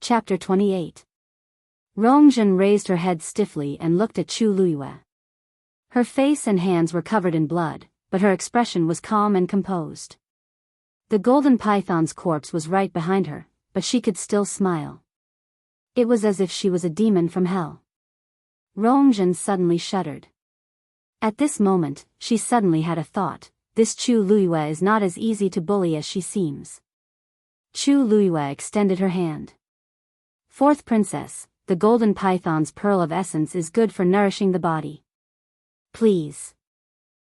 Chapter 28. Rongjun raised her head stiffly and looked at Chu Luiyue. Her face and hands were covered in blood, but her expression was calm and composed. The golden python's corpse was right behind her, but she could still smile. It was as if she was a demon from hell. Rongjun suddenly shuddered. At this moment, she suddenly had a thought: this Chu Luiyue is not as easy to bully as she seems. Chu Luiyue extended her hand. Fourth princess, the golden python's pearl of essence is good for nourishing the body. Please.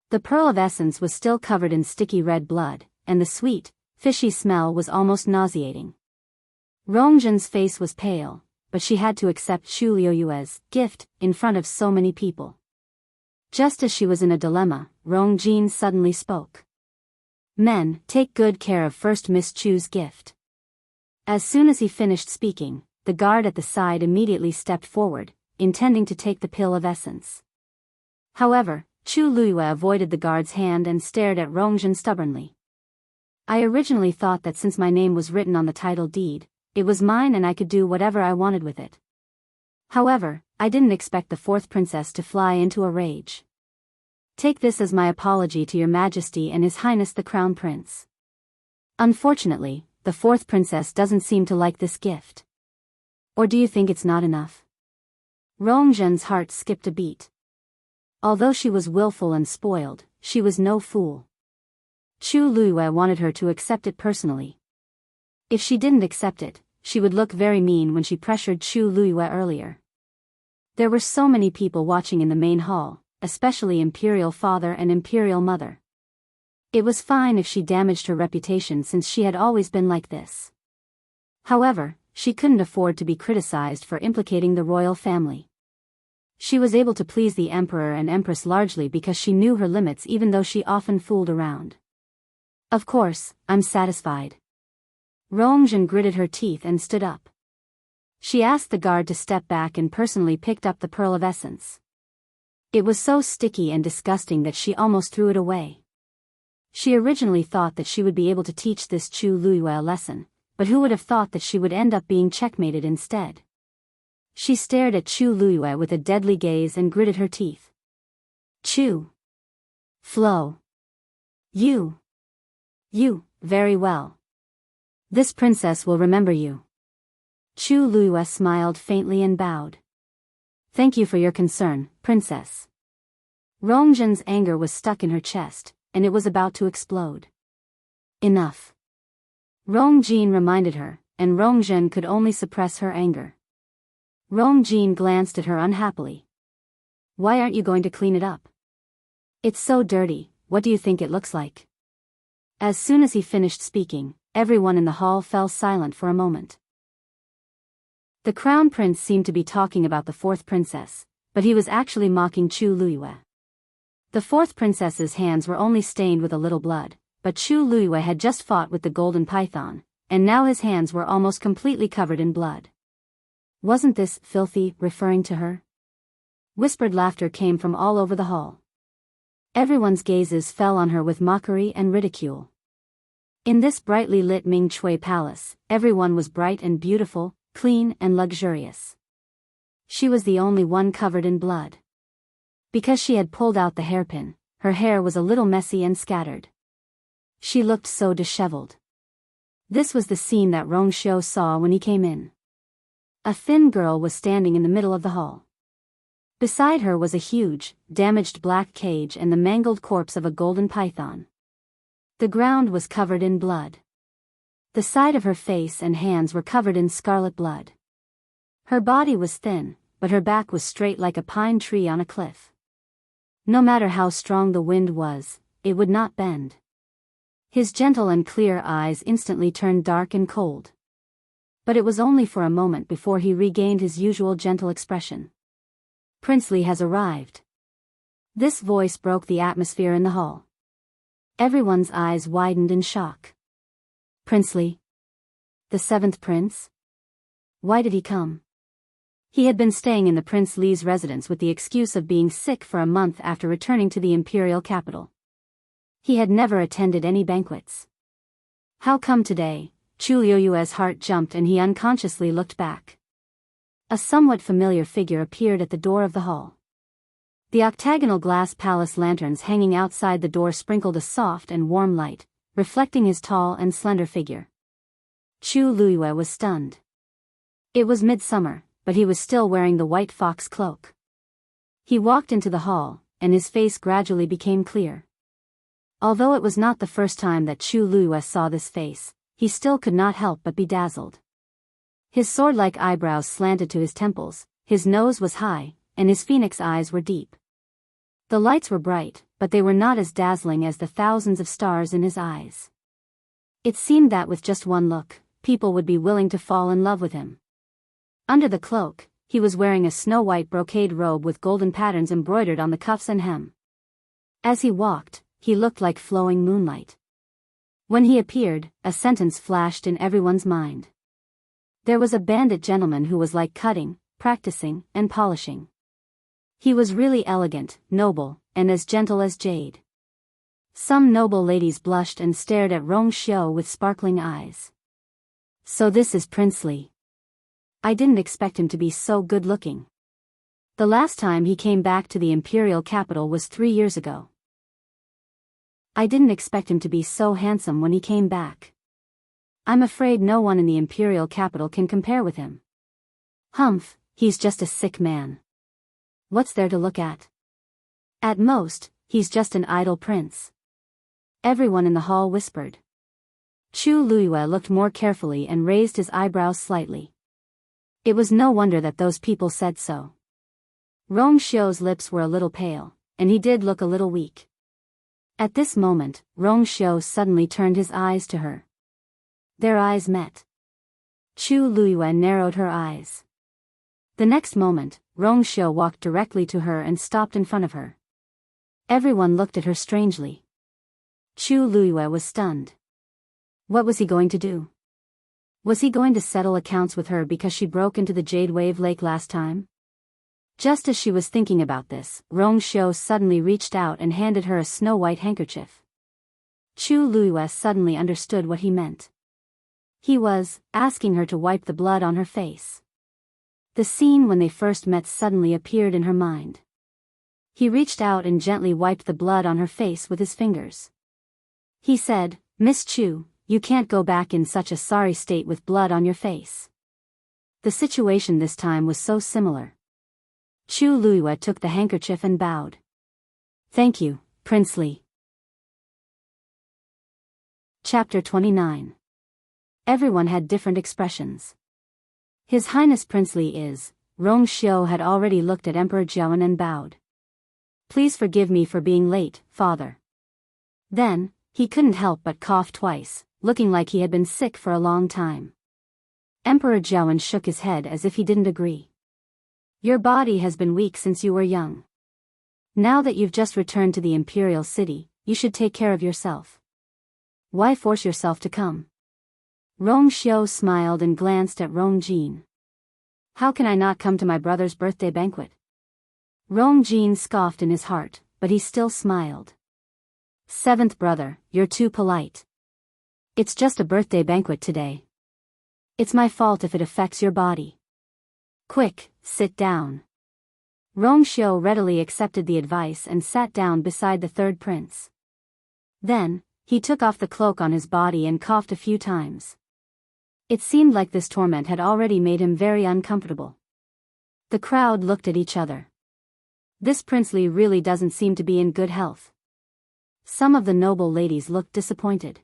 The pearl of essence was still covered in sticky red blood, and the sweet, fishy smell was almost nauseating. Rongjun's face was pale, but she had to accept Chu Luiyue's gift in front of so many people. Just as she was in a dilemma, Rongjun suddenly spoke. Men, take good care of First Miss Chu's gift. As soon as he finished speaking, the guard at the side immediately stepped forward, intending to take the pill of essence. However, Chu Luiyue avoided the guard's hand and stared at Rongjun stubbornly. I originally thought that since my name was written on the title deed, it was mine and I could do whatever I wanted with it. However, I didn't expect the fourth princess to fly into a rage. Take this as my apology to your majesty and his highness the crown prince. Unfortunately, the fourth princess doesn't seem to like this gift. Or do you think it's not enough? Rongjun's heart skipped a beat. Although she was willful and spoiled, she was no fool. Chu Luiyue wanted her to accept it personally. If she didn't accept it, she would look very mean when she pressured Chu Luiyue earlier. There were so many people watching in the main hall, especially Imperial Father and Imperial Mother. It was fine if she damaged her reputation since she had always been like this. However, she couldn't afford to be criticized for implicating the royal family. She was able to please the Emperor and Empress largely because she knew her limits even though she often fooled around. Of course, I'm satisfied. Rongjun gritted her teeth and stood up. She asked the guard to step back and personally picked up the pearl of essence. It was so sticky and disgusting that she almost threw it away. She originally thought that she would be able to teach this Chu Luiyue a lesson, but who would have thought that she would end up being checkmated instead? She stared at Chu Luiyue with a deadly gaze and gritted her teeth. Chu. Flo. You, very well. This princess will remember you. Chu Luiyue smiled faintly and bowed. Thank you for your concern, princess. Rongjun's anger was stuck in her chest, and it was about to explode. Enough. Rongjun reminded her, and Rongjun could only suppress her anger. Rongjun glanced at her unhappily. Why aren't you going to clean it up? It's so dirty, what do you think it looks like? As soon as he finished speaking, everyone in the hall fell silent for a moment. The crown prince seemed to be talking about the fourth princess, but he was actually mocking Chu Luiyue. The fourth princess's hands were only stained with a little blood, but Chu Luiyue had just fought with the golden python, and now his hands were almost completely covered in blood. Wasn't this filthy, referring to her? Whispered laughter came from all over the hall. Everyone's gazes fell on her with mockery and ridicule. In this brightly lit Ming Chui palace, everyone was bright and beautiful, clean and luxurious. She was the only one covered in blood. Because she had pulled out the hairpin, her hair was a little messy and scattered. She looked so disheveled. This was the scene that Rongxiu saw when he came in. A thin girl was standing in the middle of the hall. Beside her was a huge, damaged black cage and the mangled corpse of a golden python. The ground was covered in blood. The side of her face and hands were covered in scarlet blood. Her body was thin, but her back was straight like a pine tree on a cliff. No matter how strong the wind was, it would not bend. His gentle and clear eyes instantly turned dark and cold. But it was only for a moment before he regained his usual gentle expression. Prince Li has arrived. This voice broke the atmosphere in the hall. Everyone's eyes widened in shock. Prince Li? The seventh prince? Why did he come? He had been staying in the Prince Li's residence with the excuse of being sick for a month after returning to the imperial capital. He had never attended any banquets. How come today? Chu Liuyue's heart jumped and he unconsciously looked back. A somewhat familiar figure appeared at the door of the hall. The octagonal glass palace lanterns hanging outside the door sprinkled a soft and warm light, reflecting his tall and slender figure. Chu Liyue was stunned. It was midsummer, but he was still wearing the white fox cloak. He walked into the hall, and his face gradually became clear. Although it was not the first time that Chu Liyue saw this face, he still could not help but be dazzled. His sword-like eyebrows slanted to his temples, his nose was high, and his phoenix eyes were deep. The lights were bright, but they were not as dazzling as the thousands of stars in his eyes. It seemed that with just one look, people would be willing to fall in love with him. Under the cloak, he was wearing a snow-white brocade robe with golden patterns embroidered on the cuffs and hem. As he walked, he looked like flowing moonlight. When he appeared, a sentence flashed in everyone's mind. There was a bandit gentleman who was like cutting, practicing, and polishing. He was really elegant, noble, and as gentle as jade. Some noble ladies blushed and stared at Rong Xiu with sparkling eyes. So this is Prince Li. I didn't expect him to be so good-looking. The last time he came back to the imperial capital was 3 years ago. I didn't expect him to be so handsome when he came back. I'm afraid no one in the imperial capital can compare with him. Humph, he's just a sick man. What's there to look at? At most, he's just an idle prince. Everyone in the hall whispered. Chu Liyue looked more carefully and raised his eyebrows slightly. It was no wonder that those people said so. Rong Xiu's lips were a little pale, and he did look a little weak. At this moment, Rong Xiu suddenly turned his eyes to her. Their eyes met. Chu Liyue narrowed her eyes. The next moment, Rong Xiu walked directly to her and stopped in front of her. Everyone looked at her strangely. Chu Liyue was stunned. What was he going to do? Was he going to settle accounts with her because she broke into the Jade Wave Lake last time? Just as she was thinking about this, Rong Xiu suddenly reached out and handed her a snow-white handkerchief. Chu Liyue suddenly understood what he meant. He was asking her to wipe the blood on her face. The scene when they first met suddenly appeared in her mind. He reached out and gently wiped the blood on her face with his fingers. He said, "Miss Chu, you can't go back in such a sorry state with blood on your face." The situation this time was so similar. Chu Liyue took the handkerchief and bowed. "Thank you, Prince Li." Chapter 29. Everyone had different expressions. His Highness Prince Li is, Rong Xiu had already looked at Emperor Jiawen and bowed. "Please forgive me for being late, father." Then, he couldn't help but cough twice, looking like he had been sick for a long time. Emperor Jiawen shook his head as if he didn't agree. "Your body has been weak since you were young. Now that you've just returned to the imperial city, you should take care of yourself. Why force yourself to come?" Rong Xiu smiled and glanced at Rong Jin. "How can I not come to my brother's birthday banquet?" Rong Jin scoffed in his heart, but he still smiled. "Seventh brother, you're too polite. It's just a birthday banquet today. It's my fault if it affects your body. Quick, sit down." Rong Xiu readily accepted the advice and sat down beside the third prince. Then, he took off the cloak on his body and coughed a few times. It seemed like this torment had already made him very uncomfortable. The crowd looked at each other. This Prince Li really doesn't seem to be in good health. Some of the noble ladies looked disappointed.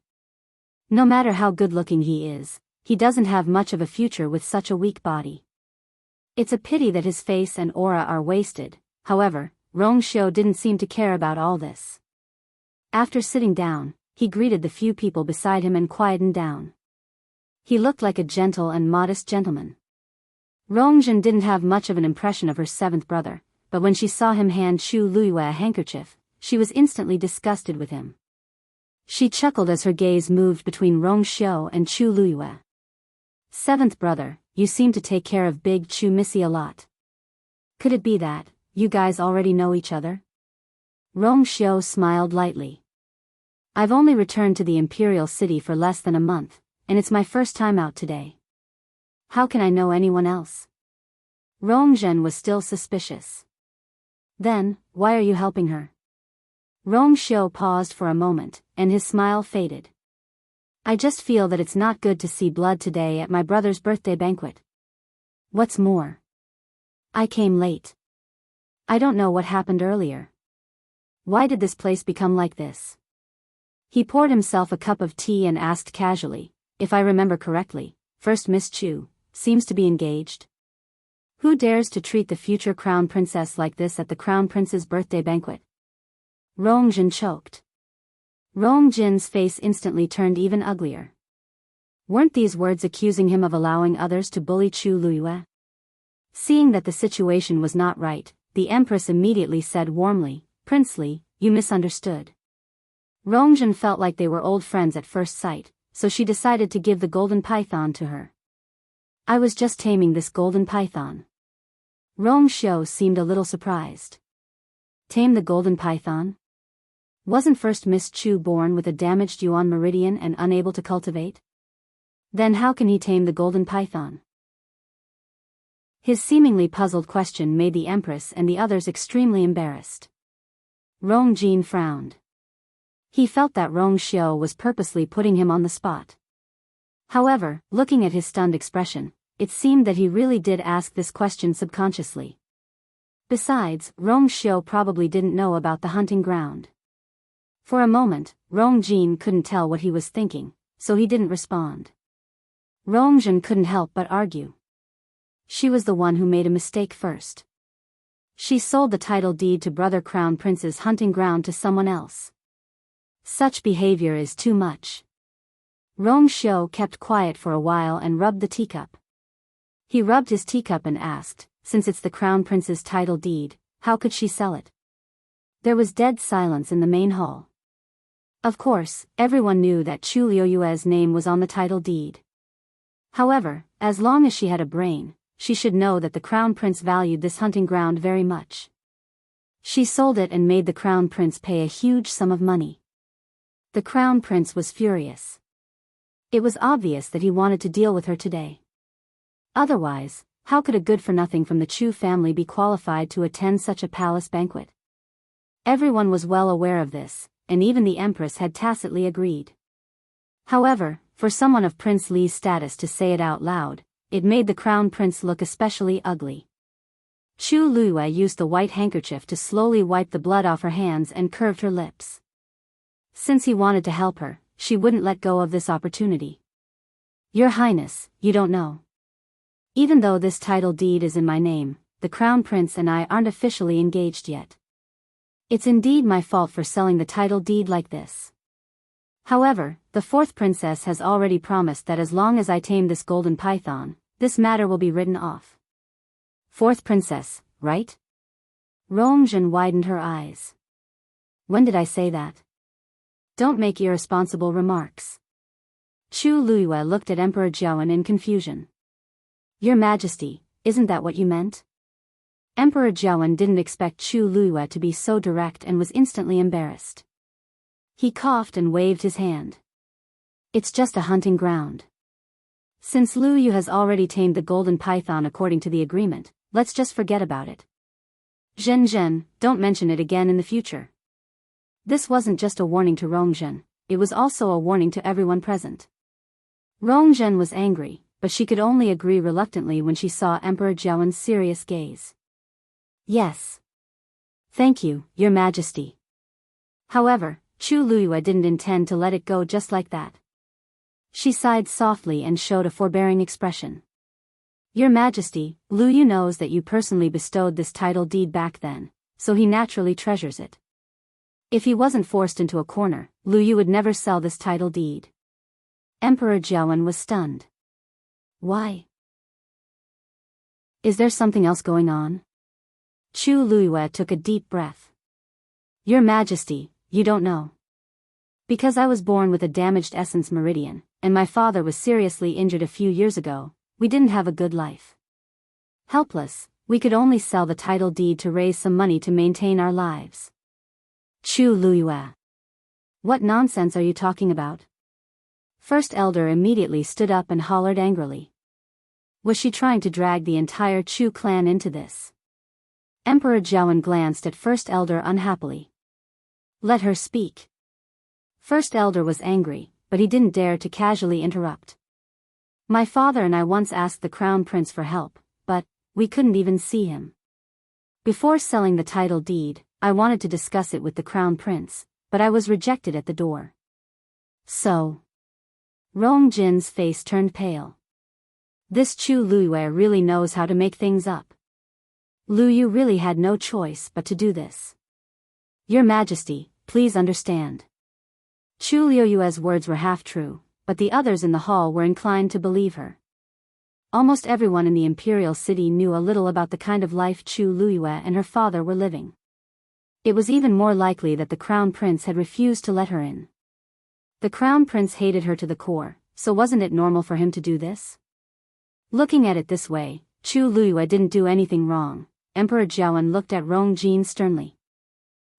No matter how good-looking he is, he doesn't have much of a future with such a weak body. It's a pity that his face and aura are wasted. However, Rong Xiu didn't seem to care about all this. After sitting down, he greeted the few people beside him and quietened down. He looked like a gentle and modest gentleman. Rongjin didn't have much of an impression of her seventh brother, but when she saw him hand Chu Liyue a handkerchief, she was instantly disgusted with him. She chuckled as her gaze moved between Rong Xiu and Chu Liyue. "Seventh brother, you seem to take care of Big Chu Missy a lot. Could it be that you guys already know each other?" Rong Xiu smiled lightly. "I've only returned to the imperial city for less than a month, and it's my first time out today. How can I know anyone else? Rongzhen was still suspicious. Then, why are you helping her? Rongxiu paused for a moment, and his smile faded. I just feel that it's not good to see blood today at my brother's birthday banquet. What's more, I came late. I don't know what happened earlier. Why did this place become like this? He poured himself a cup of tea and asked casually, if I remember correctly, first Miss Chu seems to be engaged. Who dares to treat the future crown princess like this at the crown prince's birthday banquet? Rongzhen choked. Rongjin's face instantly turned even uglier. Weren't these words accusing him of allowing others to bully Chu Luiyue? Seeing that the situation was not right, the empress immediately said warmly, Princely, you misunderstood. Rongzhen felt like they were old friends at first sight, so she decided to give the golden python to her. I was just taming this golden python. Rongxiu seemed a little surprised. Tame the golden python? Wasn't first Miss Chu born with a damaged yuan meridian and unable to cultivate? Then how can he tame the golden python? His seemingly puzzled question made the empress and the others extremely embarrassed. Rongjin frowned. He felt that Rongxiu was purposely putting him on the spot. However, looking at his stunned expression, it seemed that he really did ask this question subconsciously. Besides, Rongxiu probably didn't know about the hunting ground. For a moment, Rongjin couldn't tell what he was thinking, so he didn't respond. Rongzhen couldn't help but argue. She was the one who made a mistake first. She sold the title deed to brother crown prince's hunting ground to someone else. Such behavior is too much. Rongxiu kept quiet for a while and rubbed the teacup. He rubbed his teacup and asked, since it's the crown prince's title deed, how could she sell it? There was dead silence in the main hall. Of course, everyone knew that Chu Luiyue's name was on the title deed. However, as long as she had a brain, she should know that the crown prince valued this hunting ground very much. She sold it and made the crown prince pay a huge sum of money. The crown prince was furious. It was obvious that he wanted to deal with her today. Otherwise, how could a good-for-nothing from the Chu family be qualified to attend such a palace banquet? Everyone was well aware of this, and even the empress had tacitly agreed. However, for someone of Prince Li's status to say it out loud, it made the crown prince look especially ugly. Chu Luiyue used the white handkerchief to slowly wipe the blood off her hands and curved her lips. Since he wanted to help her, she wouldn't let go of this opportunity. Your Highness, you don't know. Even though this title deed is in my name, the crown prince and I aren't officially engaged yet. It's indeed my fault for selling the title deed like this. However, the fourth princess has already promised that as long as I tame this golden python, this matter will be written off. Fourth princess, right? Rongzhen widened her eyes. When did I say that? Don't make irresponsible remarks. Chu Luiyue looked at Emperor Jiawen in confusion. Your Majesty, isn't that what you meant? Emperor Jiawen didn't expect Chu Luiyue to be so direct and was instantly embarrassed. He coughed and waved his hand. It's just a hunting ground. Since Lu Yu has already tamed the golden python according to the agreement, let's just forget about it. Zhen, don't mention it again in the future. This wasn't just a warning to Rongzhen, it was also a warning to everyone present. Rongzhen was angry, but she could only agree reluctantly when she saw Emperor Jiawen's serious gaze. Yes. Thank you, Your Majesty. However, Chu Luiyue didn't intend to let it go just like that. She sighed softly and showed a forbearing expression. Your Majesty, Lu Yu knows that you personally bestowed this title deed back then, so he naturally treasures it. If he wasn't forced into a corner, Lu Yu would never sell this title deed. Emperor Jiawen was stunned. Why? Is there something else going on? Chu Luiyue took a deep breath. Your Majesty, you don't know. Because I was born with a damaged essence meridian, and my father was seriously injured a few years ago, we didn't have a good life. Helpless, we could only sell the title deed to raise some money to maintain our lives. Chu Luiyue. What nonsense are you talking about? First Elder immediately stood up and hollered angrily. Was she trying to drag the entire Chu clan into this? Emperor Jianghu glanced at First Elder unhappily. Let her speak. First Elder was angry, but he didn't dare to casually interrupt. My father and I once asked the Crown Prince for help, but we couldn't even see him. Before selling the title deed, I wanted to discuss it with the Crown Prince, but I was rejected at the door. So. Rong Jin's face turned pale. This Chu Luiyue really knows how to make things up. Lu Yu really had no choice but to do this. Your Majesty, please understand. Chu Liuyue's words were half true, but the others in the hall were inclined to believe her. Almost everyone in the imperial city knew a little about the kind of life Chu Luiyue and her father were living. It was even more likely that the Crown Prince had refused to let her in. The Crown Prince hated her to the core, so wasn't it normal for him to do this? Looking at it this way, Chu Luiyue didn't do anything wrong. Emperor Jianghu looked at Rong Jin sternly.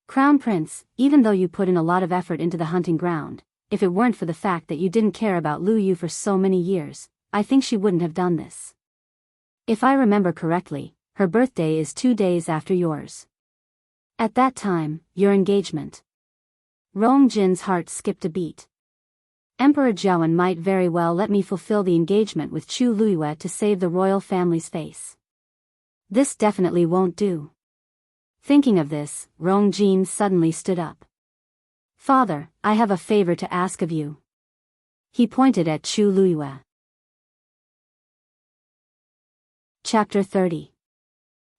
Crown Prince, even though you put in a lot of effort into the hunting ground, if it weren't for the fact that you didn't care about Lu Yu for so many years, I think she wouldn't have done this. If I remember correctly, her birthday is 2 days after yours. At that time, your engagement. Rong Jin's heart skipped a beat. Emperor Jianghu might very well let me fulfill the engagement with Chu Luiyue to save the royal family's face. This definitely won't do. Thinking of this, Rong Jin suddenly stood up. Father, I have a favor to ask of you. He pointed at Chu Luiyue. Chapter 30.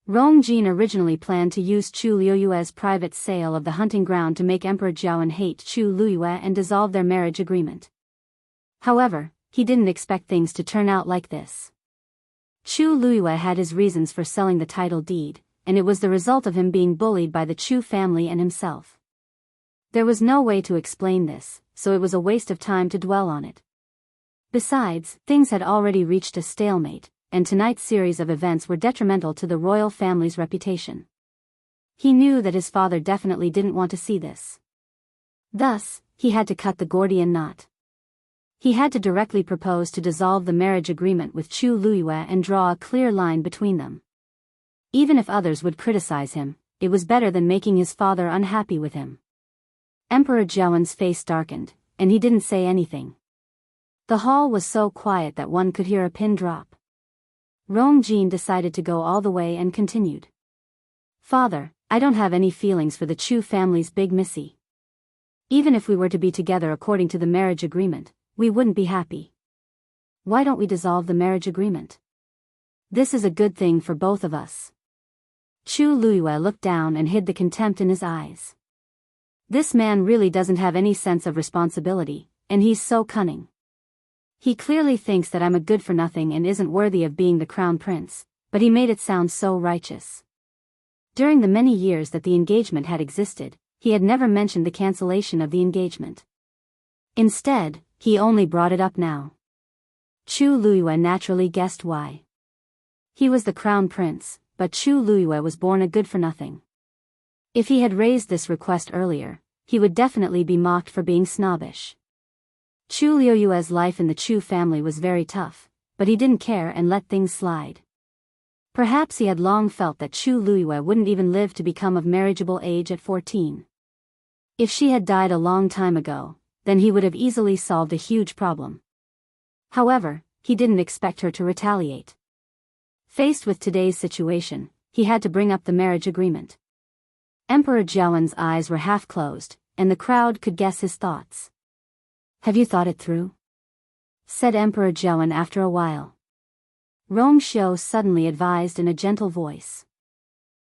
Rong Jin originally planned to use Chu Liuyue's private sale of the hunting ground to make Emperor Jianghu hate Chu Luiyue and dissolve their marriage agreement. However, he didn't expect things to turn out like this. Chu Luiyue had his reasons for selling the title deed, and it was the result of him being bullied by the Chu family and himself. There was no way to explain this, so it was a waste of time to dwell on it. Besides, things had already reached a stalemate, and tonight's series of events were detrimental to the royal family's reputation. He knew that his father definitely didn't want to see this. Thus, he had to cut the Gordian knot. He had to directly propose to dissolve the marriage agreement with Chu Luiyue and draw a clear line between them. Even if others would criticize him, it was better than making his father unhappy with him. Emperor Jianghu's face darkened, and he didn't say anything. The hall was so quiet that one could hear a pin drop. Rong Jin decided to go all the way and continued. Father, I don't have any feelings for the Chu family's big missy. Even if we were to be together according to the marriage agreement, we wouldn't be happy. Why don't we dissolve the marriage agreement? This is a good thing for both of us. Chu Luiyue looked down and hid the contempt in his eyes. This man really doesn't have any sense of responsibility, and he's so cunning. He clearly thinks that I'm a good-for-nothing and isn't worthy of being the crown prince, but he made it sound so righteous. During the many years that the engagement had existed, he had never mentioned the cancellation of the engagement. Instead, he only brought it up now. Chu Luiyue naturally guessed why. He was the crown prince, but Chu Luiyue was born a good-for-nothing. If he had raised this request earlier, he would definitely be mocked for being snobbish. Chu Liuyue's life in the Chu family was very tough, but he didn't care and let things slide. Perhaps he had long felt that Chu Luiyue wouldn't even live to become of marriageable age at 14. If she had died a long time ago, then he would have easily solved a huge problem. However, he didn't expect her to retaliate. Faced with today's situation, he had to bring up the marriage agreement. Emperor Jianghu's eyes were half closed, and the crowd could guess his thoughts. Have you thought it through? Said Emperor Jianghu after a while. Rong Xiu suddenly advised in a gentle voice.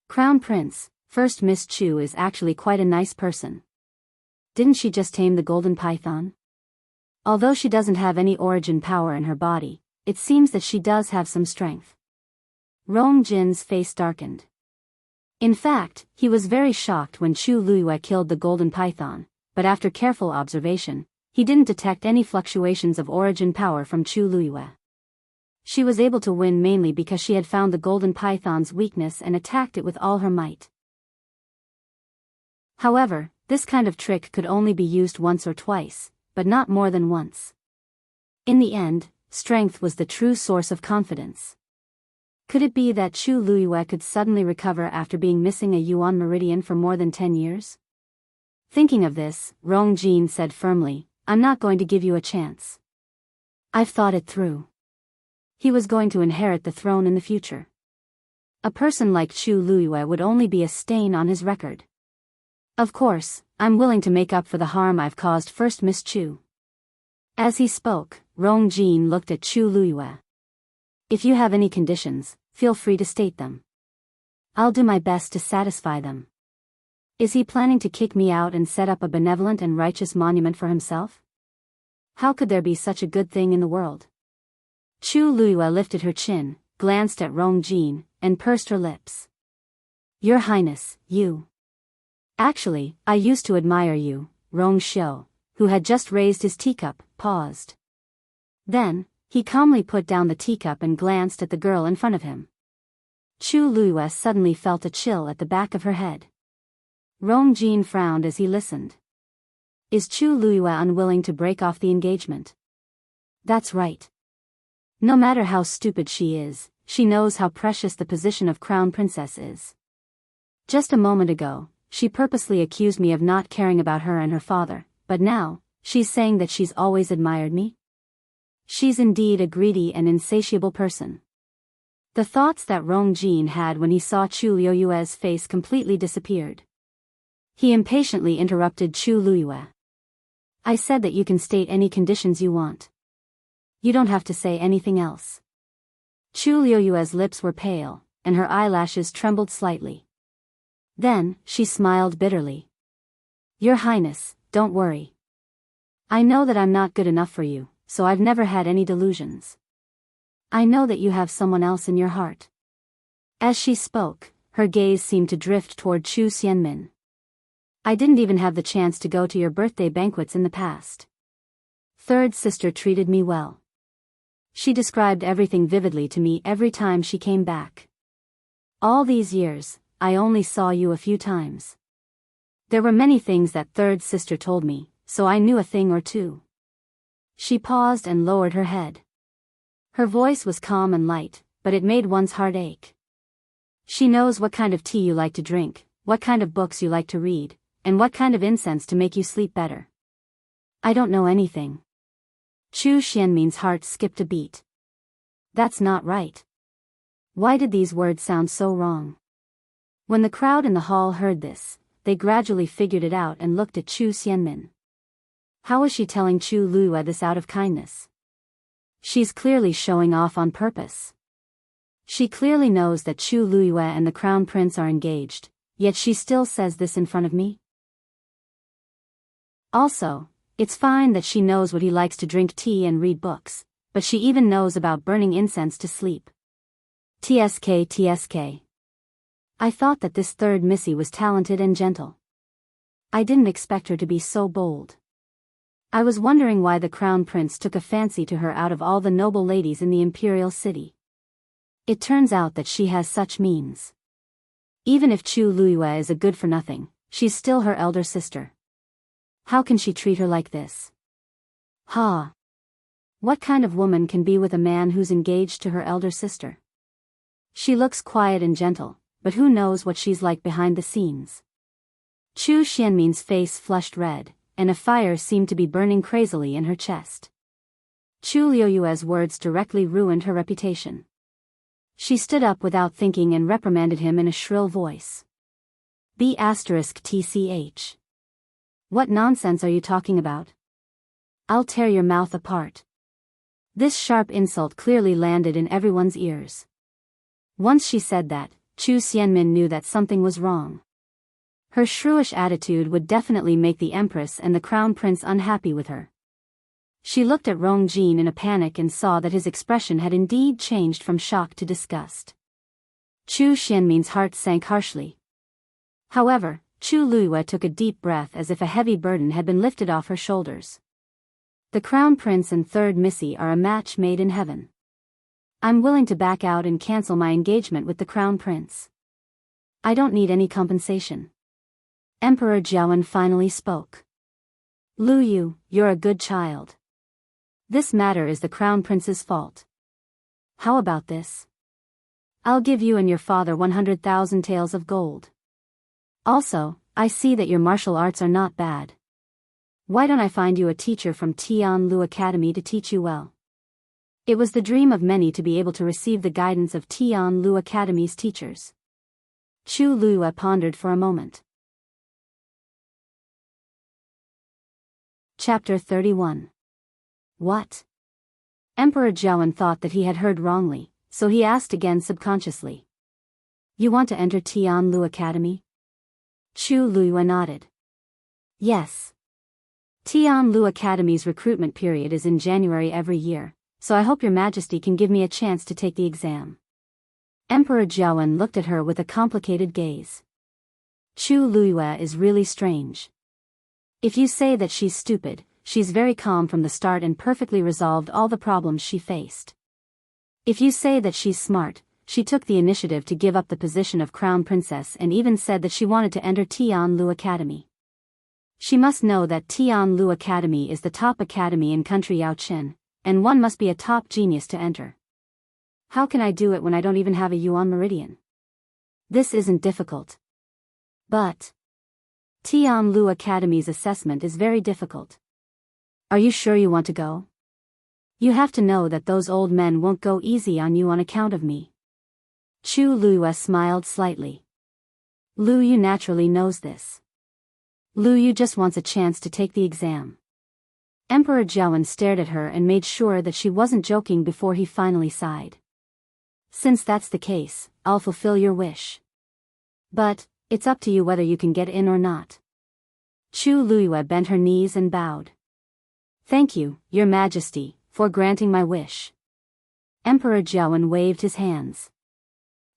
Crown Prince, First Miss Chu is actually quite a nice person. Didn't she just tame the golden python? Although she doesn't have any origin power in her body, it seems that she does have some strength. Rong Jin's face darkened. In fact, he was very shocked when Chu Luiyue killed the golden python, but after careful observation, he didn't detect any fluctuations of origin power from Chu Luiyue. She was able to win mainly because she had found the golden python's weakness and attacked it with all her might. However, this kind of trick could only be used once or twice, but not more than once. In the end, strength was the true source of confidence. Could it be that Chu Luiyue could suddenly recover after being missing a Yuan meridian for more than 10 years? Thinking of this, Rong Jin said firmly, "I'm not going to give you a chance. I've thought it through." He was going to inherit the throne in the future. A person like Chu Luiyue would only be a stain on his record. Of course, I'm willing to make up for the harm I've caused first, Miss Chu. As he spoke, Rong Jin looked at Chu Luiyue. If you have any conditions, feel free to state them. I'll do my best to satisfy them. Is he planning to kick me out and set up a benevolent and righteous monument for himself? How could there be such a good thing in the world? Chu Luiyue lifted her chin, glanced at Rong Jin, and pursed her lips. Your Highness, you. Actually, I used to admire you. Rong Xiu, who had just raised his teacup, paused. Then, he calmly put down the teacup and glanced at the girl in front of him. Chu Luiyue suddenly felt a chill at the back of her head. Rong Jin frowned as he listened. Is Chu Luiyue unwilling to break off the engagement? That's right. No matter how stupid she is, she knows how precious the position of crown princess is. Just a moment ago, she purposely accused me of not caring about her and her father, but now, she's saying that she's always admired me? She's indeed a greedy and insatiable person. The thoughts that Rong Jin had when he saw Chu Luiyue's face completely disappeared. He impatiently interrupted Chu Luiyue. I said that you can state any conditions you want. You don't have to say anything else. Chu Luiyue's lips were pale, and her eyelashes trembled slightly. Then, she smiled bitterly. Your Highness, don't worry. I know that I'm not good enough for you, so I've never had any delusions. I know that you have someone else in your heart. As she spoke, her gaze seemed to drift toward Chu Xianmin. I didn't even have the chance to go to your birthday banquets in the past. Third sister treated me well. She described everything vividly to me every time she came back. All these years, I only saw you a few times. There were many things that third sister told me, so I knew a thing or two. She paused and lowered her head. Her voice was calm and light, but it made one's heart ache. She knows what kind of tea you like to drink, what kind of books you like to read, and what kind of incense to make you sleep better. I don't know anything. Chu Xianmin's heart skipped a beat. That's not right. Why did these words sound so wrong? When the crowd in the hall heard this, they gradually figured it out and looked at Chu Xianmin. How was she telling Chu Luiyue this out of kindness? She's clearly showing off on purpose. She clearly knows that Chu Luiyue and the crown prince are engaged, yet she still says this in front of me? Also, it's fine that she knows what he likes to drink tea and read books, but she even knows about burning incense to sleep. TSK. I thought that this third Missy was talented and gentle. I didn't expect her to be so bold. I was wondering why the crown prince took a fancy to her out of all the noble ladies in the imperial city. It turns out that she has such means. Even if Chu Luiyue is a good-for-nothing, she's still her elder sister. How can she treat her like this? Ha! What kind of woman can be with a man who's engaged to her elder sister? She looks quiet and gentle, but who knows what she's like behind the scenes. Chu Xianmin's face flushed red, and a fire seemed to be burning crazily in her chest. Chu Luiyue's words directly ruined her reputation. She stood up without thinking and reprimanded him in a shrill voice. B***TCH. What nonsense are you talking about? I'll tear your mouth apart. This sharp insult clearly landed in everyone's ears. Once she said that, Chu Xianmin knew that something was wrong. Her shrewish attitude would definitely make the empress and the crown prince unhappy with her. She looked at Rong Jin in a panic and saw that his expression had indeed changed from shock to disgust. Chu Xianmin's heart sank harshly. However, Chu Luiyue took a deep breath as if a heavy burden had been lifted off her shoulders. The crown prince and third Missy are a match made in heaven. I'm willing to back out and cancel my engagement with the crown prince. I don't need any compensation. Emperor Jiawen finally spoke. Lu Yu, you're a good child. This matter is the crown prince's fault. How about this? I'll give you and your father 100,000 taels of gold. Also, I see that your martial arts are not bad. Why don't I find you a teacher from Tianlu Academy to teach you well? It was the dream of many to be able to receive the guidance of Tianlu Academy's teachers. Chu Luyue pondered for a moment. Chapter 31. What? Emperor Jiawen thought that he had heard wrongly, so he asked again subconsciously. You want to enter Tianlu Academy? Chu Luyue nodded. Yes. Tianlu Academy's recruitment period is in January every year, so I hope your majesty can give me a chance to take the exam. Emperor Jiawen looked at her with a complicated gaze. Chu Luyue is really strange. If you say that she's stupid, she's very calm from the start and perfectly resolved all the problems she faced. If you say that she's smart, she took the initiative to give up the position of crown princess and even said that she wanted to enter Tianlu Academy. She must know that Tianlu Academy is the top academy in country Yaoqin, and one must be a top genius to enter. How can I do it when I don't even have a yuan meridian? This isn't difficult. But Tianlu Academy's assessment is very difficult. Are you sure you want to go? You have to know that those old men won't go easy on you on account of me. Chu Luyue smiled slightly. Lu Yu naturally knows this. Lu Yu just wants a chance to take the exam. Emperor Jiawen stared at her and made sure that she wasn't joking before he finally sighed. Since that's the case, I'll fulfill your wish. But it's up to you whether you can get in or not. Chu Luyue bent her knees and bowed. Thank you, Your Majesty, for granting my wish. Emperor Jiawen waved his hands.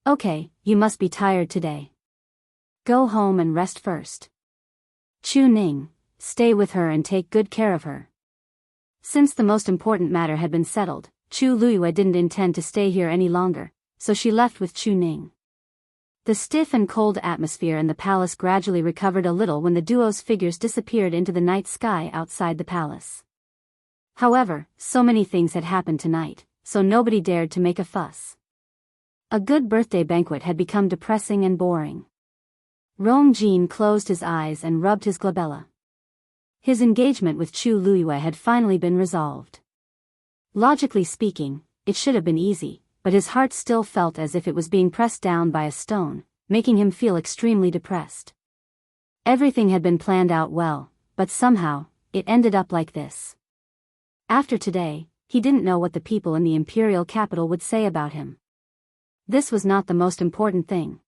Okay, you must be tired today. Go home and rest first. Chu Ning, stay with her and take good care of her. Since the most important matter had been settled, Chu Luyue didn't intend to stay here any longer, so she left with Chu Ning. The stiff and cold atmosphere in the palace gradually recovered a little when the duo's figures disappeared into the night sky outside the palace. However, so many things had happened tonight, so nobody dared to make a fuss. A good birthday banquet had become depressing and boring. Rong Jin closed his eyes and rubbed his glabella. His engagement with Chu Luyue had finally been resolved. Logically speaking, it should have been easy, but his heart still felt as if it was being pressed down by a stone, making him feel extremely depressed. Everything had been planned out well, but somehow, it ended up like this. After today, he didn't know what the people in the imperial capital would say about him. This was not the most important thing.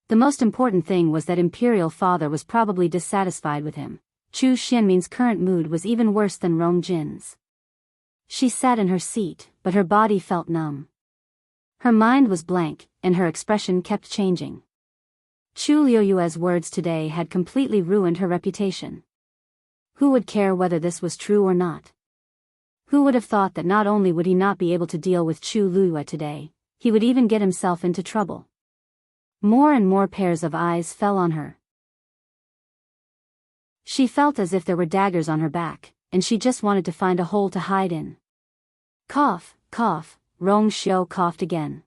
The most important thing was that imperial father was probably dissatisfied with him. Chu Xianmin's current mood was even worse than Rong Jin's. She sat in her seat, but her body felt numb. Her mind was blank, and her expression kept changing. Chu Liyue's words today had completely ruined her reputation. Who would care whether this was true or not? Who would have thought that not only would he not be able to deal with Chu Luyue today, he would even get himself into trouble. More and more pairs of eyes fell on her. She felt as if there were daggers on her back, and she just wanted to find a hole to hide in. Cough, cough, Rong Xiu coughed again.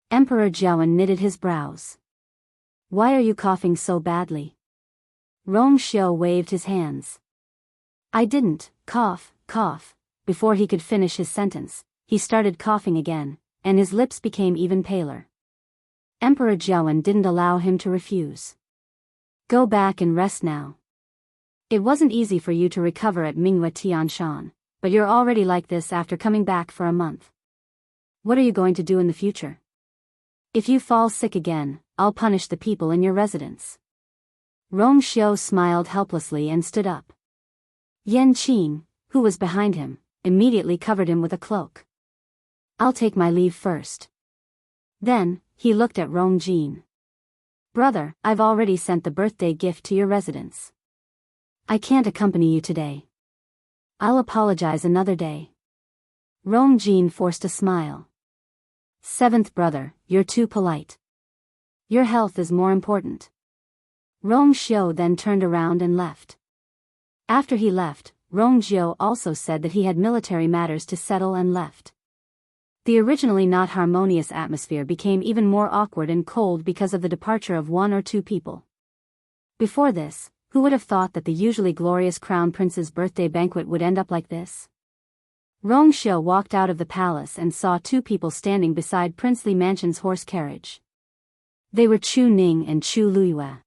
Emperor Jiawen knitted his brows. Why are you coughing so badly? Rong Xiu waved his hands. I didn't, cough, cough. Before he could finish his sentence, he started coughing again, and his lips became even paler. Emperor Jiawen didn't allow him to refuse. Go back and rest now. It wasn't easy for you to recover at Mingyue Tianshan, but you're already like this after coming back for a month. What are you going to do in the future? If you fall sick again, I'll punish the people in your residence. Rong Xiu smiled helplessly and stood up. Yan Qing, who was behind him, immediately covered him with a cloak. I'll take my leave first. Then, he looked at Rong Jin. Brother, I've already sent the birthday gift to your residence. I can't accompany you today. I'll apologize another day. Rong Jin forced a smile. Seventh brother, you're too polite. Your health is more important. Rong Xiu then turned around and left. After he left, Rongjiao also said that he had military matters to settle and left. The originally not harmonious atmosphere became even more awkward and cold because of the departure of one or two people. Before this, who would have thought that the usually glorious crown prince's birthday banquet would end up like this? Rongxiu walked out of the palace and saw two people standing beside princely mansion's horse carriage. They were Chu Ning and Chu Luiyue.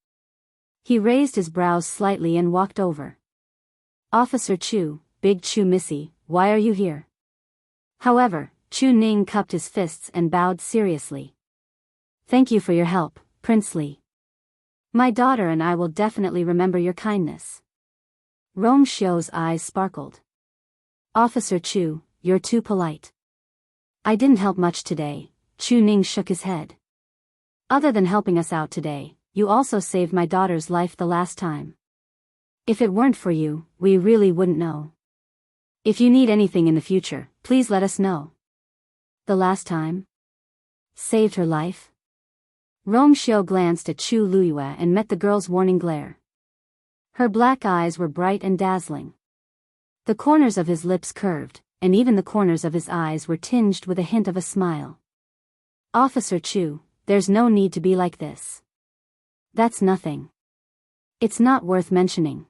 He raised his brows slightly and walked over. "Officer Chu, Big Chu Missy, why are you here?" However, Chu Ning cupped his fists and bowed seriously. "Thank you for your help, Prince Li. My daughter and I will definitely remember your kindness." Rongxiu's eyes sparkled. "Officer Chu, you're too polite. I didn't help much today." Chu Ning shook his head. "Other than helping us out today, you also saved my daughter's life the last time. If it weren't for you, we really wouldn't know. If you need anything in the future, please let us know." "The last time? Saved her life?" Rongxiu glanced at Chu Luiyue and met the girl's warning glare. Her black eyes were bright and dazzling. The corners of his lips curved, and even the corners of his eyes were tinged with a hint of a smile. "Officer Chu, there's no need to be like this. That's nothing. It's not worth mentioning.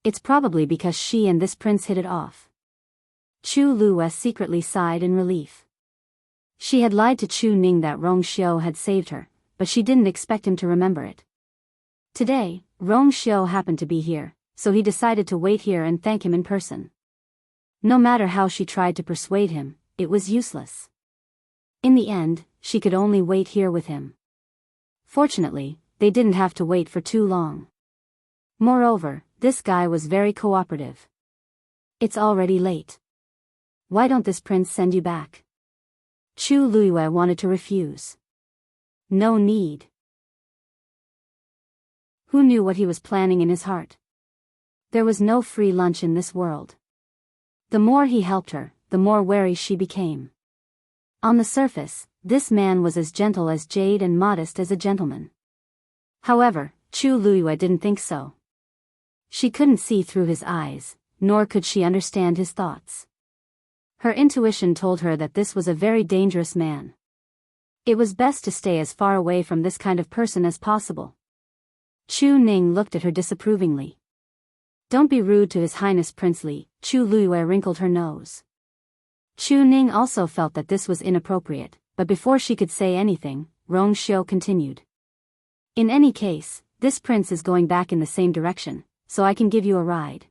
It's probably because she and this prince hit it off." Chu Luiyue secretly sighed in relief. She had lied to Chu Ning that Rongxiu had saved her, but she didn't expect him to remember it. Today, Rongxiu happened to be here, so he decided to wait here and thank him in person. No matter how she tried to persuade him, it was useless. In the end, she could only wait here with him. Fortunately, they didn't have to wait for too long. Moreover, this guy was very cooperative. "It's already late. Why don't this prince send you back?" Chu Luiyue wanted to refuse. No need. Who knew what he was planning in his heart? There was no free lunch in this world. The more he helped her, the more wary she became. On the surface, this man was as gentle as jade and modest as a gentleman. However, Chu Luiyue didn't think so. She couldn't see through his eyes, nor could she understand his thoughts. Her intuition told her that this was a very dangerous man. It was best to stay as far away from this kind of person as possible. Chu Ning looked at her disapprovingly. "Don't be rude to His Highness Prince Li." Chu Luiyue wrinkled her nose. Chu Ning also felt that this was inappropriate, but before she could say anything, Rongxiu continued. "In any case, this prince is going back in the same direction, so I can give you a ride.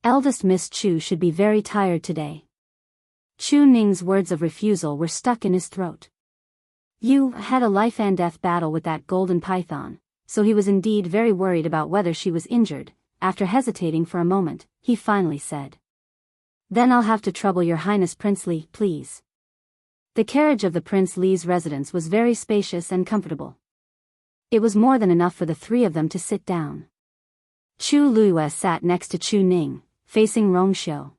Eldest Miss Chu should be very tired today." Chu Ning's words of refusal were stuck in his throat. You had a life and death battle with that golden python, so he was indeed very worried about whether she was injured. After hesitating for a moment, he finally said, "Then I'll have to trouble your Highness Prince Li, please." The carriage of the Prince Li's residence was very spacious and comfortable. It was more than enough for the three of them to sit down. Chu Luiyue sat next to Chu Ning, facing Rongxiu.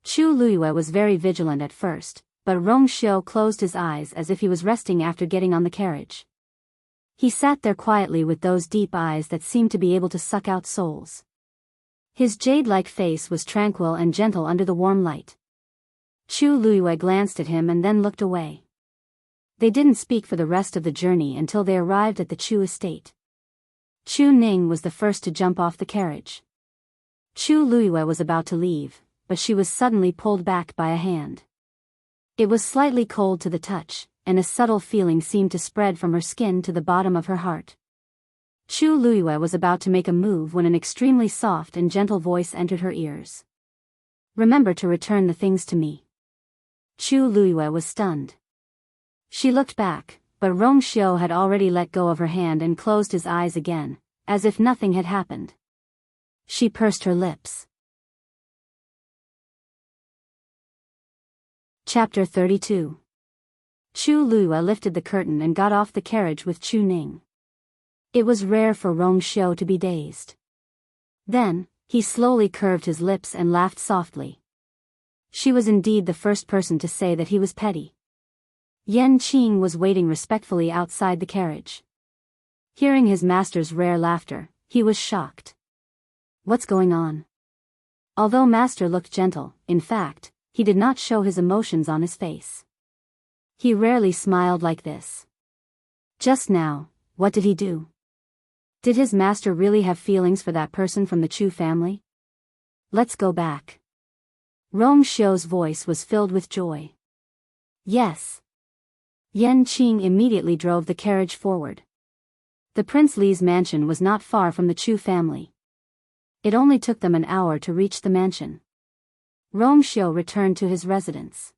Chu Luiyue was very vigilant at first, but Rongxiu closed his eyes as if he was resting after getting on the carriage. He sat there quietly with those deep eyes that seemed to be able to suck out souls. His jade-like face was tranquil and gentle under the warm light. Chu Luiyue glanced at him and then looked away. They didn't speak for the rest of the journey until they arrived at the Chu estate. Chu Ning was the first to jump off the carriage. Chu Luiyue was about to leave, but she was suddenly pulled back by a hand. It was slightly cold to the touch, and a subtle feeling seemed to spread from her skin to the bottom of her heart. Chu Luiyue was about to make a move when an extremely soft and gentle voice entered her ears. "Remember to return the things to me." Chu Luiyue was stunned. She looked back, but Rongxiu had already let go of her hand and closed his eyes again, as if nothing had happened. She pursed her lips. Chapter 32. Chu Luiyue lifted the curtain and got off the carriage with Chu Ning. It was rare for Rongxiu to be dazed. Then, he slowly curved his lips and laughed softly. She was indeed the first person to say that he was petty. Yan Qing was waiting respectfully outside the carriage. Hearing his master's rare laughter, he was shocked. "What's going on?" Although Master looked gentle, in fact, he did not show his emotions on his face. He rarely smiled like this. Just now, what did he do? Did his master really have feelings for that person from the Chu family? Let's go back. Rong Xiu's voice was filled with joy. Yes. Yan Qing immediately drove the carriage forward. The Prince Li's mansion was not far from the Chu family. It only took them an hour to reach the mansion. Rong Xiu returned to his residence.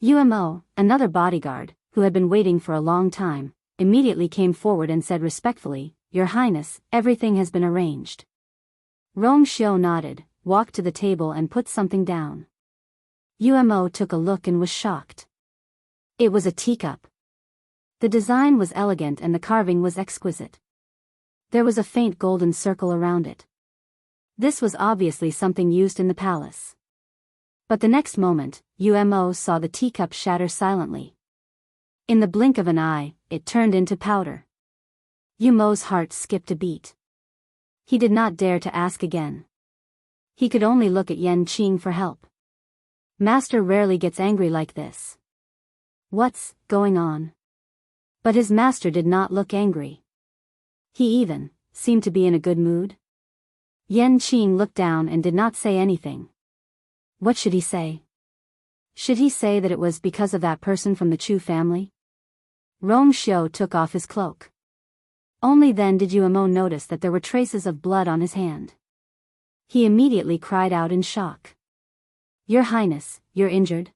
Umo, another bodyguard, who had been waiting for a long time, immediately came forward and said respectfully, "Your Highness, everything has been arranged." Rong Xiu nodded, walked to the table and put something down. Umo took a look and was shocked. It was a teacup. The design was elegant and the carving was exquisite. There was a faint golden circle around it. This was obviously something used in the palace. But the next moment, Umo saw the teacup shatter silently. In the blink of an eye, it turned into powder. Umo's heart skipped a beat. He did not dare to ask again. He could only look at Yan Qing for help. Master rarely gets angry like this. What's going on? But his master did not look angry. He even seemed to be in a good mood. Yan Qing looked down and did not say anything. What should he say? Should he say that it was because of that person from the Chu family? Rong Xiu took off his cloak. Only then did Umo notice that there were traces of blood on his hand. He immediately cried out in shock. Your Highness, you're injured?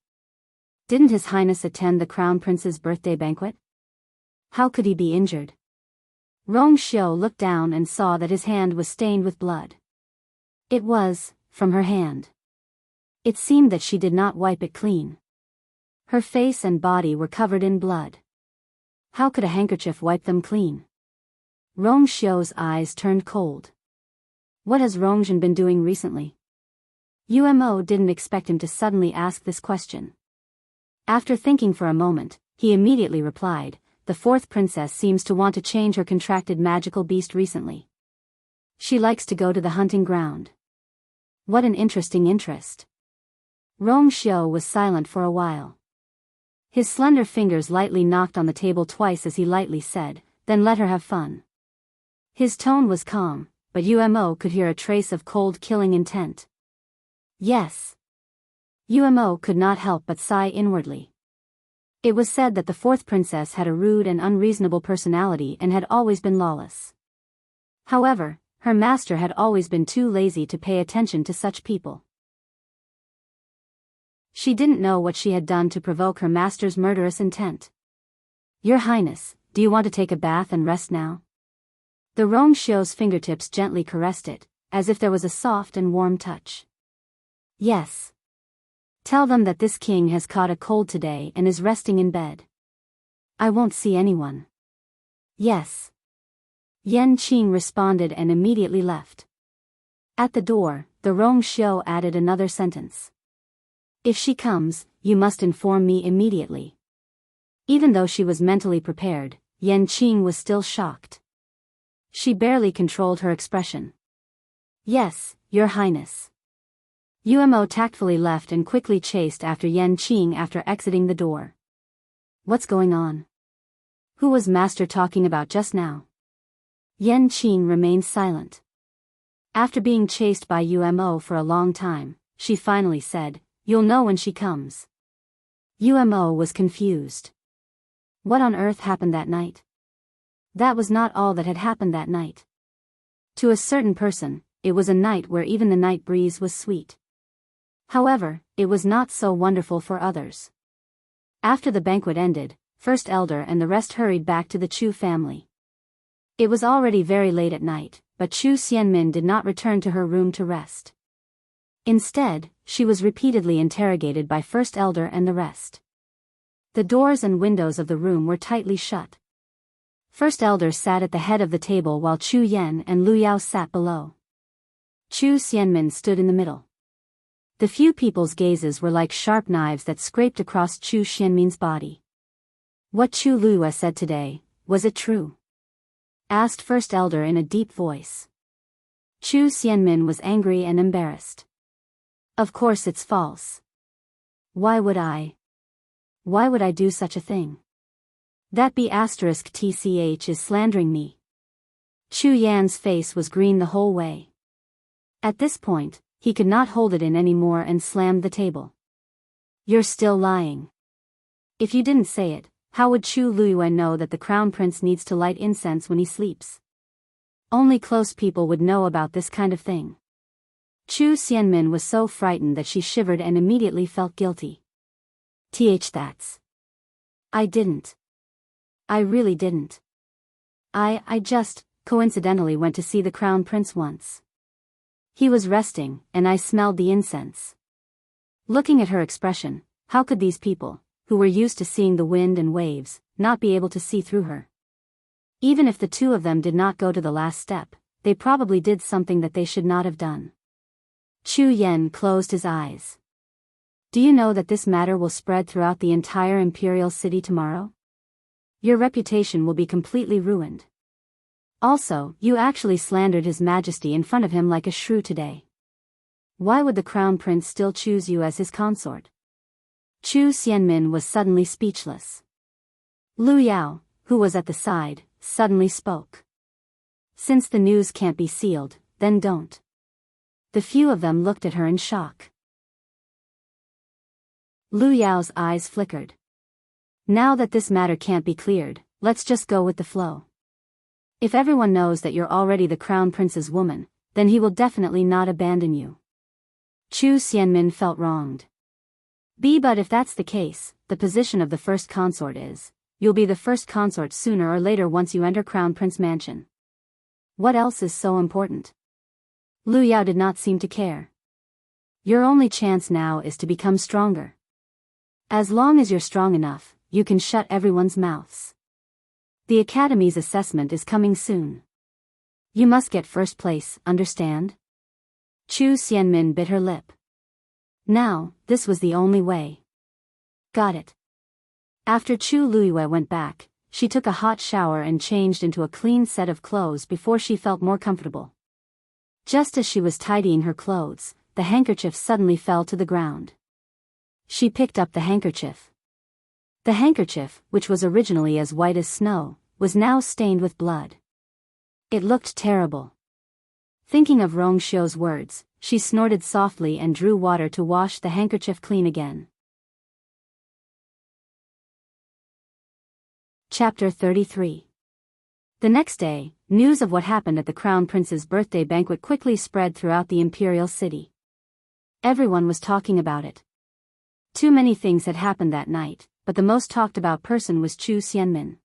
Didn't His Highness attend the Crown Prince's birthday banquet? How could he be injured? Rong Xiu looked down and saw that his hand was stained with blood. It was from her hand. It seemed that she did not wipe it clean. Her face and body were covered in blood. How could a handkerchief wipe them clean? Rong Xiu's eyes turned cold. What has Rongjin been doing recently? Umo didn't expect him to suddenly ask this question. After thinking for a moment, he immediately replied, "The fourth princess seems to want to change her contracted magical beast recently. She likes to go to the hunting ground." What an interesting interest. Rong Xiu was silent for a while. His slender fingers lightly knocked on the table twice as he lightly said, "Then let her have fun." His tone was calm, but Umo could hear a trace of cold killing intent. Yes. Umo could not help but sigh inwardly. It was said that the fourth princess had a rude and unreasonable personality and had always been lawless. However, her master had always been too lazy to pay attention to such people. She didn't know what she had done to provoke her master's murderous intent. Your Highness, do you want to take a bath and rest now? The Rong Xiu's fingertips gently caressed it, as if there was a soft and warm touch. Yes. Tell them that this king has caught a cold today and is resting in bed. I won't see anyone. Yes. Yan Qing responded and immediately left. At the door, the Rong Xiu added another sentence. If she comes, you must inform me immediately. Even though she was mentally prepared, Yan Qing was still shocked. She barely controlled her expression. Yes, Your Highness. Umo tactfully left and quickly chased after Yan Qing after exiting the door. What's going on? Who was Master talking about just now? Yan Qing remained silent. After being chased by Umo for a long time, she finally said, "You'll know when she comes." Umo was confused. What on earth happened that night? That was not all that had happened that night. To a certain person, it was a night where even the night breeze was sweet. However, it was not so wonderful for others. After the banquet ended, First Elder and the rest hurried back to the Chu family. It was already very late at night, but Chu Xianmin did not return to her room to rest. Instead, she was repeatedly interrogated by First Elder and the rest. The doors and windows of the room were tightly shut. First Elder sat at the head of the table while Chu Yan and Lu Yao sat below. Chu Xianmin stood in the middle. The few people's gazes were like sharp knives that scraped across Chu Xianmin's body. What Chu Luya said today, was it true? Asked First Elder in a deep voice. Chu Xianmin was angry and embarrassed. Of course it's false. Why would I? Why would I do such a thing? That B***tch is slandering me. Chu Yan's face was green the whole way. At this point, he could not hold it in anymore and slammed the table. You're still lying. If you didn't say it, how would Chu Luiyue know that the crown prince needs to light incense when he sleeps? Only close people would know about this kind of thing. Chu Xianmin was so frightened that she shivered and immediately felt guilty. That's. I didn't. I really didn't. I just, coincidentally went to see the crown prince once. He was resting, and I smelled the incense. Looking at her expression, how could these people, who were used to seeing the wind and waves, not be able to see through her? Even if the two of them did not go to the last step, they probably did something that they should not have done. Chu Yan closed his eyes. Do you know that this matter will spread throughout the entire imperial city tomorrow? Your reputation will be completely ruined. Also, you actually slandered His Majesty in front of him like a shrew today. Why would the crown prince still choose you as his consort? Chu Xianmin was suddenly speechless. Lu Yao, who was at the side, suddenly spoke. Since the news can't be sealed, then don't. The few of them looked at her in shock. Lu Yao's eyes flickered. Now that this matter can't be cleared, let's just go with the flow. If everyone knows that you're already the crown prince's woman, then he will definitely not abandon you. Chu Xianmin felt wronged. But if that's the case, the position of the first consort is, you'll be the first consort sooner or later once you enter Crown Prince Mansion. What else is so important? Lu Yao did not seem to care. Your only chance now is to become stronger. As long as you're strong enough, you can shut everyone's mouths. The Academy's assessment is coming soon. You must get first place, understand? Chu Xianmin bit her lip. Now, this was the only way. Got it. After Chu Luiyue went back, she took a hot shower and changed into a clean set of clothes before she felt more comfortable. Just as she was tidying her clothes, the handkerchief suddenly fell to the ground. She picked up the handkerchief. The handkerchief, which was originally as white as snow, was now stained with blood. It looked terrible. Thinking of Rong Xiu's words, she snorted softly and drew water to wash the handkerchief clean again. Chapter 33. The next day, news of what happened at the Crown Prince's birthday banquet quickly spread throughout the imperial city. Everyone was talking about it. Too many things had happened that night, but the most talked about person was Chu Xianmin.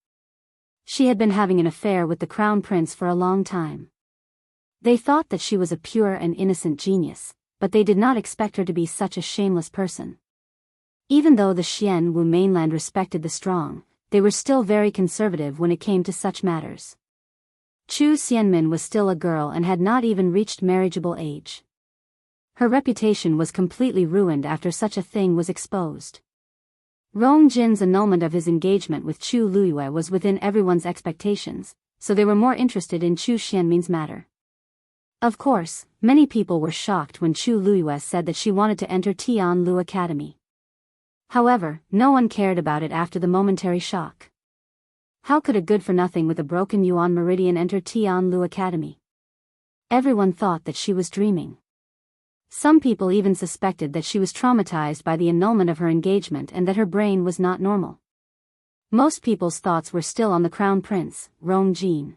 She had been having an affair with the Crown Prince for a long time. They thought that she was a pure and innocent genius, but they did not expect her to be such a shameless person. Even though the Xianwu mainland respected the strong, they were still very conservative when it came to such matters. Chu Xianmin was still a girl and had not even reached marriageable age. Her reputation was completely ruined after such a thing was exposed. Rong Jin's annulment of his engagement with Chu Luiyue was within everyone's expectations, so they were more interested in Chu Xianmin's matter. Of course, many people were shocked when Chu Luiyue said that she wanted to enter Tianlu Academy. However, no one cared about it after the momentary shock. How could a good-for-nothing with a broken yuan meridian enter Tianlu Academy? Everyone thought that she was dreaming. Some people even suspected that she was traumatized by the annulment of her engagement and that her brain was not normal. Most people's thoughts were still on the Crown Prince, Rong Jin.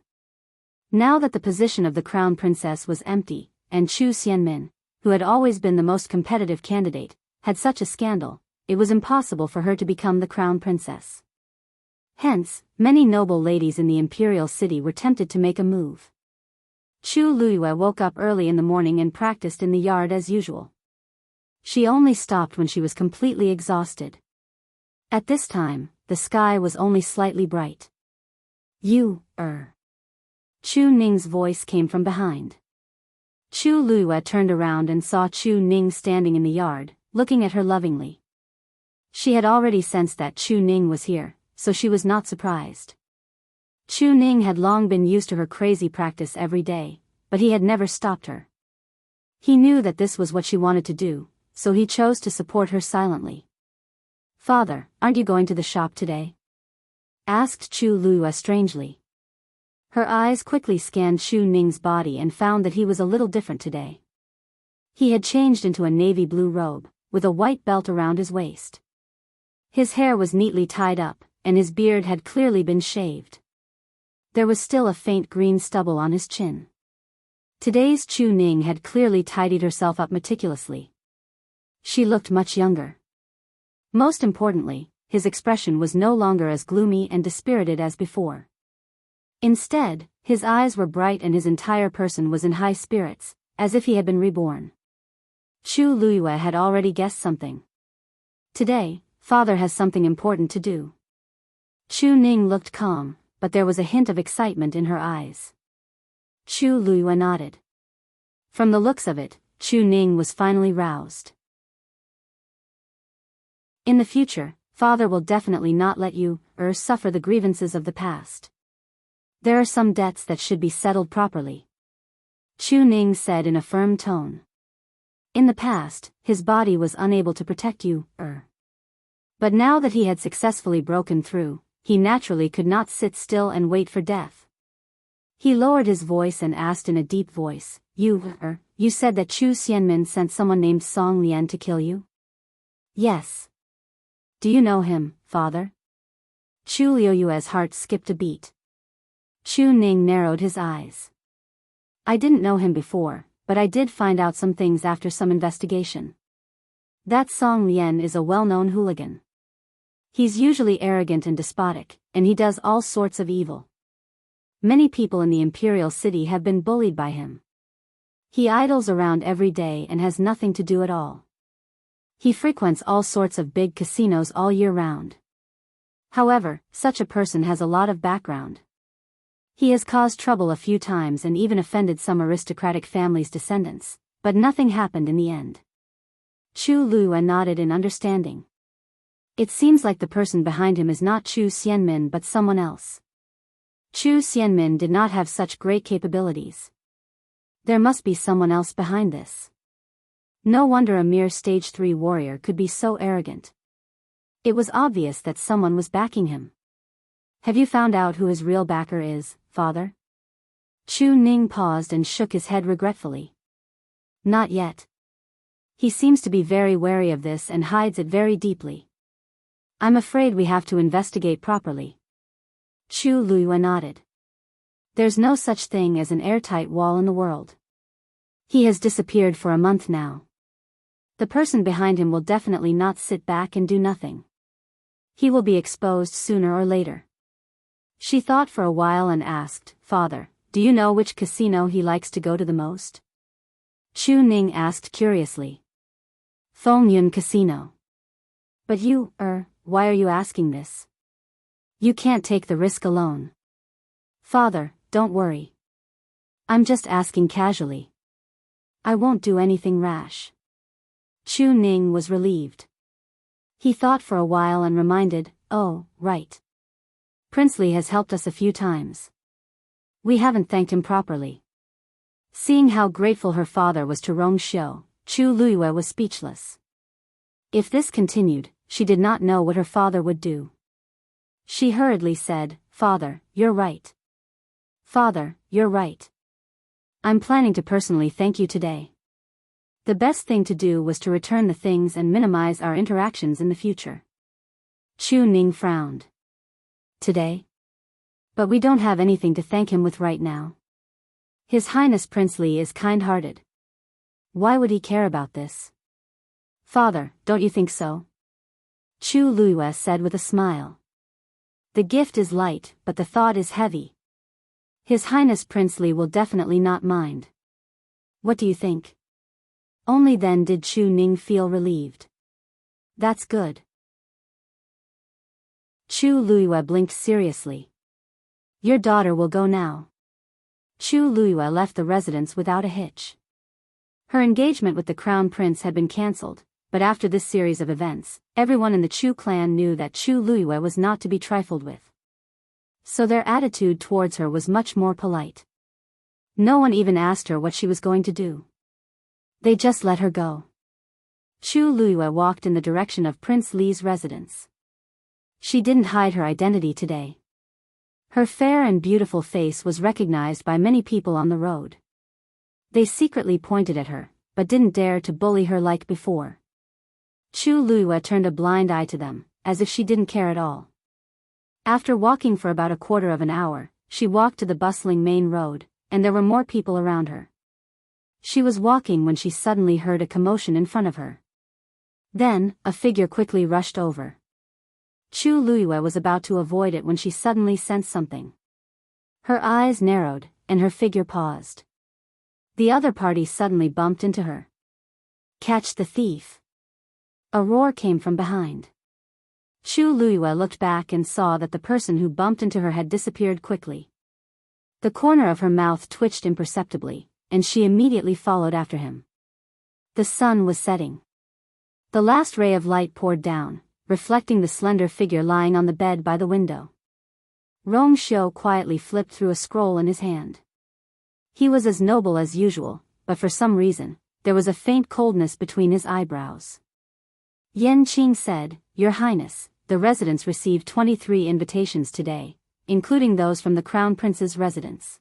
Now that the position of the Crown Princess was empty, and Chu Xianmin, who had always been the most competitive candidate, had such a scandal, it was impossible for her to become the Crown Princess. Hence, many noble ladies in the imperial city were tempted to make a move. Chu Luiyue woke up early in the morning and practiced in the yard as usual. She only stopped when she was completely exhausted. At this time, the sky was only slightly bright. Chu Ning's voice came from behind. Chu Luiyue turned around and saw Chu Ning standing in the yard, looking at her lovingly. She had already sensed that Chu Ning was here, so she was not surprised. Chu Ning had long been used to her crazy practice every day, but he had never stopped her. He knew that this was what she wanted to do, so he chose to support her silently. "Father, aren't you going to the shop today?" asked Chu Luiyue strangely. Her eyes quickly scanned Chu Ning's body and found that he was a little different today. He had changed into a navy blue robe, with a white belt around his waist. His hair was neatly tied up, and his beard had clearly been shaved. There was still a faint green stubble on his chin. Today's Chu Ning had clearly tidied herself up meticulously. She looked much younger. Most importantly, his expression was no longer as gloomy and dispirited as before. Instead, his eyes were bright and his entire person was in high spirits, as if he had been reborn. Chu Luiyue had already guessed something. Today, father has something important to do. Chu Ning looked calm, but there was a hint of excitement in her eyes. Chu Luiyue nodded. From the looks of it, Chu Ning was finally roused. In the future, father will definitely not let you, suffer the grievances of the past. There are some debts that should be settled properly. Chu Ning said in a firm tone. In the past, his body was unable to protect you, But now that he had successfully broken through, he naturally could not sit still and wait for death. He lowered his voice and asked in a deep voice, You said that Chu Xianmin sent someone named Song Lian to kill you? Yes. Do you know him, father? Chu Liuyue's heart skipped a beat. Chu Ning narrowed his eyes. I didn't know him before, but I did find out some things after some investigation. That Song Lian is a well-known hooligan. He's usually arrogant and despotic, and he does all sorts of evil. Many people in the imperial city have been bullied by him. He idles around every day and has nothing to do at all. He frequents all sorts of big casinos all year round. However, such a person has a lot of background. He has caused trouble a few times and even offended some aristocratic family's descendants, but nothing happened in the end. Chu Luiyue nodded in understanding. It seems like the person behind him is not Chu Xianmin but someone else. Chu Xianmin did not have such great capabilities. There must be someone else behind this. No wonder a mere stage 3 warrior could be so arrogant. It was obvious that someone was backing him. Have you found out who his real backer is, father? Chu Ning paused and shook his head regretfully. Not yet. He seems to be very wary of this and hides it very deeply. I'm afraid we have to investigate properly. Chu Luiyue nodded. There's no such thing as an airtight wall in the world. He has disappeared for a month now. The person behind him will definitely not sit back and do nothing. He will be exposed sooner or later. She thought for a while and asked, Father, do you know which casino he likes to go to the most? Chu Ning asked curiously. Thongyun Casino. But you, why are you asking this? You can't take the risk alone. Father, don't worry. I'm just asking casually. I won't do anything rash. Chu Ning was relieved. He thought for a while and reminded, Oh, right. Princely has helped us a few times. We haven't thanked him properly. Seeing how grateful her father was to Rong Xiu, Chu Luiyue was speechless. If this continued, she did not know what her father would do. She hurriedly said, Father, you're right. Father, you're right. I'm planning to personally thank you today. The best thing to do was to return the things and minimize our interactions in the future. Chu Ning frowned. Today? But we don't have anything to thank him with right now. His Highness Princely is kind-hearted. Why would he care about this? Father, don't you think so? Chu Luiyue said with a smile. The gift is light, but the thought is heavy. His Highness Princely will definitely not mind. What do you think? Only then did Chu Ning feel relieved. That's good. Chu Luiyue blinked seriously. Your daughter will go now. Chu Luiyue left the residence without a hitch. Her engagement with the Crown Prince had been cancelled, but after this series of events, everyone in the Chu clan knew that Chu Luiyue was not to be trifled with. So their attitude towards her was much more polite. No one even asked her what she was going to do. They just let her go. Chu Luiyue walked in the direction of Prince Li's residence. She didn't hide her identity today. Her fair and beautiful face was recognized by many people on the road. They secretly pointed at her, but didn't dare to bully her like before. Chu Luiyue turned a blind eye to them, as if she didn't care at all. After walking for about a quarter of an hour, she walked to the bustling main road, and there were more people around her. She was walking when she suddenly heard a commotion in front of her. Then, a figure quickly rushed over. Chu Luiyue was about to avoid it when she suddenly sensed something. Her eyes narrowed, and her figure paused. The other party suddenly bumped into her. "Catch the thief!" A roar came from behind. Chu Luiyue looked back and saw that the person who bumped into her had disappeared quickly. The corner of her mouth twitched imperceptibly, and she immediately followed after him. The sun was setting. The last ray of light poured down, reflecting the slender figure lying on the bed by the window. Rong Xiu quietly flipped through a scroll in his hand. He was as noble as usual, but for some reason, there was a faint coldness between his eyebrows. Yan Qing said, "Your Highness, the residents received 23 invitations today, including those from the Crown Prince's residence.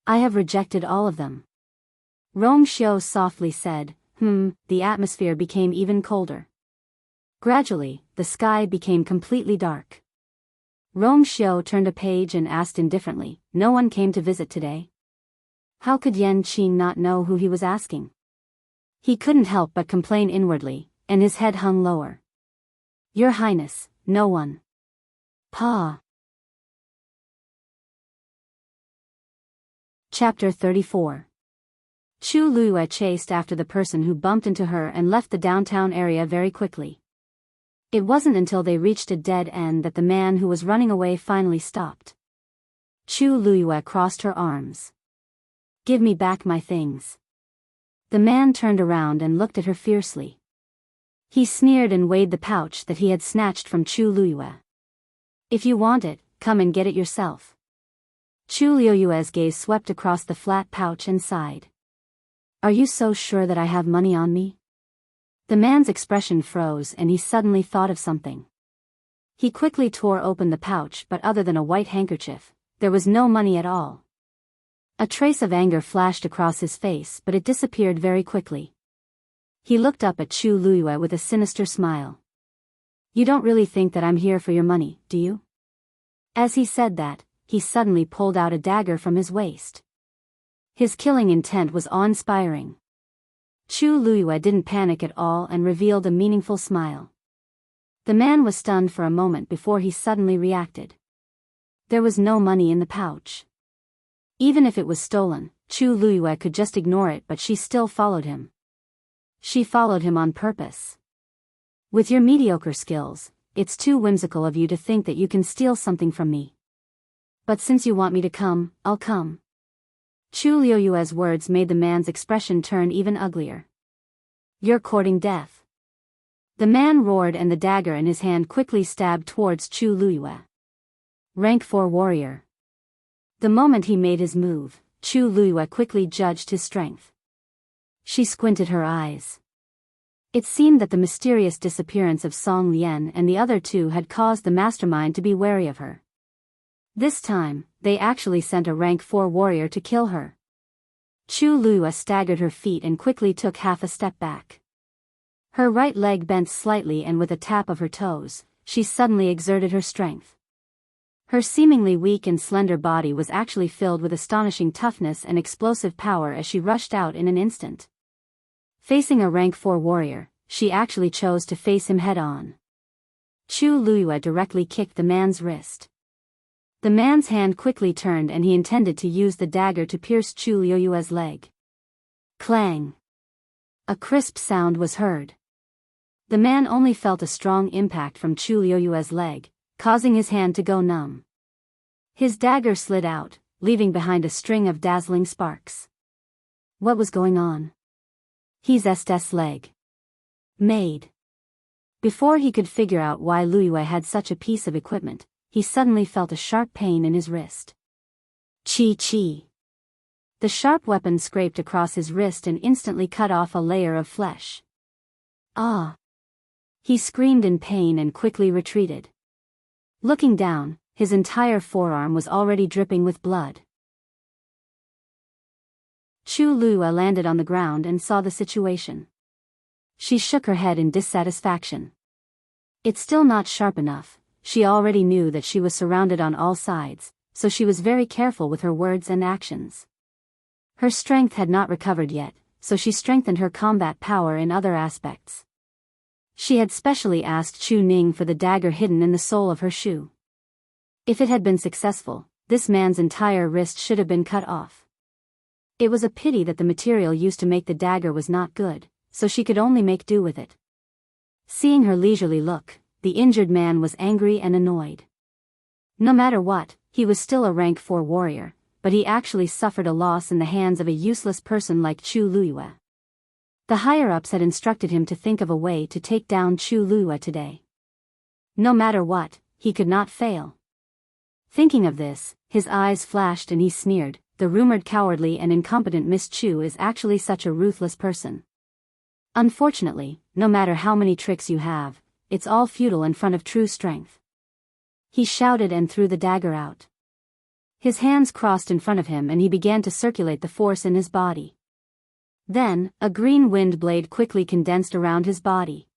I have rejected all of them." Rong Xiu softly said, The atmosphere became even colder. Gradually, the sky became completely dark. Rong Xiu turned a page and asked indifferently, "No one came to visit today?" How could Yan Qing not know who he was asking? He couldn't help but complain inwardly, and his head hung lower. "Your Highness, no one." Pa. Chapter 34. Chu Luiyue chased after the person who bumped into her and left the downtown area very quickly. It wasn't until they reached a dead end that the man who was running away finally stopped. Chu Luiyue crossed her arms. "Give me back my things." The man turned around and looked at her fiercely. He sneered and weighed the pouch that he had snatched from Chu Luiyue. "If you want it, come and get it yourself." Chu Luiyue's gaze swept across the flat pouch and sighed. "Are you so sure that I have money on me?" The man's expression froze and he suddenly thought of something. He quickly tore open the pouch, but other than a white handkerchief, there was no money at all. A trace of anger flashed across his face, but it disappeared very quickly. He looked up at Chu Luiyue with a sinister smile. "You don't really think that I'm here for your money, do you?" As he said that, he suddenly pulled out a dagger from his waist. His killing intent was awe-inspiring. Chu Luiyue didn't panic at all and revealed a meaningful smile. The man was stunned for a moment before he suddenly reacted. There was no money in the pouch. Even if it was stolen, Chu Luiyue could just ignore it, but she still followed him. She followed him on purpose. "With your mediocre skills, it's too whimsical of you to think that you can steal something from me. But since you want me to come, I'll come." Chu Luiyue's words made the man's expression turn even uglier. "You're courting death." The man roared and the dagger in his hand quickly stabbed towards Chu Luiyue. Rank 4 warrior. The moment he made his move, Chu Luiyue quickly judged his strength. She squinted her eyes. It seemed that the mysterious disappearance of Song Lian and the other two had caused the mastermind to be wary of her. This time, they actually sent a rank 4 warrior to kill her. Chu Luiyue staggered her feet and quickly took half a step back. Her right leg bent slightly and with a tap of her toes, she suddenly exerted her strength. Her seemingly weak and slender body was actually filled with astonishing toughness and explosive power as she rushed out in an instant. Facing a rank 4 warrior, she actually chose to face him head-on. Chu Luiyue directly kicked the man's wrist. The man's hand quickly turned and he intended to use the dagger to pierce Chu Luiyue's leg. Clang! A crisp sound was heard. The man only felt a strong impact from Chu Luiyue's leg, causing his hand to go numb. His dagger slid out, leaving behind a string of dazzling sparks. What was going on? He's Estes leg. Made. Before he could figure out why Luiyue had such a piece of equipment, he suddenly felt a sharp pain in his wrist. Chi. The sharp weapon scraped across his wrist and instantly cut off a layer of flesh. Ah! He screamed in pain and quickly retreated. Looking down, his entire forearm was already dripping with blood. Chu Lua landed on the ground and saw the situation. She shook her head in dissatisfaction. It's still not sharp enough. She already knew that she was surrounded on all sides, so she was very careful with her words and actions. Her strength had not recovered yet, so she strengthened her combat power in other aspects. She had specially asked Chu Ning for the dagger hidden in the sole of her shoe. If it had been successful, this man's entire wrist should have been cut off. It was a pity that the material used to make the dagger was not good, so she could only make do with it. Seeing her leisurely look, the injured man was angry and annoyed. No matter what, he was still a rank 4 warrior, but he actually suffered a loss in the hands of a useless person like Chu Lua. The higher-ups had instructed him to think of a way to take down Chu Lua today. No matter what, he could not fail. Thinking of this, his eyes flashed and he sneered, the rumored cowardly and incompetent Miss Chu is actually such a ruthless person. Unfortunately, no matter how many tricks you have, it's all futile in front of true strength. He shouted and threw the dagger out. His hands crossed in front of him and he began to circulate the force in his body. Then, a green wind blade quickly condensed around his body.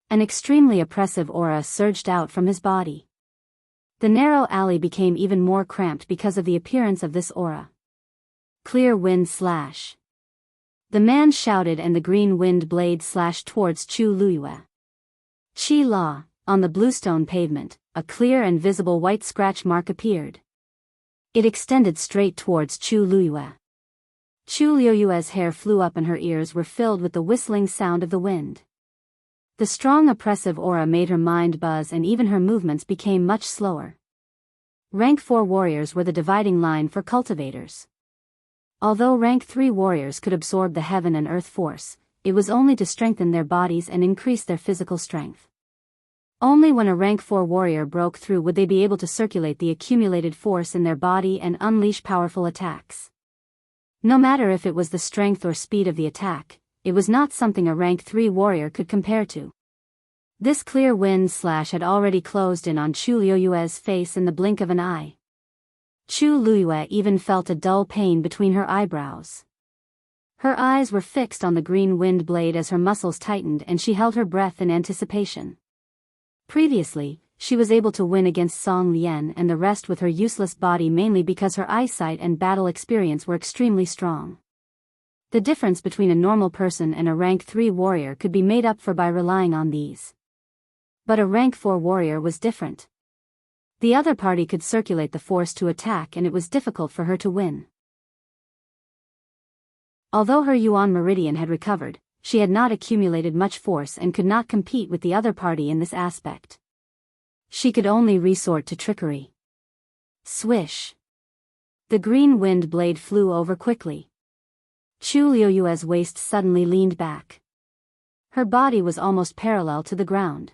An extremely oppressive aura surged out from his body. The narrow alley became even more cramped because of the appearance of this aura. Clear wind slash. The man shouted and the green wind blade slashed towards Chu Lua. Chi La, on the bluestone pavement, a clear and visible white scratch mark appeared. It extended straight towards Chu Lua. Chu Lua's hair flew up and her ears were filled with the whistling sound of the wind. The strong oppressive aura made her mind buzz and even her movements became much slower. Rank 4 warriors were the dividing line for cultivators. Although rank 3 warriors could absorb the heaven and earth force, it was only to strengthen their bodies and increase their physical strength. Only when a rank 4 warrior broke through would they be able to circulate the accumulated force in their body and unleash powerful attacks. No matter if it was the strength or speed of the attack, it was not something a rank 3 warrior could compare to. This clear wind slash had already closed in on Chu Lua's face in the blink of an eye. Chu Lua even felt a dull pain between her eyebrows. Her eyes were fixed on the green wind blade as her muscles tightened and she held her breath in anticipation. Previously, she was able to win against Song Lian and the rest with her useless body mainly because her eyesight and battle experience were extremely strong. The difference between a normal person and a rank 3 warrior could be made up for by relying on these. But a rank 4 warrior was different. The other party could circulate the force to attack and it was difficult for her to win. Although her Yuan meridian had recovered, she had not accumulated much force and could not compete with the other party in this aspect. She could only resort to trickery. Swish! The green wind blade flew over quickly. Chu Lua's waist suddenly leaned back. Her body was almost parallel to the ground.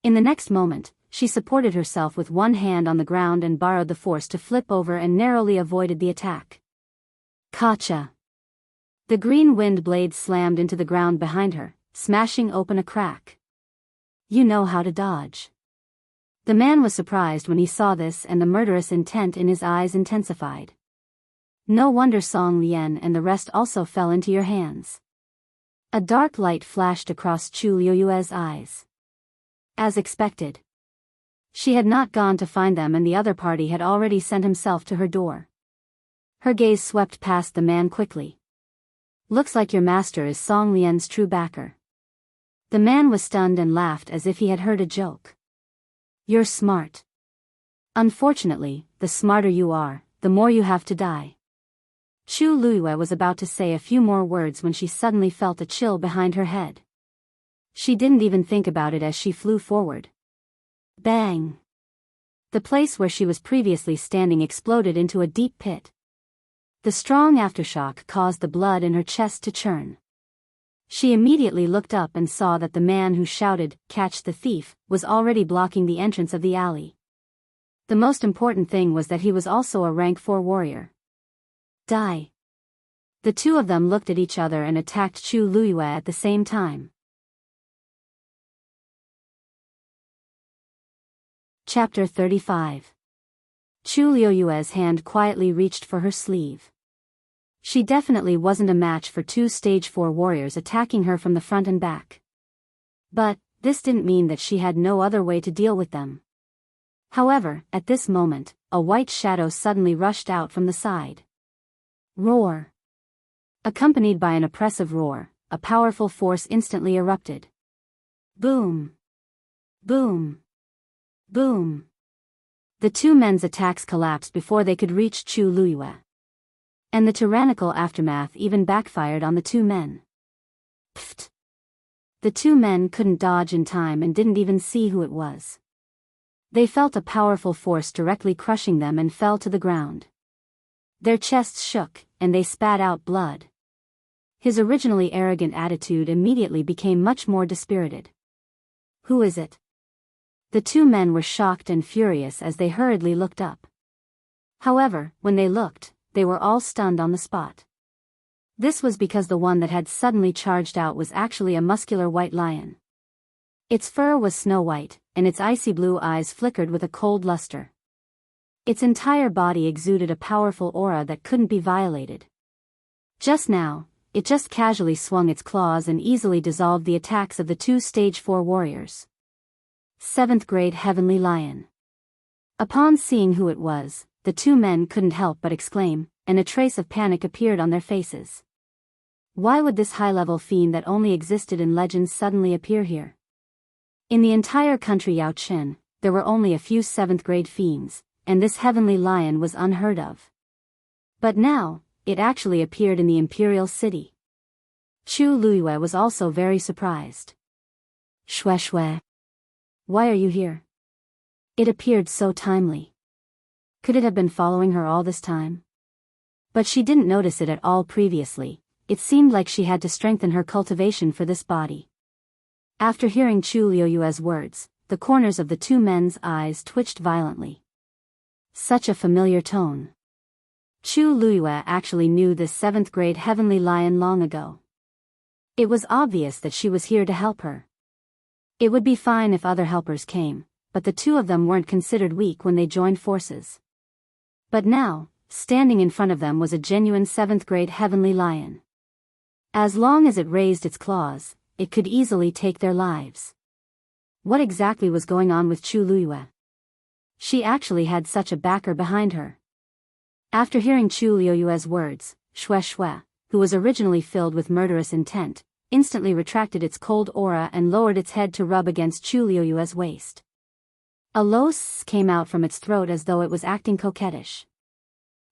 In the next moment, she supported herself with one hand on the ground and borrowed the force to flip over and narrowly avoided the attack. Kacha! The green wind blade slammed into the ground behind her, smashing open a crack. You know how to dodge. The man was surprised when he saw this and the murderous intent in his eyes intensified. No wonder Song Lian and the rest also fell into your hands. A dark light flashed across Chu Lua's eyes. As expected. She had not gone to find them and the other party had already sent himself to her door. Her gaze swept past the man quickly. Looks like your master is Song Lian's true backer. The man was stunned and laughed as if he had heard a joke. You're smart. Unfortunately, the smarter you are, the more you have to die. Chu Lua was about to say a few more words when she suddenly felt a chill behind her head. She didn't even think about it as she flew forward. Bang! The place where she was previously standing exploded into a deep pit. The strong aftershock caused the blood in her chest to churn. She immediately looked up and saw that the man who shouted, "Catch the thief," was already blocking the entrance of the alley. The most important thing was that he was also a rank 4 warrior. Die! The two of them looked at each other and attacked Chu Lua at the same time. Chapter 35. Chu Liuyue's hand quietly reached for her sleeve. She definitely wasn't a match for two stage 4 warriors attacking her from the front and back. But this didn't mean that she had no other way to deal with them. However, at this moment, a white shadow suddenly rushed out from the side. Roar! Accompanied by an oppressive roar, a powerful force instantly erupted. Boom! Boom! Boom! The two men's attacks collapsed before they could reach Chu Liyue. And the tyrannical aftermath even backfired on the two men. Pfft! The two men couldn't dodge in time and didn't even see who it was. They felt a powerful force directly crushing them and fell to the ground. Their chests shook, and they spat out blood. His originally arrogant attitude immediately became much more dispirited. Who is it? The two men were shocked and furious as they hurriedly looked up. However, when they looked, they were all stunned on the spot. This was because the one that had suddenly charged out was actually a muscular white lion. Its fur was snow white, and its icy blue eyes flickered with a cold luster. Its entire body exuded a powerful aura that couldn't be violated. Just now, it just casually swung its claws and easily dissolved the attacks of the two stage 4 warriors. 7th grade Heavenly Lion. Upon seeing who it was, the two men couldn't help but exclaim, and a trace of panic appeared on their faces. Why would this high-level fiend that only existed in legends suddenly appear here? In the entire country Yaochen, there were only a few 7th grade fiends, and this heavenly lion was unheard of. But now, it actually appeared in the imperial city. Chu Liyue was also very surprised. Shue Shue. Why are you here? It appeared so timely. Could it have been following her all this time? But she didn't notice it at all previously. It seemed like she had to strengthen her cultivation for this body. After hearing Chu Liuyue's words, the corners of the two men's eyes twitched violently. Such a familiar tone. Chu Liyue actually knew this 7th grade heavenly lion long ago. It was obvious that she was here to help her. It would be fine if other helpers came, but the two of them weren't considered weak when they joined forces. But now, standing in front of them was a genuine 7th grade heavenly lion. As long as it raised its claws, it could easily take their lives. What exactly was going on with Chu Liyue? She actually had such a backer behind her. After hearing Chu Liuyue's words, Shue Shue, who was originally filled with murderous intent, instantly retracted its cold aura and lowered its head to rub against Chu Liuyue's waist. A low s came out from its throat as though it was acting coquettish.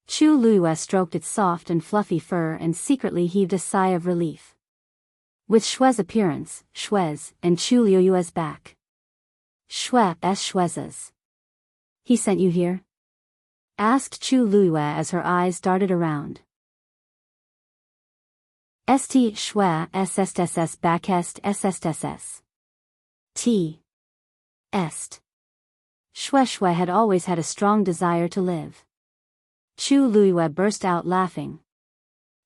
Chu Liyue stroked its soft and fluffy fur and secretly heaved a sigh of relief. With Shue's appearance, Shue's, and Chu Liuyue's back. Shue's. He sent you here? Asked Chu Liyue as her eyes darted around. St Shue SSSS backest SSSS. T. Est. Shue Shue had always had a strong desire to live. Chu Liyue burst out laughing.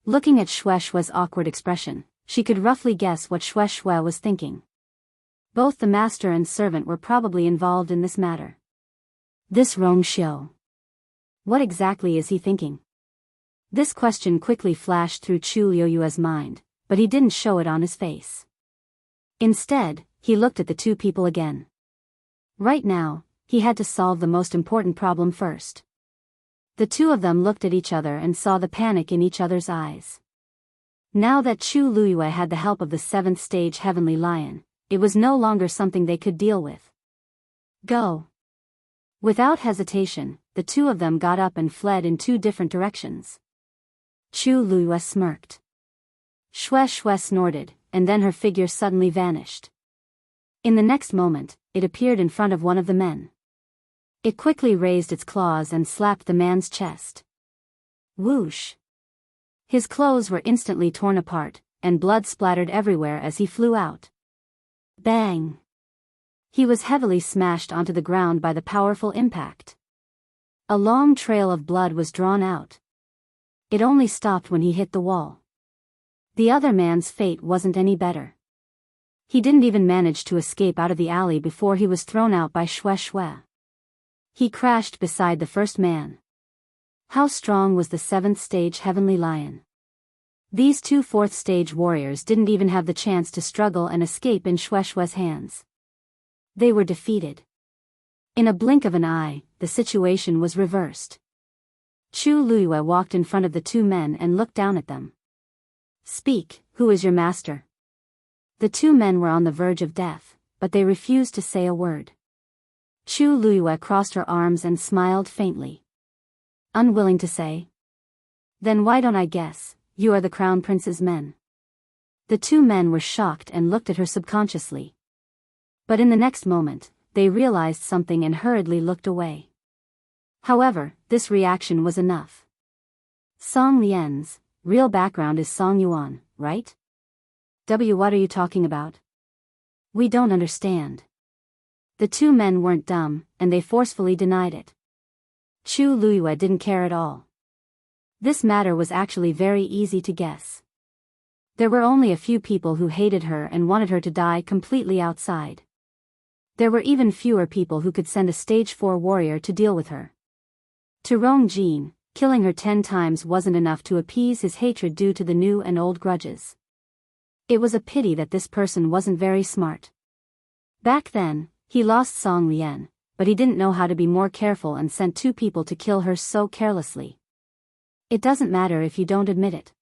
Looking at Shue Shue's awkward expression, she could roughly guess what Shue Shue was thinking. Both the master and servant were probably involved in this matter. This Rong Xiu. What exactly is he thinking? This question quickly flashed through Chu Liuyue's mind, but he didn't show it on his face. Instead, he looked at the two people again. Right now, he had to solve the most important problem first. The two of them looked at each other and saw the panic in each other's eyes. Now that Chu Liyue had the help of the 7th stage heavenly lion, it was no longer something they could deal with. Go! Without hesitation, the two of them got up and fled in two different directions. Chu Liyue smirked. Shue Shue snorted, and then her figure suddenly vanished. In the next moment, it appeared in front of one of the men. It quickly raised its claws and slapped the man's chest. Whoosh! His clothes were instantly torn apart, and blood splattered everywhere as he flew out. Bang! He was heavily smashed onto the ground by the powerful impact. A long trail of blood was drawn out. It only stopped when he hit the wall. The other man's fate wasn't any better. He didn't even manage to escape out of the alley before he was thrown out by Shue Shue. He crashed beside the first man. How strong was the 7th stage Heavenly Lion? These two 4th stage warriors didn't even have the chance to struggle and escape in Shueshue's hands. They were defeated. In a blink of an eye, the situation was reversed. Chu Luiyue walked in front of the two men and looked down at them. Speak, who is your master? The two men were on the verge of death, but they refused to say a word. Chu Luiyue crossed her arms and smiled faintly. Unwilling to say? Then why don't I guess, you are the Crown Prince's men? The two men were shocked and looked at her subconsciously. But in the next moment, they realized something and hurriedly looked away. However, this reaction was enough. Song Lian's real background is Song Yuan, right? What are you talking about? We don't understand. The two men weren't dumb, and they forcefully denied it. Chu Luiyue didn't care at all. This matter was actually very easy to guess. There were only a few people who hated her and wanted her to die completely outside. There were even fewer people who could send a stage 4 warrior to deal with her. To Rong Jin, killing her 10 times wasn't enough to appease his hatred due to the new and old grudges. It was a pity that this person wasn't very smart. Back then, he lost Song Lian, but he didn't know how to be more careful and sent 2 people to kill her so carelessly. It doesn't matter if you don't admit it.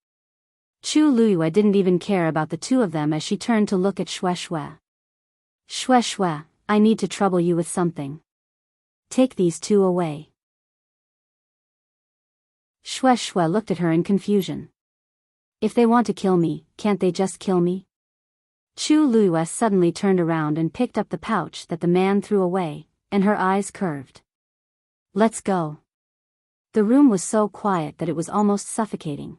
Chu Luiyue didn't even care about the two of them as she turned to look at Shueshue. Shueshue, I need to trouble you with something. Take these two away. Shueshue looked at her in confusion. If they want to kill me, can't they just kill me? Chu Luiyue suddenly turned around and picked up the pouch that the man threw away, and her eyes curved. Let's go. The room was so quiet that it was almost suffocating.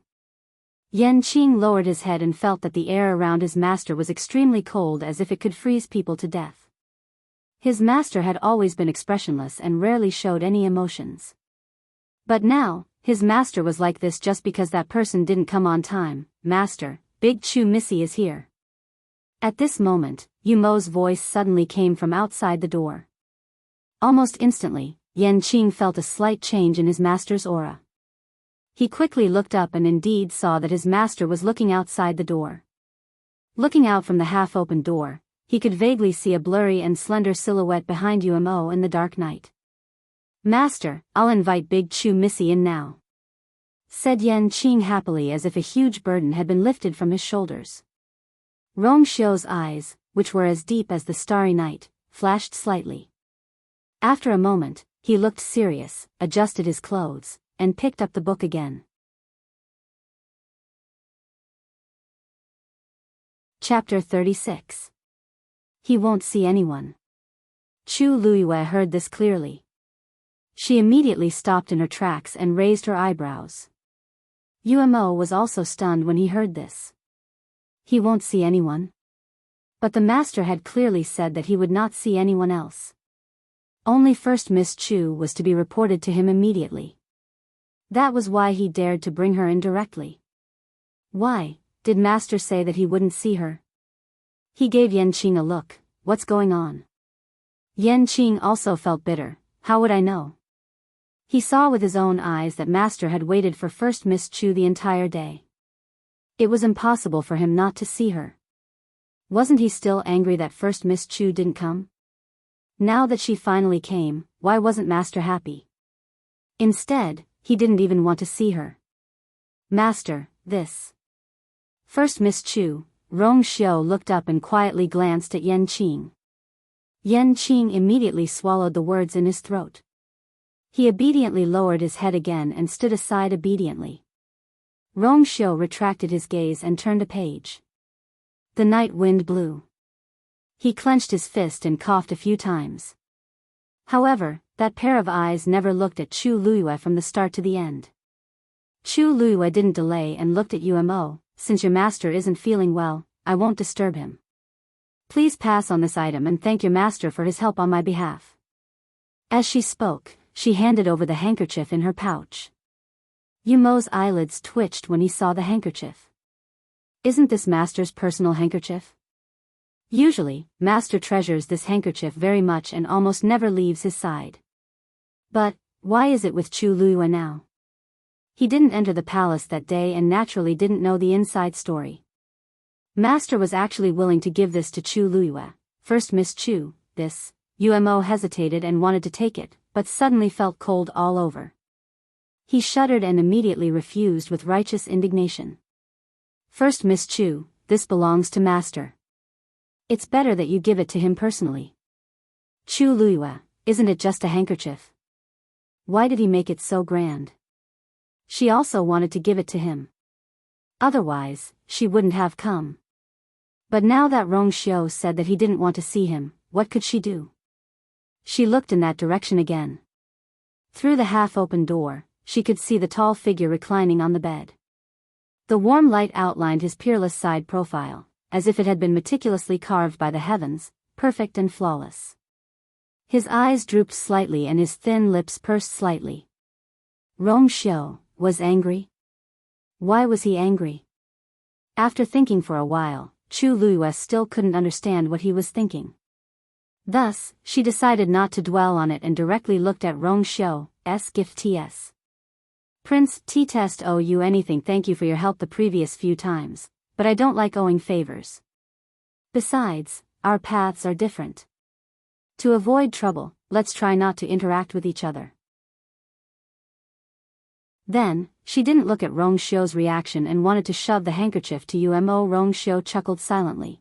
Yan Qing lowered his head and felt that the air around his master was extremely cold, as if it could freeze people to death. His master had always been expressionless and rarely showed any emotions. But now, his master was like this just because that person didn't come on time. Master, Big Chu Missy is here. At this moment, Yu Mo's voice suddenly came from outside the door. Almost instantly, Yan Qing felt a slight change in his master's aura. He quickly looked up and indeed saw that his master was looking outside the door. Looking out from the half-open door, he could vaguely see a blurry and slender silhouette behind Yu Mo in the dark night. Master, I'll invite Big Chu Missy in now, said Yan Qing happily, as if a huge burden had been lifted from his shoulders. Rong Xiu's eyes, which were as deep as the starry night, flashed slightly. After a moment, he looked serious, adjusted his clothes, and picked up the book again. Chapter 36. He won't see anyone. Chu Luiyue heard this clearly. She immediately stopped in her tracks and raised her eyebrows. Yu Mo was also stunned when he heard this. He won't see anyone? But the master had clearly said that he would not see anyone else. Only First Miss Chu was to be reported to him immediately. That was why he dared to bring her in directly. Why, did master say that he wouldn't see her? He gave Yan Qing a look. What's going on? Yan Qing also felt bitter. How would I know? He saw with his own eyes that master had waited for First Miss Chu the entire day. It was impossible for him not to see her. Wasn't he still angry that First Miss Chu didn't come? Now that she finally came, why wasn't master happy? Instead, he didn't even want to see her. Master, this. First Miss Chu, Rong Xiu looked up and quietly glanced at Yan Qing. Yan Qing immediately swallowed the words in his throat. He obediently lowered his head again and stood aside obediently. Rong Xiu retracted his gaze and turned a page. The night wind blew. He clenched his fist and coughed a few times. However, that pair of eyes never looked at Chu Luiyue from the start to the end. Chu Luiyue didn't delay and looked at Yu Mo. Since your master isn't feeling well, I won't disturb him. Please pass on this item and thank your master for his help on my behalf. As she spoke, she handed over the handkerchief in her pouch. Yu Mo's eyelids twitched when he saw the handkerchief. Isn't this master's personal handkerchief? Usually, master treasures this handkerchief very much and almost never leaves his side. But, why is it with Chu Luiyue now? He didn't enter the palace that day and naturally didn't know the inside story. Master was actually willing to give this to Chu Luiyue. First Miss Chu, this, Umo hesitated and wanted to take it, but suddenly felt cold all over. He shuddered and immediately refused with righteous indignation. First Miss Chu, this belongs to Master. It's better that you give it to him personally. Chu Luiyue, isn't it just a handkerchief? Why did he make it so grand? She also wanted to give it to him. Otherwise, she wouldn't have come. But now that Rong Xiu said that he didn't want to see him, what could she do? She looked in that direction again. Through the half-open door, she could see the tall figure reclining on the bed. The warm light outlined his peerless side profile, as if it had been meticulously carved by the heavens, perfect and flawless. His eyes drooped slightly and his thin lips pursed slightly. Rong Xiu was angry? Why was he angry? After thinking for a while, Chu Luiyue still couldn't understand what he was thinking. Thus, she decided not to dwell on it and directly looked at Rong Xiu's gift. Ts. Prince, T-test owe you anything. Thank you for your help the previous few times, but I don't like owing favors. Besides, our paths are different. To avoid trouble, let's try not to interact with each other. Then, she didn't look at Rong Xiu's reaction and wanted to shove the handkerchief to Umo. Rong Xiu chuckled silently.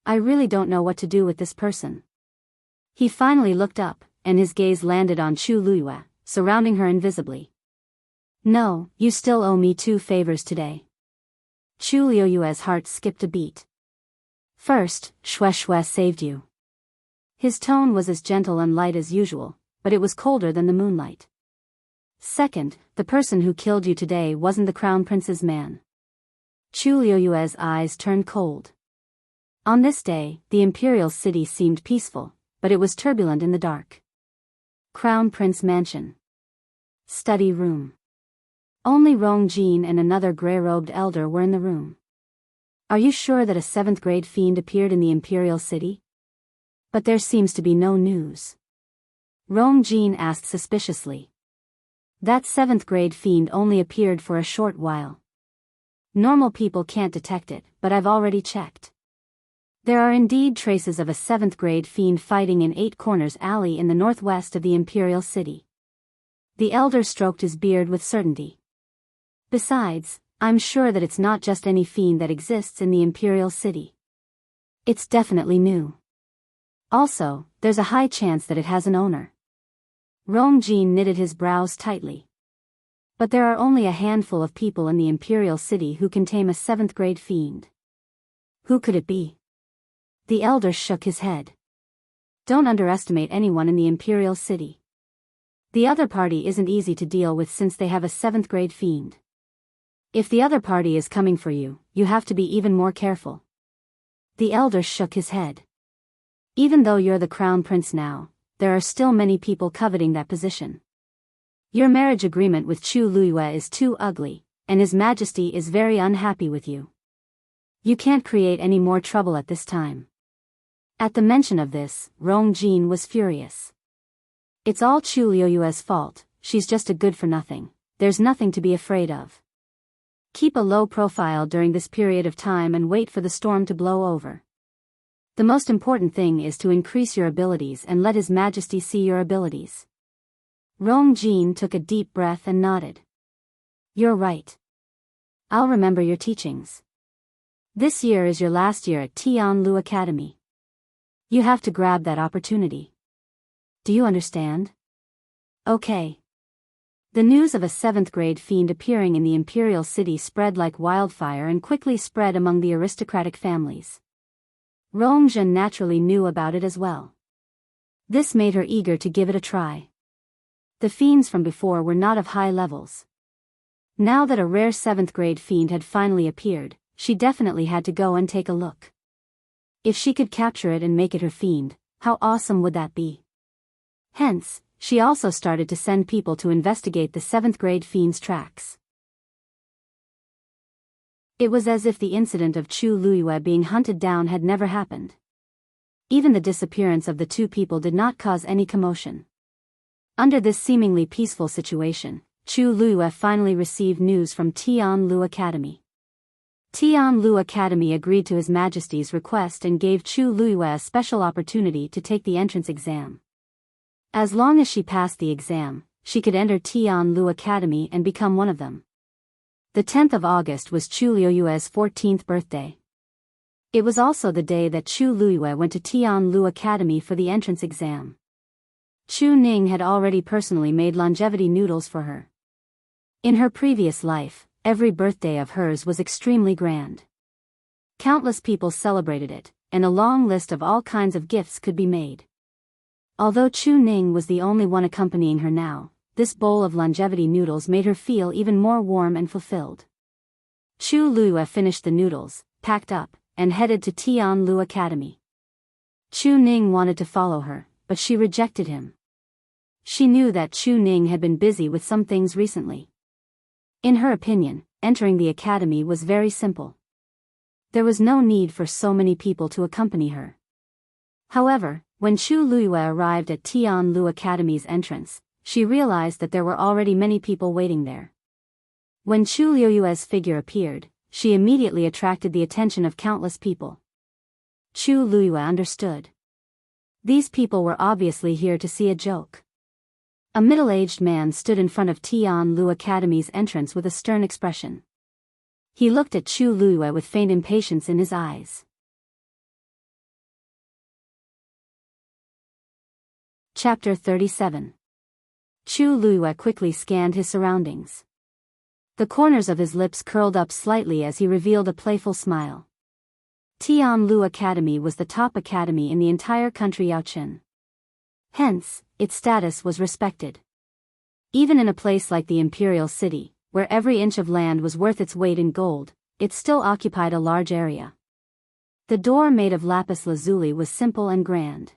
I really don't know what to do with this person. He finally looked up, and his gaze landed on Chu Luiyue, surrounding her invisibly. No, you still owe me 2 favors today. Chu Luiyue's heart skipped a beat. First, Xue saved you. His tone was as gentle and light as usual, but it was colder than the moonlight. Second, the person who killed you today wasn't the crown prince's man. Chu Luiyue's eyes turned cold. On this day, the imperial city seemed peaceful, but it was turbulent in the dark. Crown Prince Mansion. Study room. Only Rong Jin and another gray-robed elder were in the room. Are you sure that a 7th-grade fiend appeared in the imperial city? But there seems to be no news. Rong Jin asked suspiciously. That 7th-grade fiend only appeared for a short while. Normal people can't detect it, but I've already checked. There are indeed traces of a 7th-grade fiend fighting in 8 Corners Alley in the northwest of the imperial city. The elder stroked his beard with certainty. Besides, I'm sure that it's not just any fiend that exists in the imperial city. It's definitely new. Also, there's a high chance that it has an owner. Rong Jin knitted his brows tightly. But there are only a handful of people in the imperial city who can tame a 7th-grade fiend. Who could it be? The elder shook his head. Don't underestimate anyone in the imperial city. The other party isn't easy to deal with since they have a 7th-grade fiend. If the other party is coming for you, you have to be even more careful. The elder shook his head. Even though you're the crown prince now, there are still many people coveting that position. Your marriage agreement with Chu Luiyue is too ugly, and His Majesty is very unhappy with you. You can't create any more trouble at this time. At the mention of this, Rong Jin was furious. It's all Chu Luiyue's fault, she's just a good-for-nothing, there's nothing to be afraid of. Keep a low profile during this period of time and wait for the storm to blow over. The most important thing is to increase your abilities and let His Majesty see your abilities. Rong Jin took a deep breath and nodded. You're right. I'll remember your teachings. This year is your last year at Tianlu Academy. You have to grab that opportunity. Do you understand? Okay. The news of a 7th-grade fiend appearing in the imperial city spread like wildfire and quickly spread among the aristocratic families. Rong Jin naturally knew about it as well. This made her eager to give it a try. The fiends from before were not of high levels. Now that a rare 7th-grade fiend had finally appeared, she definitely had to go and take a look. If she could capture it and make it her fiend, how awesome would that be? Hence, she also started to send people to investigate the 7th-grade fiend's tracks. It was as if the incident of Chu Luiyue being hunted down had never happened. Even the disappearance of the 2 people did not cause any commotion. Under this seemingly peaceful situation, Chu Luyue finally received news from Tianlu Academy. Tianlu Academy agreed to His Majesty's request and gave Chu Luyue a special opportunity to take the entrance exam. As long as she passed the exam, she could enter Tianlu Academy and become one of them. The 10th of August was Chu Luyue's 14th birthday. It was also the day that Chu Luyue went to Tianlu Academy for the entrance exam. Chu Ning had already personally made longevity noodles for her. In her previous life, every birthday of hers was extremely grand. Countless people celebrated it, and a long list of all kinds of gifts could be made. Although Chu Ning was the only one accompanying her now, this bowl of longevity noodles made her feel even more warm and fulfilled. Chu Luyue finished the noodles, packed up, and headed to Tianlu Academy. Chu Ning wanted to follow her, but she rejected him. She knew that Chu Ning had been busy with some things recently. In her opinion, entering the academy was very simple. There was no need for so many people to accompany her. However, when Chu Luyue arrived at Tianlu Academy's entrance, she realized that there were already many people waiting there. When Chu Luyue's figure appeared, she immediately attracted the attention of countless people. Chu Luyue understood. These people were obviously here to see a joke. A middle-aged man stood in front of Tianlu Academy's entrance with a stern expression. He looked at Chu Luyue with faint impatience in his eyes. Chapter 37. Chu Luyue quickly scanned his surroundings. The corners of his lips curled up slightly as he revealed a playful smile. Tianlu Academy was the top academy in the entire country Yaochen. Hence, its status was respected. Even in a place like the imperial city, where every inch of land was worth its weight in gold, it still occupied a large area. The door made of lapis lazuli was simple and grand.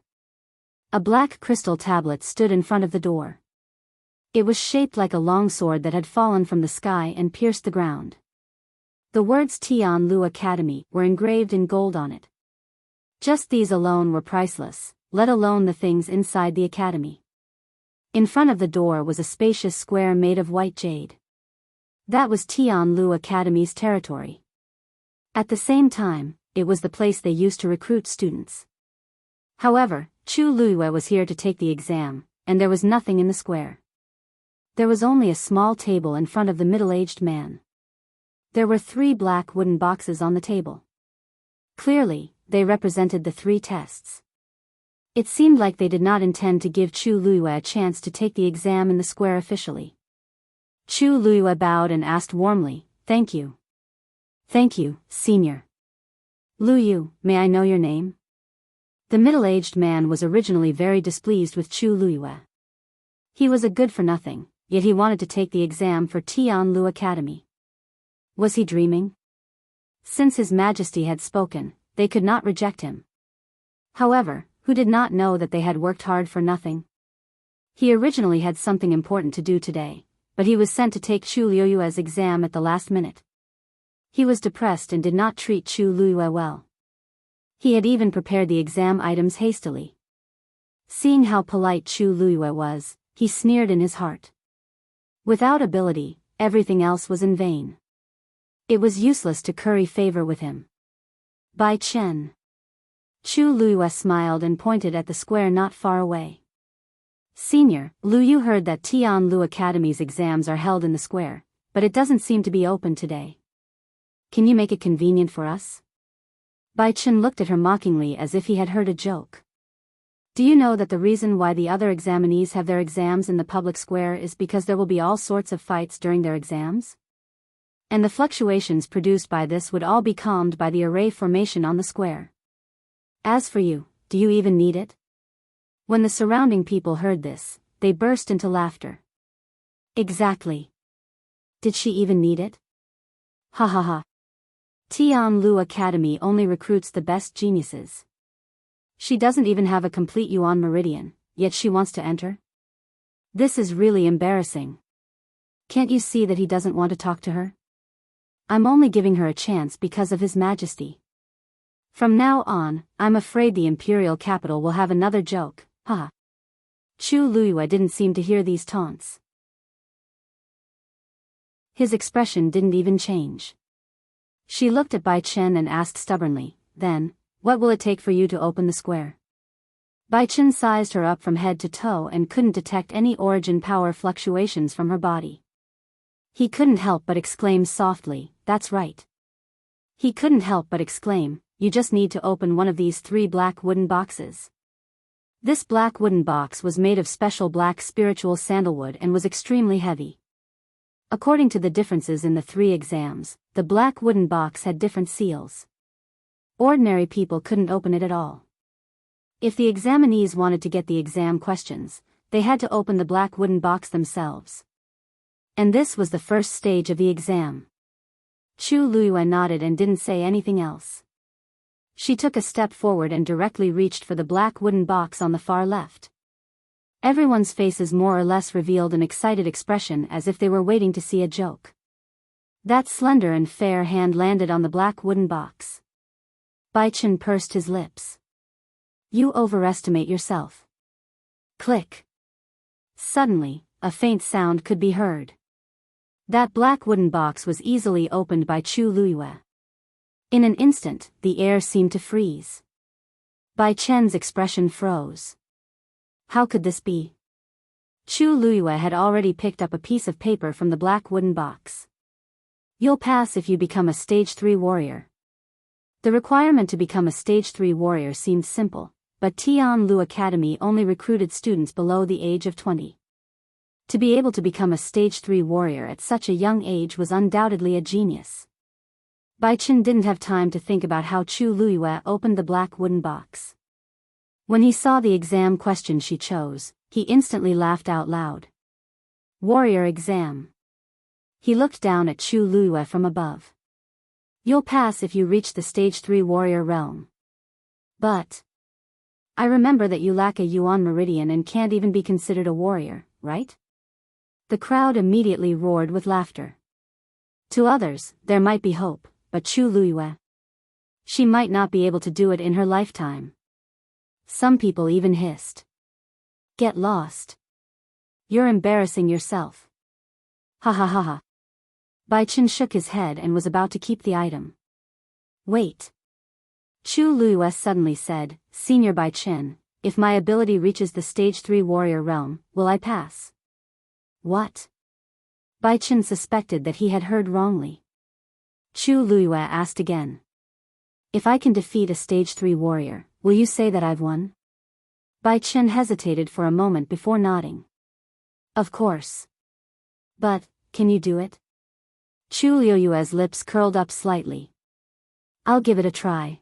A black crystal tablet stood in front of the door. It was shaped like a long sword that had fallen from the sky and pierced the ground. The words Tianlu Academy were engraved in gold on it. Just these alone were priceless, let alone the things inside the academy. In front of the door was a spacious square made of white jade. That was Tianlu Academy's territory. At the same time, it was the place they used to recruit students. However, Chu Luyue was here to take the exam, and there was nothing in the square. There was only a small table in front of the middle-aged man. There were 3 black wooden boxes on the table. Clearly, they represented the 3 tests. It seemed like they did not intend to give Chu Luyue a chance to take the exam in the square officially. Chu Luyue bowed and asked warmly, "Thank you." "Thank you, senior." "Luyu, may I know your name?" The middle-aged man was originally very displeased with Chu Luyue. He was a good-for-nothing, yet he wanted to take the exam for Tianlu Academy. Was he dreaming? Since His Majesty had spoken, they could not reject him. However, who did not know that they had worked hard for nothing? He originally had something important to do today, but he was sent to take Chu Luyue's exam at the last minute. He was depressed and did not treat Chu Luyue well. He had even prepared the exam items hastily. Seeing how polite Chu Luyue was, he sneered in his heart. Without ability, everything else was in vain. It was useless to curry favor with him. Bai Chen. Chu Luyue smiled and pointed at the square not far away. "Senior, Luyu heard that Tianlu Academy's exams are held in the square, but it doesn't seem to be open today. Can you make it convenient for us?" Bai Chen looked at her mockingly as if he had heard a joke. "Do you know that the reason why the other examinees have their exams in the public square is because there will be all sorts of fights during their exams? And the fluctuations produced by this would all be calmed by the array formation on the square. As for you, do you even need it?" When the surrounding people heard this, they burst into laughter. Exactly. Did she even need it? Ha ha ha. Tianlu Academy only recruits the best geniuses. She doesn't even have a complete Yuan meridian, yet she wants to enter? This is really embarrassing. Can't you see that he doesn't want to talk to her? I'm only giving her a chance because of His Majesty. From now on, I'm afraid the imperial capital will have another joke, haha. Chu Luiyue didn't seem to hear these taunts. His expression didn't even change. She looked at Bai Chen and asked stubbornly, "Then, what will it take for you to open the square?" Bai Chen sized her up from head to toe and couldn't detect any origin power fluctuations from her body. He couldn't help but exclaim softly, "That's right." He couldn't help but exclaim, "You just need to open one of these 3 black wooden boxes." This black wooden box was made of special black spiritual sandalwood and was extremely heavy. According to the differences in the 3 exams, the black wooden box had different seals. Ordinary people couldn't open it at all. If the examinees wanted to get the exam questions, they had to open the black wooden box themselves. And this was the first stage of the exam. Chu Luiyue nodded and didn't say anything else. She took a step forward and directly reached for the black wooden box on the far left. Everyone's faces more or less revealed an excited expression as if they were waiting to see a joke. That slender and fair hand landed on the black wooden box. Bai Chen pursed his lips. "You overestimate yourself." Click. Suddenly, a faint sound could be heard. That black wooden box was easily opened by Chu Luiyue. In an instant, the air seemed to freeze. Bai Chen's expression froze. How could this be? Chu Luiyue had already picked up a piece of paper from the black wooden box. "You'll pass if you become a Stage 3 warrior." The requirement to become a Stage 3 warrior seemed simple, but Tianlu Academy only recruited students below the age of 20. To be able to become a Stage 3 warrior at such a young age was undoubtedly a genius. Bai Chen didn't have time to think about how Chu Luiyue opened the black wooden box. When he saw the exam question she chose, he instantly laughed out loud. Warrior exam. He looked down at Chu Luiyue from above. "You'll pass if you reach the Stage 3 warrior realm. But I remember that you lack a Yuan meridian and can't even be considered a warrior, right?" The crowd immediately roared with laughter. To others, there might be hope, but Chu Luiyue, she might not be able to do it in her lifetime. Some people even hissed, "Get lost. You're embarrassing yourself." Ha ha ha ha. Bai Chen shook his head and was about to keep the item. "Wait." Chu Luiyue suddenly said, "Senior Bai Chen, if my ability reaches the Stage 3 warrior realm, will I pass?" What? Bai Chen suspected that he had heard wrongly. Chu Luiyue asked again. "If I can defeat a Stage 3 warrior, will you say that I've won?" Bai Chen hesitated for a moment before nodding. "Of course. But, can you do it?" Chu Luiyue's lips curled up slightly. "I'll give it a try."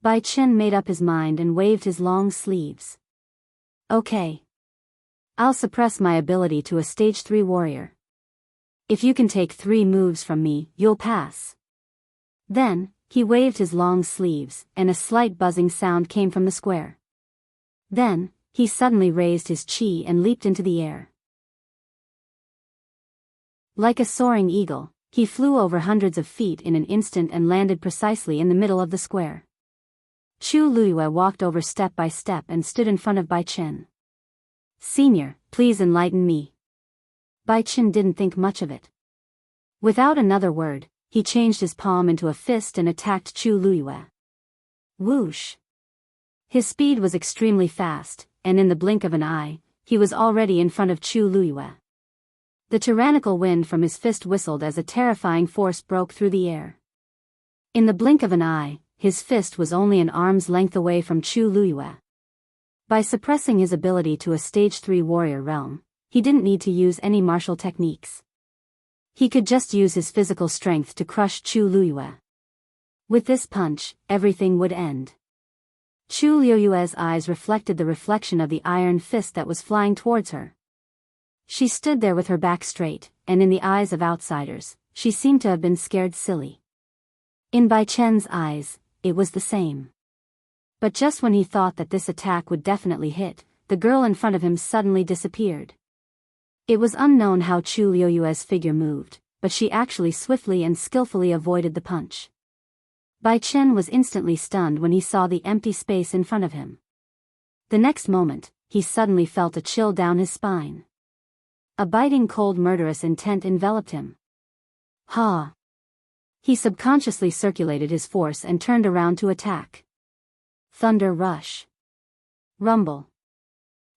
Bai Chen made up his mind and waved his long sleeves. "Okay. I'll suppress my ability to a Stage 3 warrior. If you can take 3 moves from me, you'll pass." Then, he waved his long sleeves, and a slight buzzing sound came from the square. Then, he suddenly raised his chi and leaped into the air. Like a soaring eagle, he flew over hundreds of feet in an instant and landed precisely in the middle of the square. Chu Luiyue walked over step by step and stood in front of Bai Chen. "Senior, please enlighten me." Bai Chen didn't think much of it. Without another word, he changed his palm into a fist and attacked Chu Luiyue. Whoosh! His speed was extremely fast, and in the blink of an eye, he was already in front of Chu Luiyue. The tyrannical wind from his fist whistled as a terrifying force broke through the air. In the blink of an eye, his fist was only an arm's length away from Chu Luiyue. By suppressing his ability to a Stage 3 warrior realm, he didn't need to use any martial techniques. He could just use his physical strength to crush Chu Luiyue. With this punch, everything would end. Chu Luiyue's eyes reflected the reflection of the iron fist that was flying towards her. She stood there with her back straight, and in the eyes of outsiders, she seemed to have been scared silly. In Bai Chen's eyes, it was the same. But just when he thought that this attack would definitely hit, the girl in front of him suddenly disappeared. It was unknown how Chu Luiyue's figure moved, but she actually swiftly and skillfully avoided the punch. Bai Chen was instantly stunned when he saw the empty space in front of him. The next moment, he suddenly felt a chill down his spine. A biting cold murderous intent enveloped him. Ha! He subconsciously circulated his force and turned around to attack. Thunder rush. Rumble.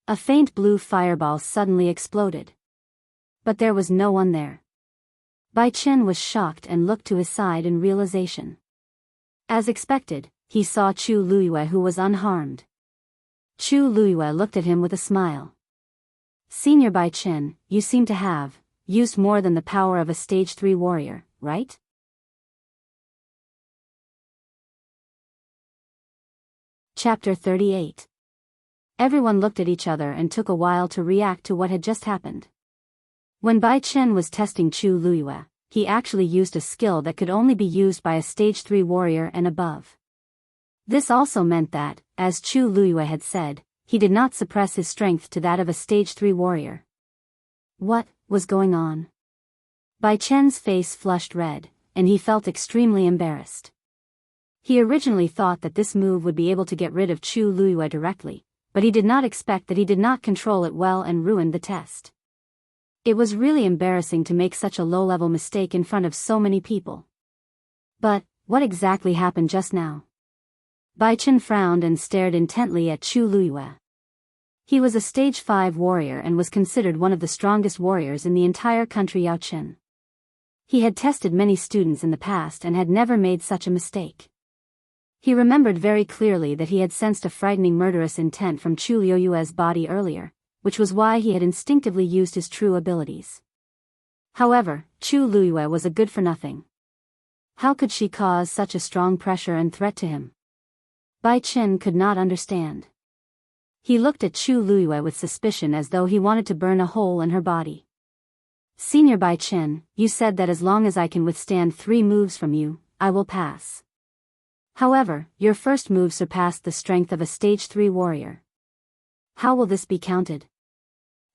A faint blue fireball suddenly exploded. But there was no one there. Bai Chen was shocked and looked to his side in realization. As expected, he saw Chu Luiyue, who was unharmed. Chu Luiyue looked at him with a smile. Senior Bai Chen, you seem to have used more than the power of a stage 3 warrior, right? Chapter 38. Everyone looked at each other and took a while to react to what had just happened. When Bai Chen was testing Chu Luiyue, he actually used a skill that could only be used by a stage 3 warrior and above. This also meant that, as Chu Luiyue had said, he did not suppress his strength to that of a stage 3 warrior. What was going on? Bai Chen's face flushed red, and he felt extremely embarrassed. He originally thought that this move would be able to get rid of Chu Luiyue directly, but he did not expect that he did not control it well and ruined the test. It was really embarrassing to make such a low-level mistake in front of so many people. But, what exactly happened just now? Bai Chen frowned and stared intently at Chu Luiyue. He was a stage 5 warrior and was considered one of the strongest warriors in the entire country Yaochen. He had tested many students in the past and had never made such a mistake. He remembered very clearly that he had sensed a frightening murderous intent from Chu Luiyue's body earlier, which was why he had instinctively used his true abilities. However, Chu Luiyue was a good-for-nothing. How could she cause such a strong pressure and threat to him? Bai Chen could not understand. He looked at Chu Luiyue with suspicion as though he wanted to burn a hole in her body. Senior Bai Chen, you said that as long as I can withstand 3 moves from you, I will pass. However, your first move surpassed the strength of a stage 3 warrior. How will this be counted?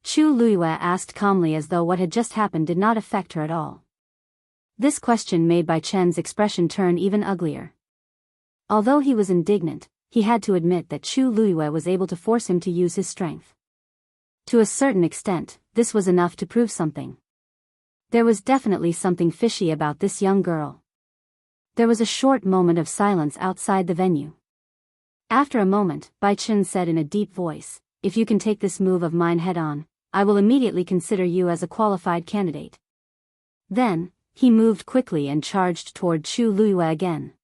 Chu Luiyue asked calmly as though what had just happened did not affect her at all. This question made Bai Chen's expression turn even uglier. Although he was indignant, he had to admit that Chu Luiyue was able to force him to use his strength. To a certain extent, this was enough to prove something. There was definitely something fishy about this young girl. There was a short moment of silence outside the venue. After a moment, Bai Chen said in a deep voice, "If you can take this move of mine head-on, I will immediately consider you as a qualified candidate." Then, he moved quickly and charged toward Chu Luiyue again.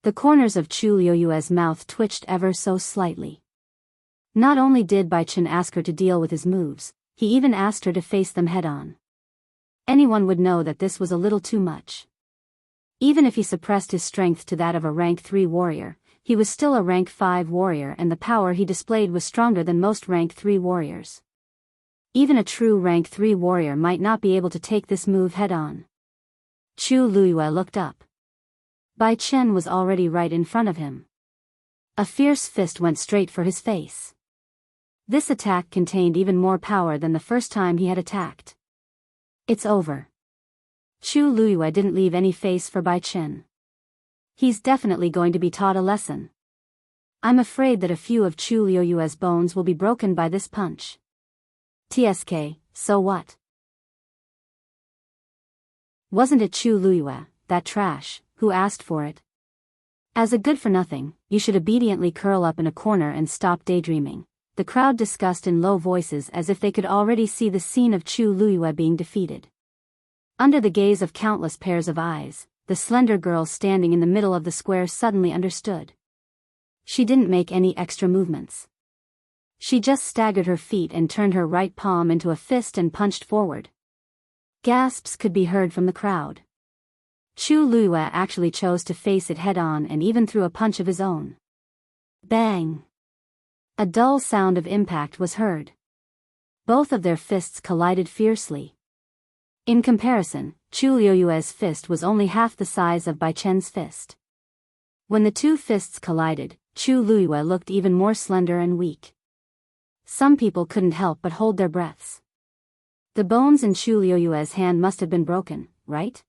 The corners of Chu Luiyue's mouth twitched ever so slightly. Not only did Bai Chen ask her to deal with his moves, he even asked her to face them head-on. Anyone would know that this was a little too much. Even if he suppressed his strength to that of a rank 3 warrior, he was still a rank 5 warrior and the power he displayed was stronger than most rank 3 warriors. Even a true rank 3 warrior might not be able to take this move head-on. Chu Luiyue looked up. Bai Chen was already right in front of him. A fierce fist went straight for his face. This attack contained even more power than the first time he had attacked. It's over. Chu Luiyue didn't leave any face for Bai Chen. He's definitely going to be taught a lesson. I'm afraid that a few of Chu Luiyue's bones will be broken by this punch. TSK, so what? Wasn't it Chu Luiyue, that trash, who asked for it? As a good-for-nothing, you should obediently curl up in a corner and stop daydreaming, the crowd discussed in low voices as if they could already see the scene of Chu Luiyue being defeated. Under the gaze of countless pairs of eyes, the slender girl standing in the middle of the square suddenly understood. She didn't make any extra movements. She just staggered her feet and turned her right palm into a fist and punched forward. Gasps could be heard from the crowd. Chu Luiyue actually chose to face it head-on and even threw a punch of his own. Bang! A dull sound of impact was heard. Both of their fists collided fiercely. In comparison, Chu Luiyue's fist was only half the size of Bai Chen's fist. When the two fists collided, Chu Luiyue looked even more slender and weak. Some people couldn't help but hold their breaths. The bones in Chu Luiyue's hand must have been broken, right?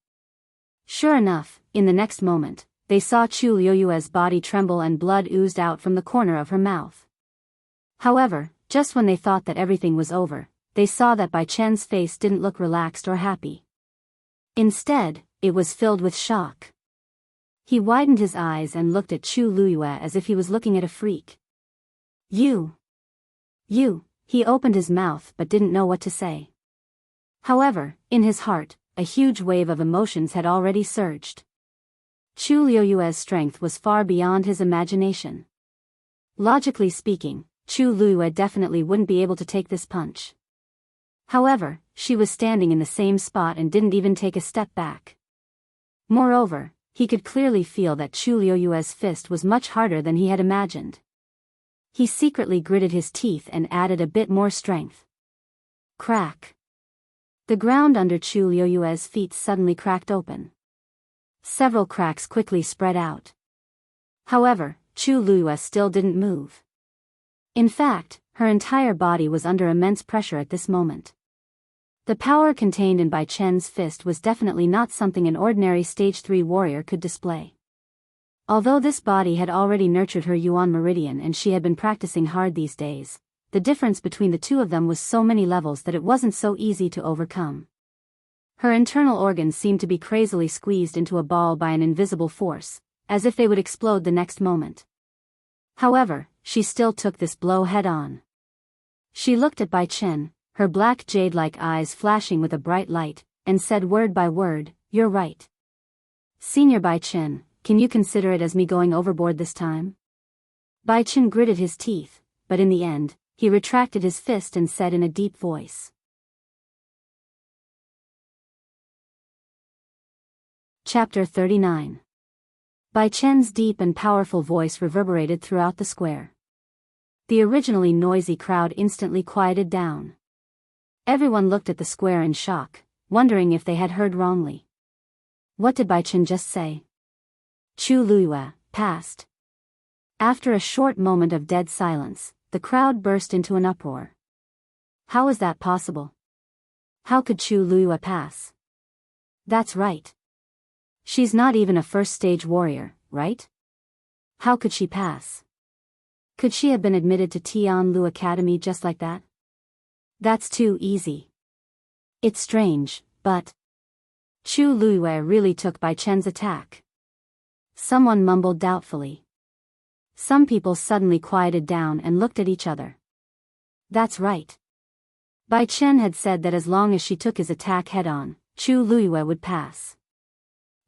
Sure enough, in the next moment, they saw Chu Luiyue's body tremble and blood oozed out from the corner of her mouth. However, just when they thought that everything was over, they saw that Bai Chen's face didn't look relaxed or happy. Instead, it was filled with shock. He widened his eyes and looked at Chu Luiyue as if he was looking at a freak. You. He opened his mouth but didn't know what to say. However, in his heart, a huge wave of emotions had already surged. Chu Luiyue's strength was far beyond his imagination. Logically speaking, Chu Luiyue definitely wouldn't be able to take this punch. However, she was standing in the same spot and didn't even take a step back. Moreover, he could clearly feel that Chu Luiyue's fist was much harder than he had imagined. He secretly gritted his teeth and added a bit more strength. Crack. The ground under Chu Luiyue's feet suddenly cracked open. Several cracks quickly spread out. However, Chu Luiyue still didn't move. In fact, her entire body was under immense pressure at this moment. The power contained in Bai Chen's fist was definitely not something an ordinary Stage 3 warrior could display. Although this body had already nurtured her Yuan meridian and she had been practicing hard these days, the difference between the two of them was so many levels that it wasn't so easy to overcome. Her internal organs seemed to be crazily squeezed into a ball by an invisible force, as if they would explode the next moment. However, she still took this blow head-on. She looked at Bai Chen, her black jade-like eyes flashing with a bright light, and said word by word, "You're right. Senior Bai Chen, can you consider it as me going overboard this time?" Bai Chen gritted his teeth, but in the end, he retracted his fist and said in a deep voice. Chapter 39. Bai Chen's deep and powerful voice reverberated throughout the square. The originally noisy crowd instantly quieted down. Everyone looked at the square in shock, wondering if they had heard wrongly. What did Bai Chen just say? Chu Luiyue passed. After a short moment of dead silence, the crowd burst into an uproar. How is that possible? How could Chu Luiyue pass? That's right. She's not even a first-stage warrior, right? How could she pass? Could she have been admitted to Tianlu Academy just like that? That's too easy. It's strange, but Chu Luiyue really took Bai Chen's attack. Someone mumbled doubtfully. Some people suddenly quieted down and looked at each other. That's right. Bai Chen had said that as long as she took his attack head-on, Chu Luiyue would pass.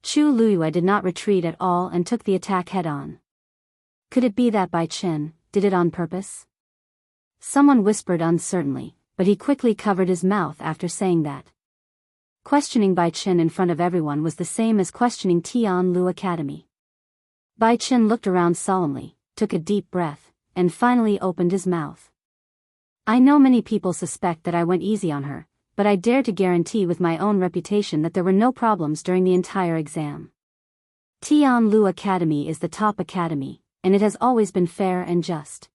Chu Luiyue did not retreat at all and took the attack head-on. Could it be that Bai Chen did it on purpose? Someone whispered uncertainly, but he quickly covered his mouth after saying that. Questioning Bai Chen in front of everyone was the same as questioning Tianlu Academy. Bai Chen looked around solemnly, took a deep breath, and finally opened his mouth. I know many people suspect that I went easy on her, but I dare to guarantee with my own reputation that there were no problems during the entire exam. Tianlu Academy is the top academy, and it has always been fair and just.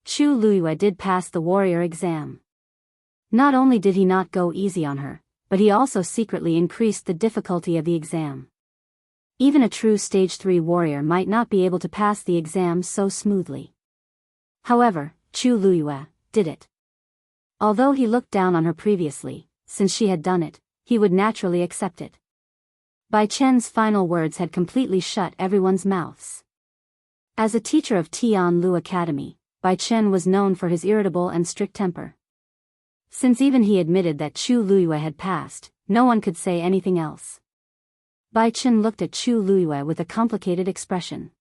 Chu Luiyue did pass the warrior exam. Not only did he not go easy on her, but he also secretly increased the difficulty of the exam. Even a true Stage 3 warrior might not be able to pass the exam so smoothly. However, Chu Luiyue did it. Although he looked down on her previously, since she had done it, he would naturally accept it. Bai Chen's final words had completely shut everyone's mouths. As a teacher of Tianlu Academy, Bai Chen was known for his irritable and strict temper. Since even he admitted that Chu Luiyue had passed, no one could say anything else. Bai Chen looked at Chu Luiyue with a complicated expression.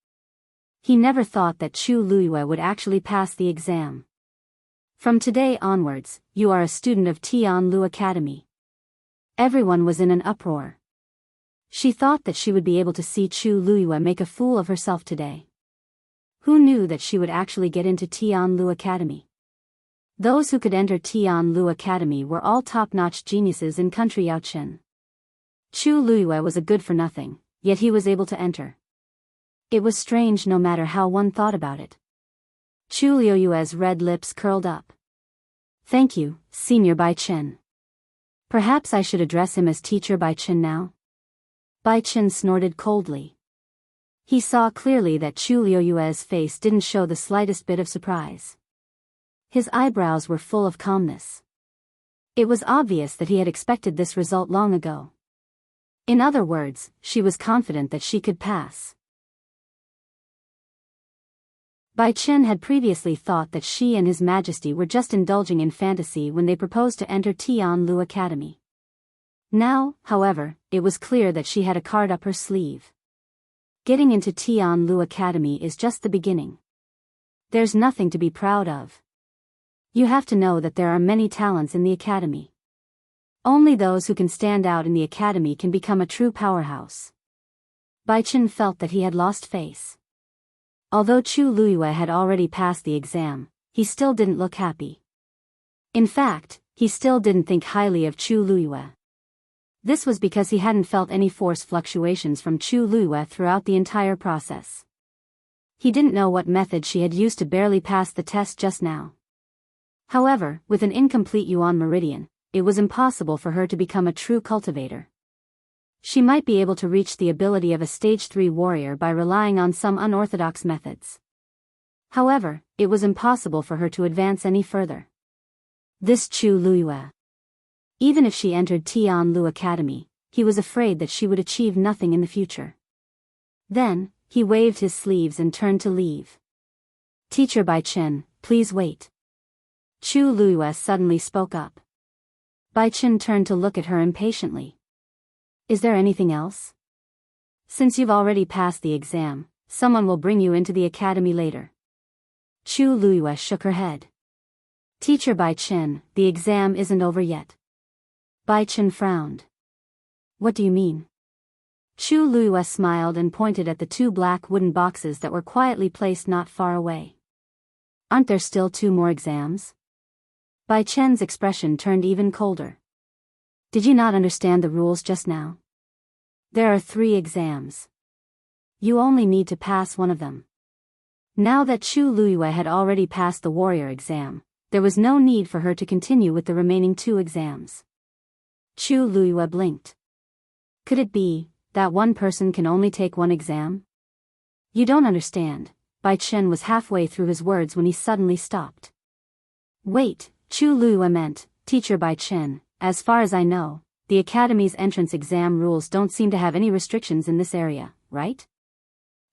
He never thought that Chu Luiyue would actually pass the exam. From today onwards, you are a student of Tianlu Academy. Everyone was in an uproar. She thought that she would be able to see Chu Luiyue make a fool of herself today. Who knew that she would actually get into Tianlu Academy? Those who could enter Tianlu Academy were all top-notch geniuses in country Yaochen. Chu Luiyue was a good-for-nothing, yet he was able to enter. It was strange no matter how one thought about it. Chu Luiyue's red lips curled up. Thank you, Senior Bai Chen. Perhaps I should address him as Teacher Bai Chen now? Bai Chen snorted coldly. He saw clearly that Chu Luiyue's face didn't show the slightest bit of surprise. His eyebrows were full of calmness. It was obvious that he had expected this result long ago. In other words, she was confident that she could pass. Bai Chen had previously thought that she and His Majesty were just indulging in fantasy when they proposed to enter Tianlu Academy. Now, however, it was clear that she had a card up her sleeve. Getting into Tianlu Academy is just the beginning. There's nothing to be proud of. You have to know that there are many talents in the academy. Only those who can stand out in the academy can become a true powerhouse. Bai Chen felt that he had lost face. Although Chu Luiyue had already passed the exam, he still didn't look happy. In fact, he still didn't think highly of Chu Luiyue. This was because he hadn't felt any force fluctuations from Chu Luiyue throughout the entire process. He didn't know what method she had used to barely pass the test just now. However, with an incomplete Yuan meridian, it was impossible for her to become a true cultivator. She might be able to reach the ability of a stage 3 warrior by relying on some unorthodox methods. However, it was impossible for her to advance any further. This Chu Luiyue. Even if she entered Tianlu Academy, he was afraid that she would achieve nothing in the future. Then, he waved his sleeves and turned to leave. Teacher Bai Chen, please wait. Chu Luiyue suddenly spoke up. Bai Chen turned to look at her impatiently. Is there anything else? Since you've already passed the exam, someone will bring you into the academy later. Chu Luiyue shook her head. Teacher Bai Chen, the exam isn't over yet. Bai Chen frowned. What do you mean? Chu Luiyue smiled and pointed at the 2 black wooden boxes that were quietly placed not far away. Aren't there still 2 more exams? Bai Chen's expression turned even colder. Did you not understand the rules just now? There are 3 exams. You only need to pass one of them. Now that Chu Luiyue had already passed the warrior exam, there was no need for her to continue with the remaining 2 exams. Chu Luiyue blinked. Could it be that one person can only take 1 exam? You don't understand. Bai Chen was halfway through his words when he suddenly stopped. Wait, Chu Luiyue meant, Teacher Bai Chen, as far as I know, the academy's entrance exam rules don't seem to have any restrictions in this area, right?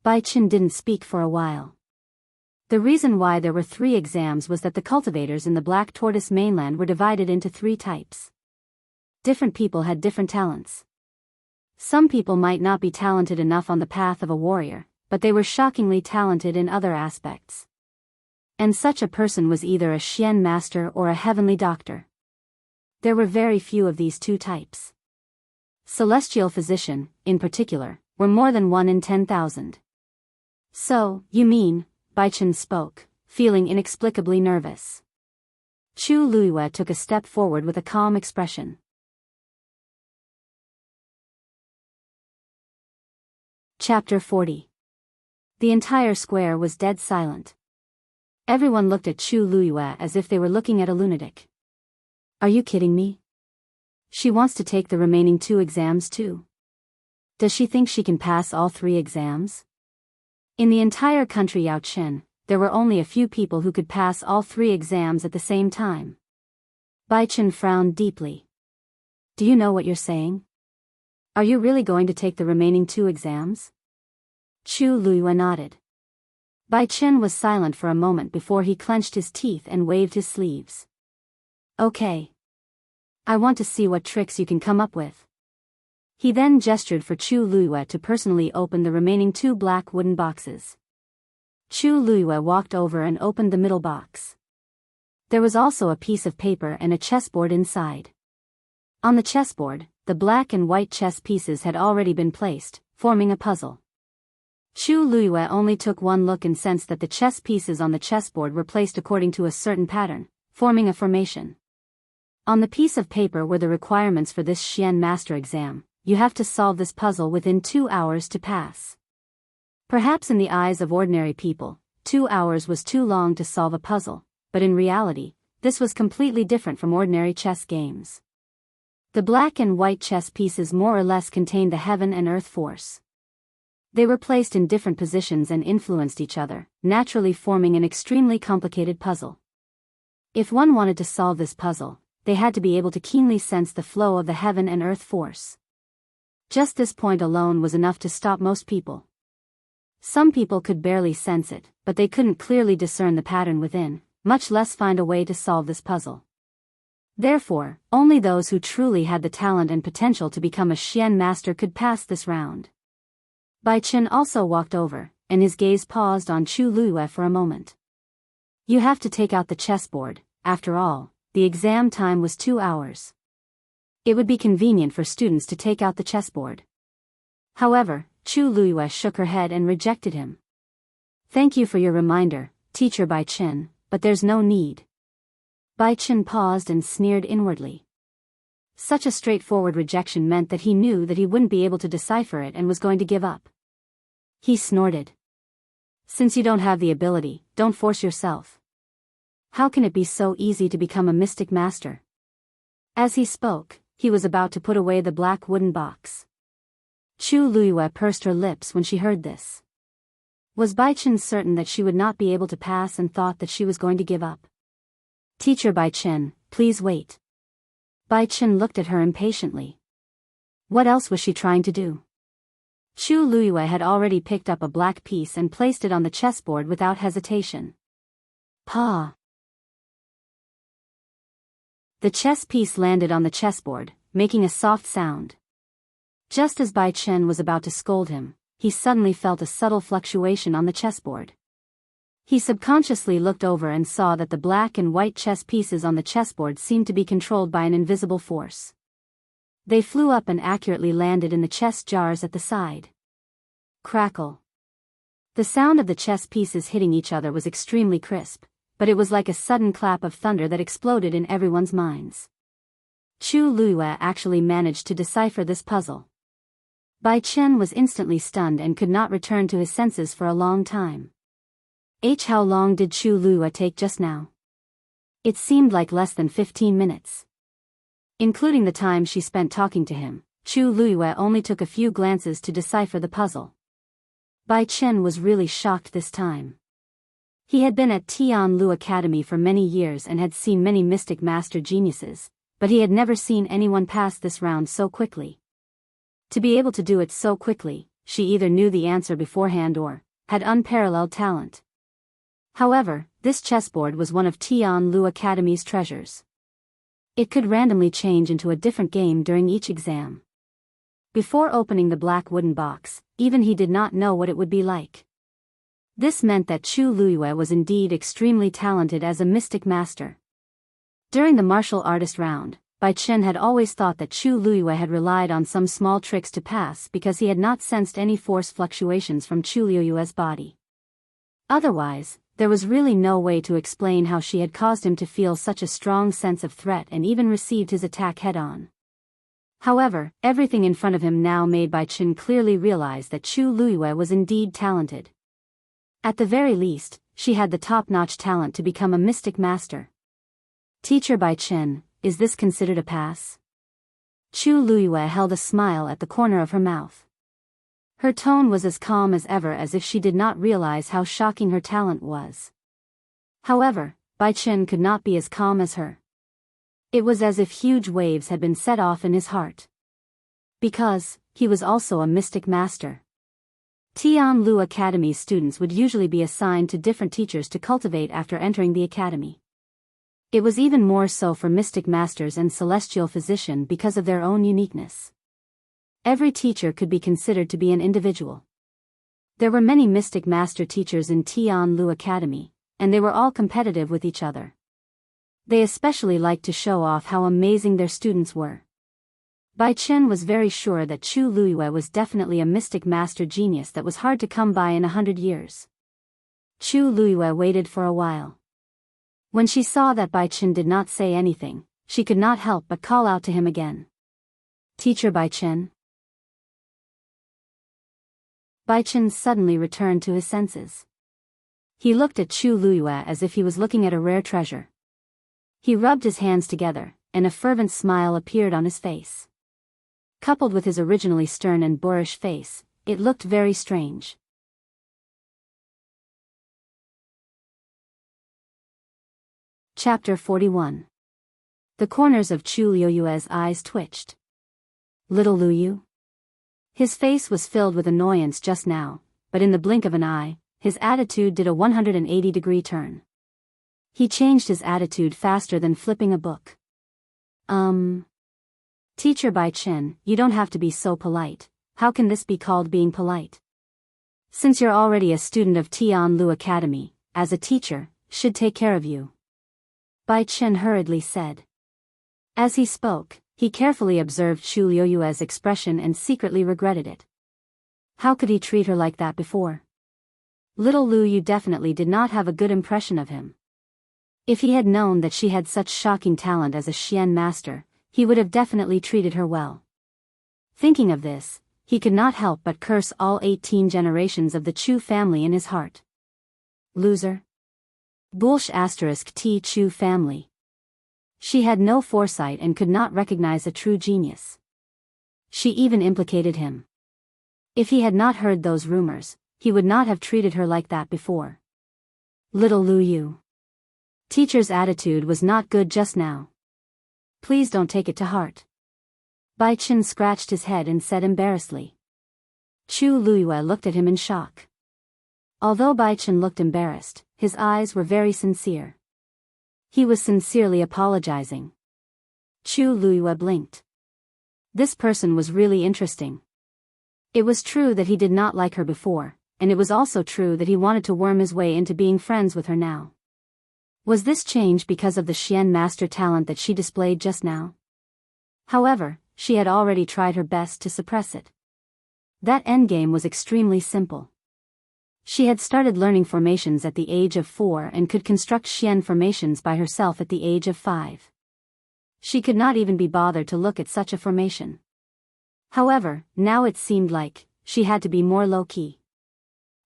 Bai Chen didn't speak for a while. The reason why there were 3 exams was that the cultivators in the Black Tortoise mainland were divided into 3 types. Different people had different talents. Some people might not be talented enough on the path of a warrior, but they were shockingly talented in other aspects. And such a person was either a Xian master or a heavenly doctor. There were very few of these 2 types. Celestial physician, in particular, were more than 1 in 10,000. So, you mean, Bai Chen spoke, feeling inexplicably nervous. Chu Luiyue took a step forward with a calm expression. Chapter 40. The entire square was dead silent. Everyone looked at Chu Luiyue as if they were looking at a lunatic. Are you kidding me? She wants to take the remaining 2 exams too. Does she think she can pass all 3 exams? In the entire country Yao Chen, there were only a few people who could pass all 3 exams at the same time. Bai Chen frowned deeply. Do you know what you're saying? Are you really going to take the remaining 2 exams? Chu Luiyue nodded. Bai Chen was silent for a moment before he clenched his teeth and waved his sleeves. Okay. I want to see what tricks you can come up with. He then gestured for Chu Luiyue to personally open the remaining 2 black wooden boxes. Chu Luiyue walked over and opened the middle box. There was also a piece of paper and a chessboard inside. On the chessboard, the black and white chess pieces had already been placed, forming a puzzle. Chu Luiyue only took one look and sensed that the chess pieces on the chessboard were placed according to a certain pattern, forming a formation. On the piece of paper were the requirements for this Xian Master exam. You have to solve this puzzle within 2 hours to pass. Perhaps in the eyes of ordinary people, 2 hours was too long to solve a puzzle, but in reality, this was completely different from ordinary chess games. The black and white chess pieces more or less contained the heaven and earth force. They were placed in different positions and influenced each other, naturally forming an extremely complicated puzzle. If one wanted to solve this puzzle, they had to be able to keenly sense the flow of the heaven and earth force. Just this point alone was enough to stop most people. Some people could barely sense it, but they couldn't clearly discern the pattern within, much less find a way to solve this puzzle. Therefore, only those who truly had the talent and potential to become a Xian master could pass this round. Bai Chen also walked over, and his gaze paused on Chu Luiyue for a moment. You have to take out the chessboard. After all, the exam time was 2 hours. It would be convenient for students to take out the chessboard. However, Chu Luiyue shook her head and rejected him. Thank you for your reminder, Teacher Bai Chen, but there's no need. Bai Chen paused and sneered inwardly. Such a straightforward rejection meant that he knew that he wouldn't be able to decipher it and was going to give up. He snorted. Since you don't have the ability, don't force yourself. How can it be so easy to become a mystic master? As he spoke, he was about to put away the black wooden box. Chu Luiyue pursed her lips when she heard this. Was Bai Chen certain that she would not be able to pass and thought that she was going to give up? Teacher Bai Chen, please wait. Bai Chen looked at her impatiently. What else was she trying to do? Chu Luiyue had already picked up a black piece and placed it on the chessboard without hesitation. Pa! The chess piece landed on the chessboard, making a soft sound. Just as Bai Chen was about to scold him, he suddenly felt a subtle fluctuation on the chessboard. He subconsciously looked over and saw that the black and white chess pieces on the chessboard seemed to be controlled by an invisible force. They flew up and accurately landed in the chess jars at the side. Crackle. The sound of the chess pieces hitting each other was extremely crisp, but it was like a sudden clap of thunder that exploded in everyone's minds. Chu Luiyue actually managed to decipher this puzzle. Bai Chen was instantly stunned and could not return to his senses for a long time. How long did Chu Luiyue take just now? It seemed like less than 15 minutes. Including the time she spent talking to him, Chu Luiyue only took a few glances to decipher the puzzle. Bai Chen was really shocked this time. He had been at Tianlu Academy for many years and had seen many mystic master geniuses, but he had never seen anyone pass this round so quickly. To be able to do it so quickly, she either knew the answer beforehand or had unparalleled talent. However, this chessboard was one of Tianlu Academy's treasures. It could randomly change into a different game during each exam. Before opening the black wooden box, even he did not know what it would be like. This meant that Chu Luiyue was indeed extremely talented as a mystic master. During the martial artist round, Bai Chen had always thought that Chu Luiyue had relied on some small tricks to pass because he had not sensed any force fluctuations from Chu Luiyue's body. Otherwise, there was really no way to explain how she had caused him to feel such a strong sense of threat and even received his attack head-on. However, everything in front of him now made Bai Chen clearly realize that Chu Luiyue was indeed talented. At the very least, she had the top-notch talent to become a mystic master. Teacher Bai Chen, is this considered a pass? Chu Luiyue held a smile at the corner of her mouth. Her tone was as calm as ever, as if she did not realize how shocking her talent was. However, Bai Chen could not be as calm as her. It was as if huge waves had been set off in his heart. Because he was also a mystic master. Tianlu Academy students would usually be assigned to different teachers to cultivate after entering the academy. It was even more so for mystic masters and celestial physician because of their own uniqueness. Every teacher could be considered to be an individual. There were many mystic master teachers in Tianlu Academy, and they were all competitive with each other. They especially liked to show off how amazing their students were. Bai Chen was very sure that Chu Luiyue was definitely a mystic master genius that was hard to come by in 100 years. Chu Luiyue waited for a while. When she saw that Bai Chen did not say anything, she could not help but call out to him again. Teacher Bai Chen? Bai Chen suddenly returned to his senses. He looked at Chu Luiyue as if he was looking at a rare treasure. He rubbed his hands together, and a fervent smile appeared on his face. Coupled with his originally stern and boorish face, it looked very strange. Chapter 41. The corners of Chu Liuyue's eyes twitched. Little Luyu? His face was filled with annoyance just now, but in the blink of an eye, his attitude did a 180-degree turn. He changed his attitude faster than flipping a book. Teacher Bai Chen, you don't have to be so polite. How can this be called being polite? Since you're already a student of Tianlu Academy, as a teacher, should take care of you. Bai Chen hurriedly said. As he spoke, he carefully observed Chu Liuyue's expression and secretly regretted it. How could he treat her like that before? Little Luyu definitely did not have a good impression of him. If he had known that she had such shocking talent as a Xian master, he would have definitely treated her well. Thinking of this, he could not help but curse all 18 generations of the Chu family in his heart. Loser. Bullsh * T Chu family. She had no foresight and could not recognize a true genius. She even implicated him. If he had not heard those rumors, he would not have treated her like that before. Little Luyu. Teacher's attitude was not good just now. Please don't take it to heart. Bai Chen scratched his head and said embarrassedly. Chu Luyue looked at him in shock. Although Bai Chen looked embarrassed, his eyes were very sincere. He was sincerely apologizing. Chu Luyue blinked. This person was really interesting. It was true that he did not like her before, and it was also true that he wanted to worm his way into being friends with her now. Was this change because of the Xian master talent that she displayed just now? However, she had already tried her best to suppress it. That endgame was extremely simple. She had started learning formations at the age of 4 and could construct Xian formations by herself at the age of 5. She could not even be bothered to look at such a formation. However, now it seemed like she had to be more low-key.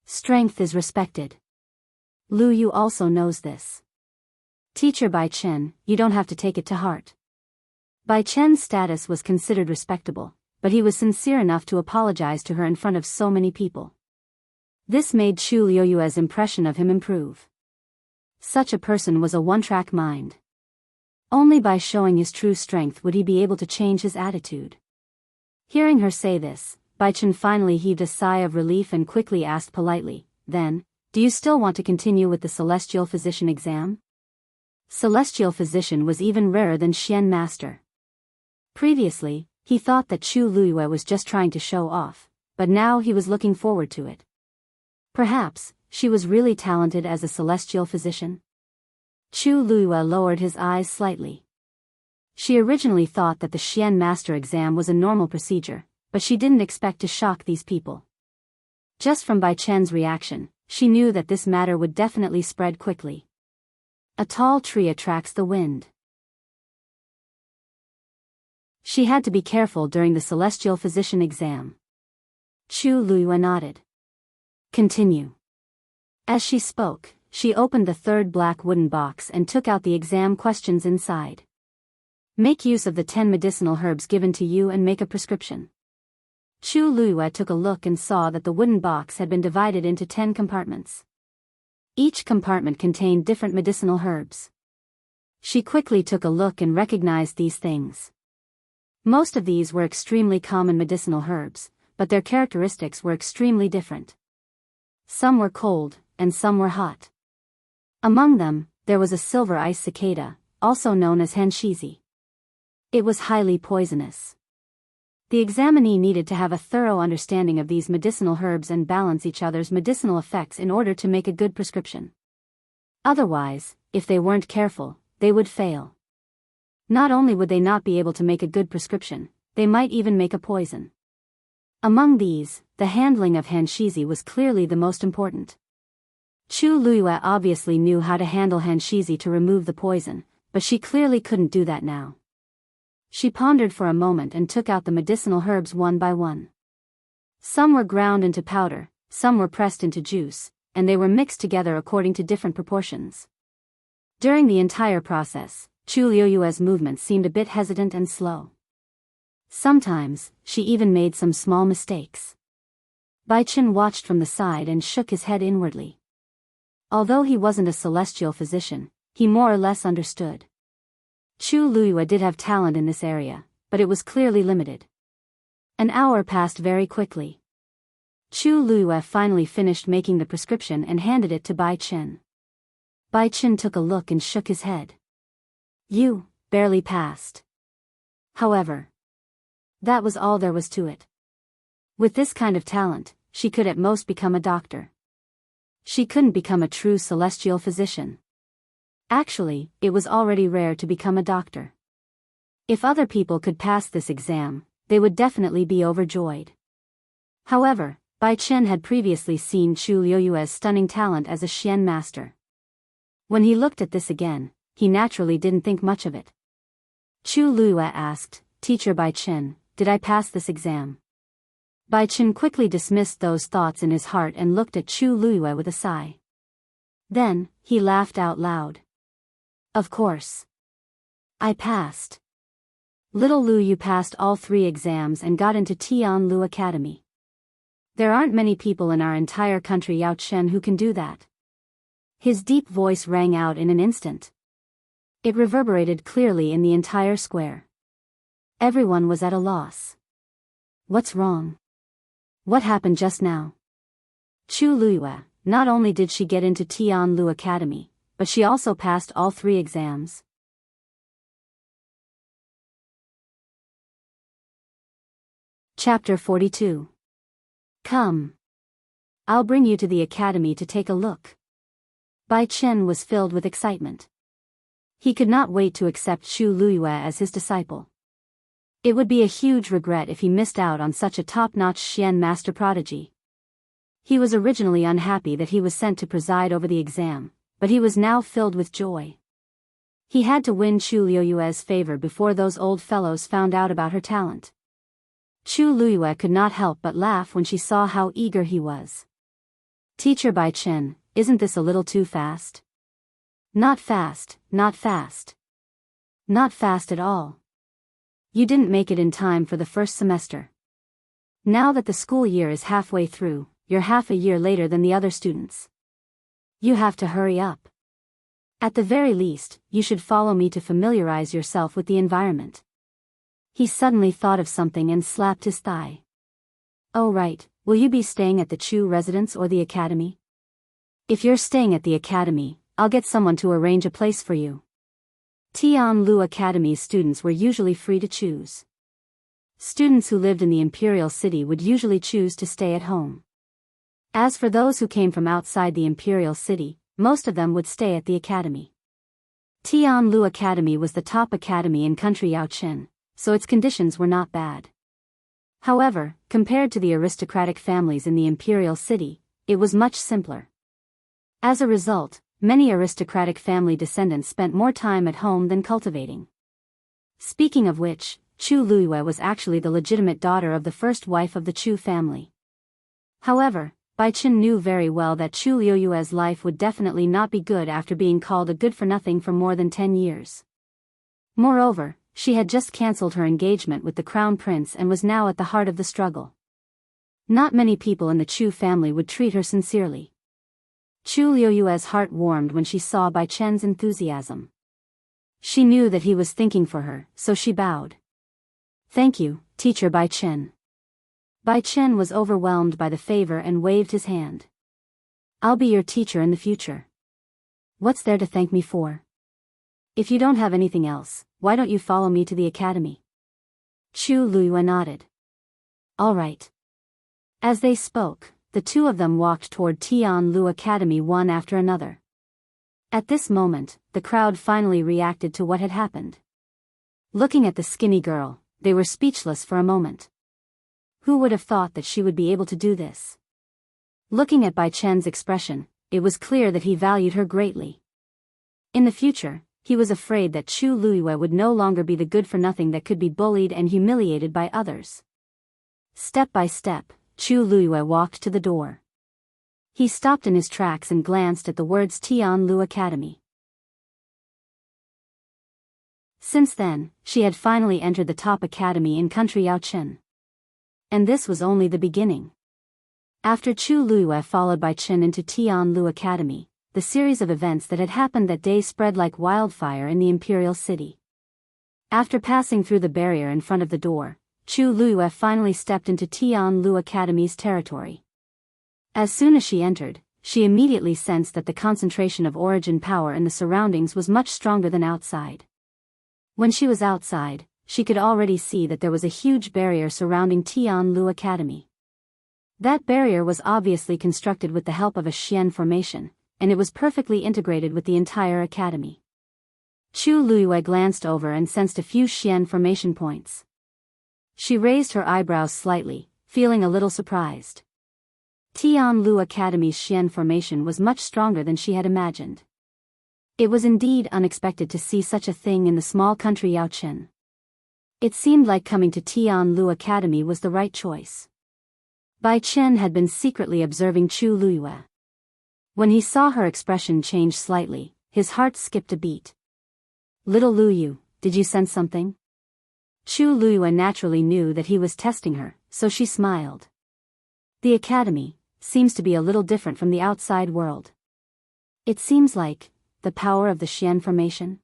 Strength is respected. Luyu also knows this. Teacher Bai Chen, you don't have to take it to heart. Bai Chen's status was considered respectable, but he was sincere enough to apologize to her in front of so many people. This made Chu Liuyue's impression of him improve. Such a person was a one-track mind. Only by showing his true strength would he be able to change his attitude. Hearing her say this, Bai Chen finally heaved a sigh of relief and quickly asked politely, then, do you still want to continue with the Celestial Physician exam? Celestial Physician was even rarer than Xian Master. Previously, he thought that Chu Luyue was just trying to show off, but now he was looking forward to it. Perhaps, she was really talented as a Celestial Physician? Chu Luyue lowered his eyes slightly. She originally thought that the Xian Master exam was a normal procedure, but she didn't expect to shock these people. Just from Bai Chen's reaction, she knew that this matter would definitely spread quickly. A tall tree attracts the wind. She had to be careful during the Celestial Physician exam. Chu Luyue nodded. Continue. As she spoke, she opened the third black wooden box and took out the exam questions inside. Make use of the 10 medicinal herbs given to you and make a prescription. Chu Luyue took a look and saw that the wooden box had been divided into 10 compartments. Each compartment contained different medicinal herbs. She quickly took a look and recognized these things. Most of these were extremely common medicinal herbs, but their characteristics were extremely different. Some were cold, and some were hot. Among them, there was a silver ice cicada, also known as Hanshizi. It was highly poisonous. The examinee needed to have a thorough understanding of these medicinal herbs and balance each other's medicinal effects in order to make a good prescription. Otherwise, if they weren't careful, they would fail. Not only would they not be able to make a good prescription, they might even make a poison. Among these, the handling of Hanshizi was clearly the most important. Chu Luyue obviously knew how to handle Hanshizi to remove the poison, but she clearly couldn't do that now. She pondered for a moment and took out the medicinal herbs one by one. Some were ground into powder, some were pressed into juice, and they were mixed together according to different proportions. During the entire process, Chu Liuyue's movements seemed a bit hesitant and slow. Sometimes, she even made some small mistakes. Bai Chen watched from the side and shook his head inwardly. Although he wasn't a celestial physician, He more or less understood. Chu Luiyue did have talent in this area, but it was clearly limited. An hour passed very quickly. Chu Luiyue finally finished making the prescription and handed it to Bai Chen. Bai Chen took a look and shook his head. You barely passed. However, that was all there was to it. With this kind of talent, she could at most become a doctor. She couldn't become a true celestial physician. Actually, it was already rare to become a doctor. If other people could pass this exam, they would definitely be overjoyed. However, Bai Chen had previously seen Chu Luiyue's stunning talent as a Xian master. When he looked at this again, he naturally didn't think much of it. Chu Luiyue asked, "Teacher Bai Chen, did I pass this exam?" Bai Chen quickly dismissed those thoughts in his heart and looked at Chu Luiyue with a sigh. Then, he laughed out loud. Of course. I passed. Little Lu, you passed all 3 exams and got into Tianlu Academy. There aren't many people in our entire country Yao Chen who can do that. His deep voice rang out in an instant. It reverberated clearly in the entire square. Everyone was at a loss. What's wrong? What happened just now? Chu Luiyue, not only did she get into Tianlu Academy, but she also passed all 3 exams. Chapter 42. Come. I'll bring you to the academy to take a look. Bai Chen was filled with excitement. He could not wait to accept Chu Luiyue as his disciple. It would be a huge regret if he missed out on such a top-notch Xian master prodigy. He was originally unhappy that he was sent to preside over the exam, but he was now filled with joy. He had to win Chu Luiyue's favor before those old fellows found out about her talent. Chu Luiyue could not help but laugh when she saw how eager he was. Teacher Bai Chen, isn't this a little too fast? Not fast, not fast. Not fast at all. You didn't make it in time for the first semester. Now that the school year is halfway through, you're half a year later than the other students. You have to hurry up. At the very least, you should follow me to familiarize yourself with the environment. He suddenly thought of something and slapped his thigh. Oh right, will you be staying at the Chu residence or the academy? If you're staying at the academy, I'll get someone to arrange a place for you. Tianlu Academy's students were usually free to choose. Students who lived in the imperial city would usually choose to stay at home. As for those who came from outside the imperial city, most of them would stay at the academy. Tianlu Academy was the top academy in country Yaochen, so its conditions were not bad. However, compared to the aristocratic families in the imperial city, it was much simpler. As a result, many aristocratic family descendants spent more time at home than cultivating. Speaking of which, Chu Luiyue was actually the legitimate daughter of the first wife of the Chu family. However, Bai Chen knew very well that Chu Luiyue's life would definitely not be good after being called a good-for-nothing for more than 10 years. Moreover, she had just cancelled her engagement with the crown prince and was now at the heart of the struggle. Not many people in the Chu family would treat her sincerely. Chu Luiyue's heart warmed when she saw Bai Chen's enthusiasm. She knew that he was thinking for her, so she bowed. Thank you, Teacher Bai Chen. Bai Chen was overwhelmed by the favor and waved his hand. I'll be your teacher in the future. What's there to thank me for? If you don't have anything else, why don't you follow me to the academy? Chu Luiyue nodded. All right. As they spoke, the two of them walked toward Tianlu Academy one after another. At this moment, the crowd finally reacted to what had happened. Looking at the skinny girl, they were speechless for a moment. Who would have thought that she would be able to do this? Looking at Bai Chen's expression, it was clear that he valued her greatly. In the future, he was afraid that Chu Luiyue would no longer be the good-for-nothing that could be bullied and humiliated by others. Step by step, Chu Luiyue walked to the door. He stopped in his tracks and glanced at the words Tianlu Academy. Since then, she had finally entered the top academy in country Yaochen. And this was only the beginning. After Chu Luiyue followed Bai Chen into Tianlu Academy, the series of events that had happened that day spread like wildfire in the imperial city. After passing through the barrier in front of the door, Chu Luiyue finally stepped into Tianlu Academy's territory. As soon as she entered, she immediately sensed that the concentration of origin power in the surroundings was much stronger than outside. When she was outside, she could already see that there was a huge barrier surrounding Tianlu Academy. That barrier was obviously constructed with the help of a Xian formation, and it was perfectly integrated with the entire academy. Chu Luiyue glanced over and sensed a few Xian formation points. She raised her eyebrows slightly, feeling a little surprised. Tianlu Academy's Xian formation was much stronger than she had imagined. It was indeed unexpected to see such a thing in the small country Yaochen. It seemed like coming to Tianlu Academy was the right choice. Bai Chen had been secretly observing Chu Luiyue. When he saw her expression change slightly, his heart skipped a beat. "Little Luiyue, did you sense something?" Chu Luiyue naturally knew that he was testing her, so she smiled. "The academy seems to be a little different from the outside world. It seems like the power of the Xian formation.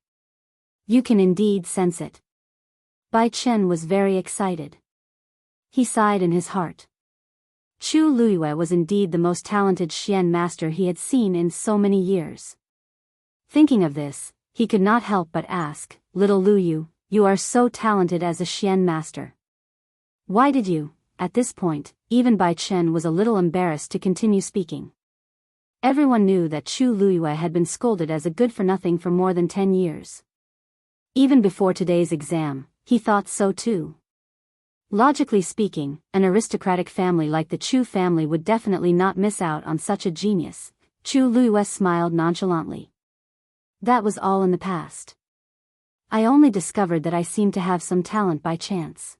You can indeed sense it." Bai Chen was very excited. He sighed in his heart. Chu Luiyue was indeed the most talented Xian master he had seen in so many years. Thinking of this, he could not help but ask, "Little Luiyue, you are so talented as a Xian master. Why did you?" At this point, even Bai Chen was a little embarrassed to continue speaking. Everyone knew that Chu Luiyue had been scolded as a good-for-nothing for more than 10 years. Even before today's exam, he thought so too. Logically speaking, an aristocratic family like the Chu family would definitely not miss out on such a genius. Chu Luiyue smiled nonchalantly. "That was all in the past. I only discovered that I seemed to have some talent by chance."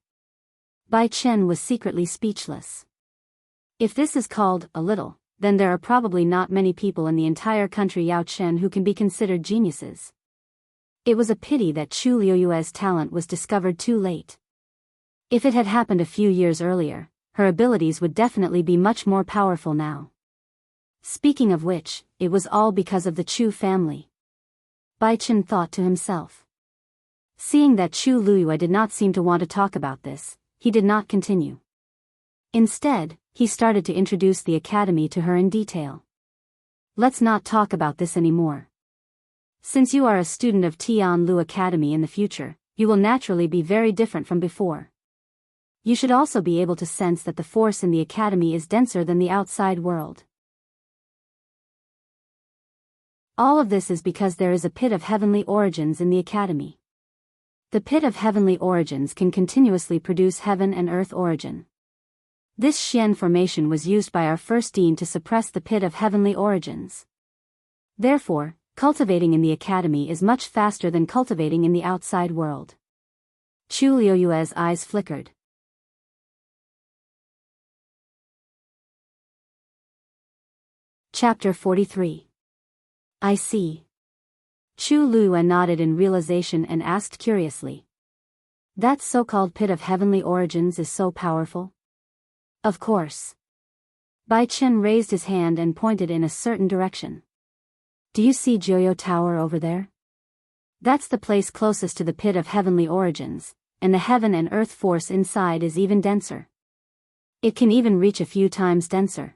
Bai Chen was secretly speechless. If this is called a little, then there are probably not many people in the entire country Yaochen who can be considered geniuses. It was a pity that Chu Luiyue's talent was discovered too late. If it had happened a few years earlier, her abilities would definitely be much more powerful now. Speaking of which, it was all because of the Chu family. Bai Chen thought to himself. Seeing that Chu Luiyue did not seem to want to talk about this, he did not continue. Instead, he started to introduce the academy to her in detail. "Let's not talk about this anymore. Since you are a student of Tianlu Academy in the future, you will naturally be very different from before. You should also be able to sense that the force in the academy is denser than the outside world. All of this is because there is a pit of heavenly origins in the academy. The pit of heavenly origins can continuously produce heaven and earth origin. This Xian formation was used by our first dean to suppress the pit of heavenly origins. Therefore, cultivating in the academy is much faster than cultivating in the outside world." Chu Luiyue's eyes flickered. Chapter 43. "I see." Chu Luiyue nodded in realization and asked curiously. "That so-called pit of heavenly origins is so powerful?" "Of course." Bai Chen raised his hand and pointed in a certain direction. "Do you see Jianghu Tower over there? That's the place closest to the pit of heavenly origins, and the heaven and earth force inside is even denser. It can even reach a few times denser.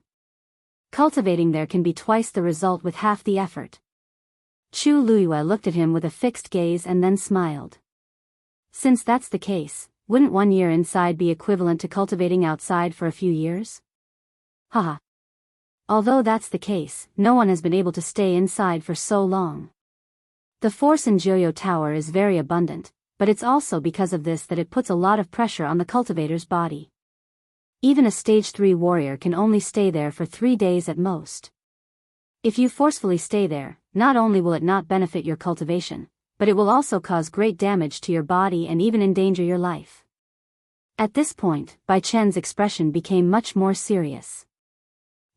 Cultivating there can be twice the result with half the effort." Chu Luiyue looked at him with a fixed gaze and then smiled. "Since that's the case, wouldn't 1 year inside be equivalent to cultivating outside for a few years?" "Haha. Although that's the case, no one has been able to stay inside for so long. The force in Jianghu Tower is very abundant, but it's also because of this that it puts a lot of pressure on the cultivator's body. Even a stage 3 warrior can only stay there for 3 days at most. If you forcefully stay there, not only will it not benefit your cultivation, but it will also cause great damage to your body and even endanger your life." At this point, Bai Chen's expression became much more serious.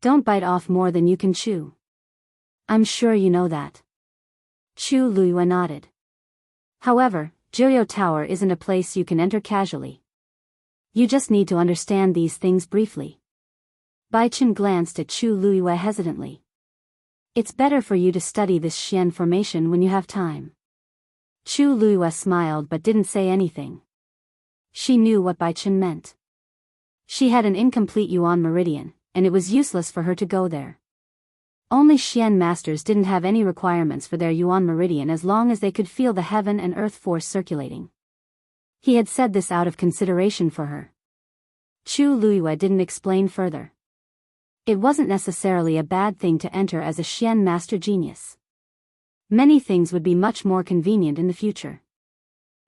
"Don't bite off more than you can chew. I'm sure you know that." Chu Luiyue nodded. "However, Jianghu Tower isn't a place you can enter casually. You just need to understand these things briefly." Bai Chen glanced at Chu Luiyue hesitantly. It's better for you to study this Xian formation when you have time. Chu Luiyue smiled but didn't say anything. She knew what Bai Chen meant. She had an incomplete Yuan meridian, and it was useless for her to go there. Only Xian masters didn't have any requirements for their Yuan meridian as long as they could feel the heaven and earth force circulating. He had said this out of consideration for her. Chu Luiyue didn't explain further. It wasn't necessarily a bad thing to enter as a Xian master genius. Many things would be much more convenient in the future.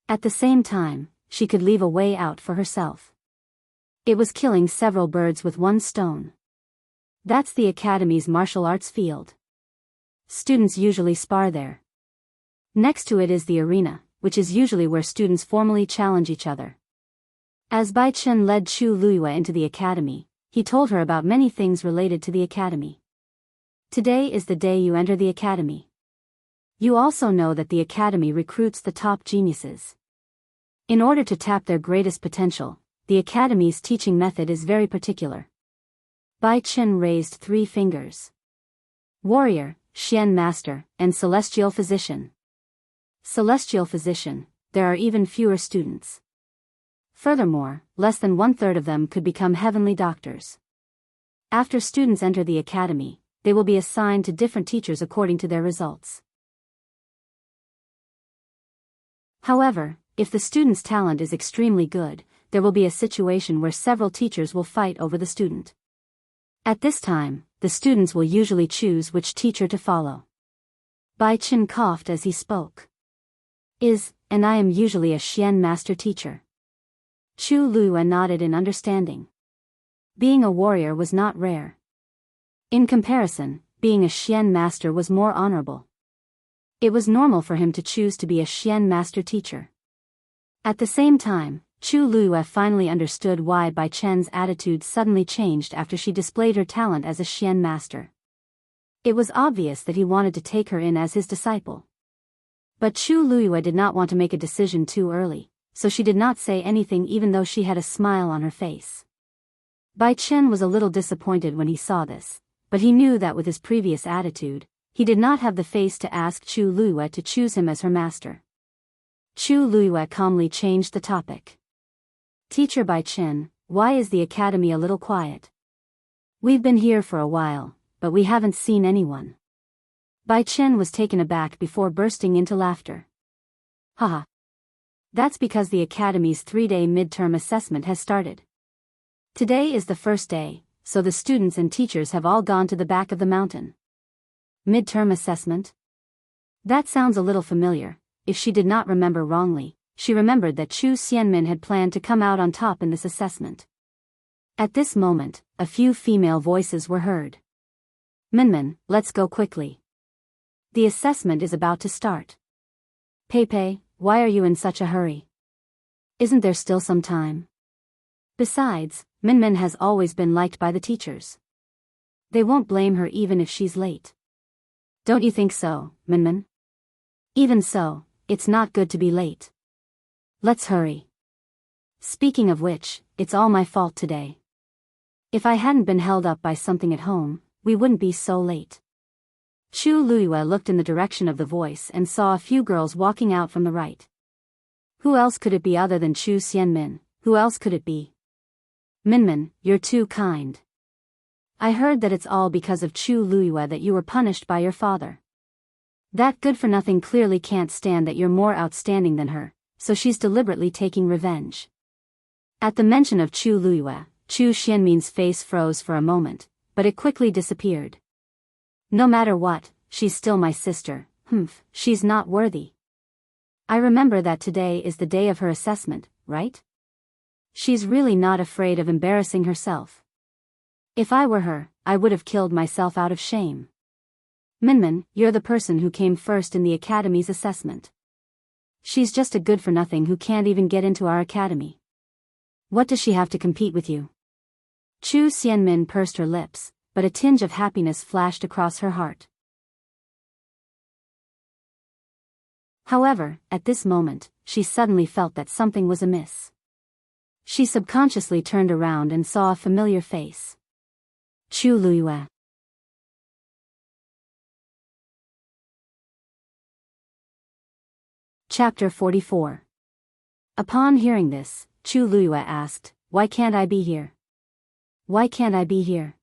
At the same time, she could leave a way out for herself. It was killing several birds with one stone. That's the academy's martial arts field. Students usually spar there. Next to it is the arena, which is usually where students formally challenge each other. As Bai Chen led Chu Luiyue into the academy, he told her about many things related to the academy. Today is the day you enter the academy. You also know that the academy recruits the top geniuses. In order to tap their greatest potential, the academy's teaching method is very particular. Bai Chen raised 3 fingers. Warrior, Xian Master, and Celestial Physician. Celestial Physician, there are even fewer students. Furthermore, less than 1/3 of them could become heavenly doctors. After students enter the academy, they will be assigned to different teachers according to their results. However, if the student's talent is extremely good, there will be a situation where several teachers will fight over the student. At this time, the students will usually choose which teacher to follow. Bai Chen coughed as he spoke. And I am usually a Xian master teacher. Chu Luiyue nodded in understanding. Being a warrior was not rare. In comparison, being a Xian master was more honorable. It was normal for him to choose to be a Xian master teacher. At the same time, Chu Luiyue finally understood why Bai Chen's attitude suddenly changed after she displayed her talent as a Xian master. It was obvious that he wanted to take her in as his disciple. But Chu Luiyue did not want to make a decision too early, so she did not say anything even though she had a smile on her face. Bai Chen was a little disappointed when he saw this, but he knew that with his previous attitude, he did not have the face to ask Chu Luiyue to choose him as her master. Chu Luiyue calmly changed the topic. Teacher Bai Chen, why is the academy a little quiet? We've been here for a while, but we haven't seen anyone. Bai Chen was taken aback before bursting into laughter. Haha. That's because the academy's 3-day midterm assessment has started. Today is the first day, so the students and teachers have all gone to the back of the mountain. Midterm assessment? That sounds a little familiar. If she did not remember wrongly, she remembered that Chu Xianmin had planned to come out on top in this assessment. At this moment, a few female voices were heard. Minmin, let's go quickly. The assessment is about to start. Pei, why are you in such a hurry? Isn't there still some time? Besides, Minmin has always been liked by the teachers. They won't blame her even if she's late. Don't you think so, Minmin? Even so, it's not good to be late. Let's hurry. Speaking of which, it's all my fault today. If I hadn't been held up by something at home, we wouldn't be so late. Chu Luiyue looked in the direction of the voice and saw a few girls walking out from the right. Who else could it be other than Chu Xianmin? Who else could it be? Minmin, you're too kind. I heard that it's all because of Chu Luiyue that you were punished by your father. That good-for-nothing clearly can't stand that you're more outstanding than her, so she's deliberately taking revenge. At the mention of Chu Luiyue, Chu Xianmin's face froze for a moment, but it quickly disappeared. No matter what, she's still my sister. She's not worthy. I remember that today is the day of her assessment, right? She's really not afraid of embarrassing herself. If I were her, I would have killed myself out of shame. Minmin, you're the person who came first in the academy's assessment. She's just a good-for-nothing who can't even get into our academy. What does she have to compete with you? Chu Xianmin pursed her lips, but a tinge of happiness flashed across her heart. However, at this moment, she suddenly felt that something was amiss. She subconsciously turned around and saw a familiar face. Chu Luiyue. Chapter 44. Upon hearing this, Chu Luiyue asked, "Why can't I be here? Why can't I be here?"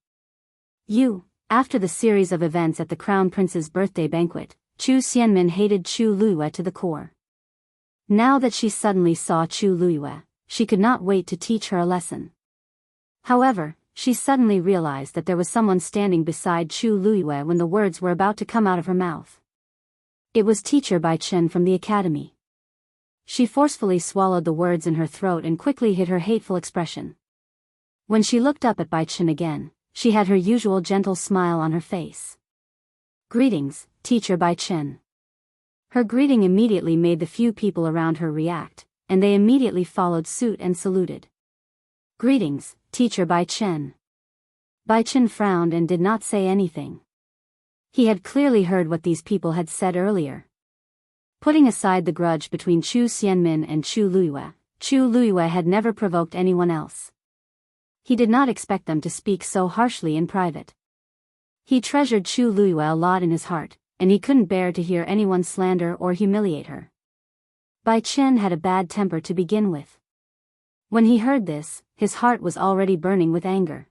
After the series of events at the Crown Prince's birthday banquet, Chu Xianmin hated Chu Luiyue to the core. Now that she suddenly saw Chu Luiyue, she could not wait to teach her a lesson. However, she suddenly realized that there was someone standing beside Chu Luiyue when the words were about to come out of her mouth. It was teacher Bai Chen from the academy. She forcefully swallowed the words in her throat and quickly hid her hateful expression. When she looked up at Bai Chen again, she had her usual gentle smile on her face. "Greetings, teacher Bai Chen." Her greeting immediately made the few people around her react, and they immediately followed suit and saluted. "Greetings, teacher Bai Chen." Bai Chen frowned and did not say anything. He had clearly heard what these people had said earlier. Putting aside the grudge between Chu Xianmin and Chu Luiyue had never provoked anyone else. He did not expect them to speak so harshly in private. He treasured Chu Luiyue a lot in his heart, and he couldn't bear to hear anyone slander or humiliate her. Bai Chen had a bad temper to begin with. When he heard this, his heart was already burning with anger.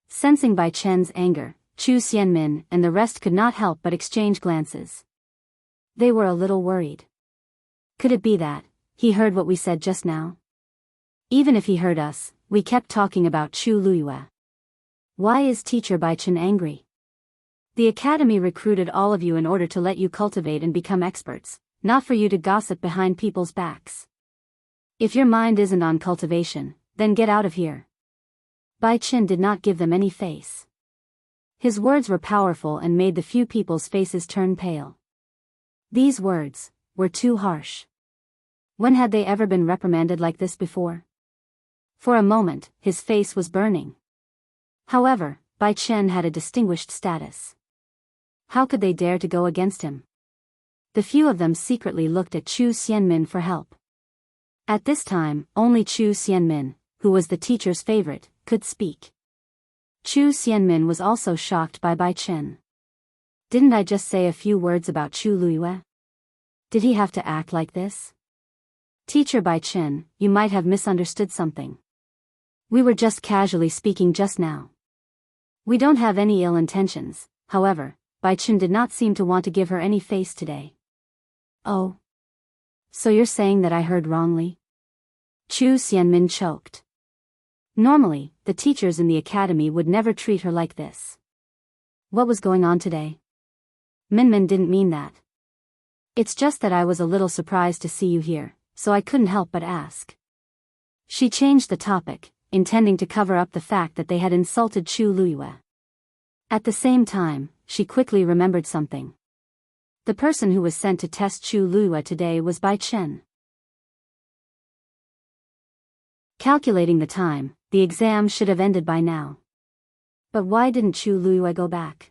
Sensing Bai Chen's anger, Chu Xianmin and the rest could not help but exchange glances. They were a little worried. Could it be that he heard what we said just now? Even if he heard us, we kept talking about Chu Luiyue. Why is teacher Bai Chen angry? The academy recruited all of you in order to let you cultivate and become experts, not for you to gossip behind people's backs. If your mind isn't on cultivation, then get out of here. Bai Chen did not give them any face. His words were powerful and made the few people's faces turn pale. These words were too harsh. When had they ever been reprimanded like this before? For a moment, his face was burning. However, Bai Chen had a distinguished status. How could they dare to go against him? The few of them secretly looked at Chu Xianmin for help. At this time, only Chu Xianmin, who was the teacher's favorite, could speak. Chu Xianmin was also shocked by Bai Chen. Didn't I just say a few words about Chu Luiyue? Did he have to act like this? Teacher Bai Chen, you might have misunderstood something. We were just casually speaking just now. We don't have any ill intentions. However, Bai Chen did not seem to want to give her any face today. "Oh. So you're saying that I heard wrongly?" Chu Xianmin choked. Normally, the teachers in the academy would never treat her like this. What was going on today? Minmin didn't mean that. It's just that I was a little surprised to see you here, so I couldn't help but ask. She changed the topic, intending to cover up the fact that they had insulted Chu Luiyue. At the same time, she quickly remembered something. The person who was sent to test Chu Luiyue today was Bai Chen. Calculating the time, the exam should have ended by now. But why didn't Chu Luiyue go back?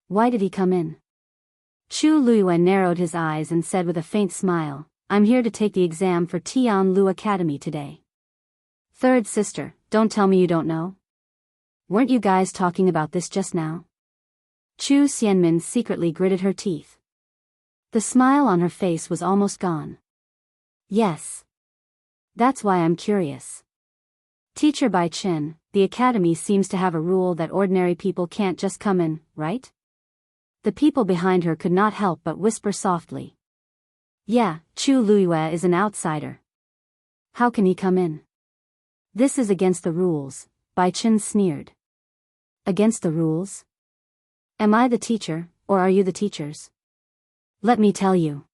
Why did he come in? Chu Luiyue narrowed his eyes and said with a faint smile, "I'm here to take the exam for Tianlu Academy today." Third sister, don't tell me you don't know. Weren't you guys talking about this just now? Chu Xianmin secretly gritted her teeth. The smile on her face was almost gone. Yes. That's why I'm curious. Teacher Bai Chen, the academy seems to have a rule that ordinary people can't just come in, right? The people behind her could not help but whisper softly. Yeah, Chu Luiyue is an outsider. How can he come in? This is against the rules, Bai Chen sneered. Against the rules? Am I the teacher, or are you the teachers? Let me tell you.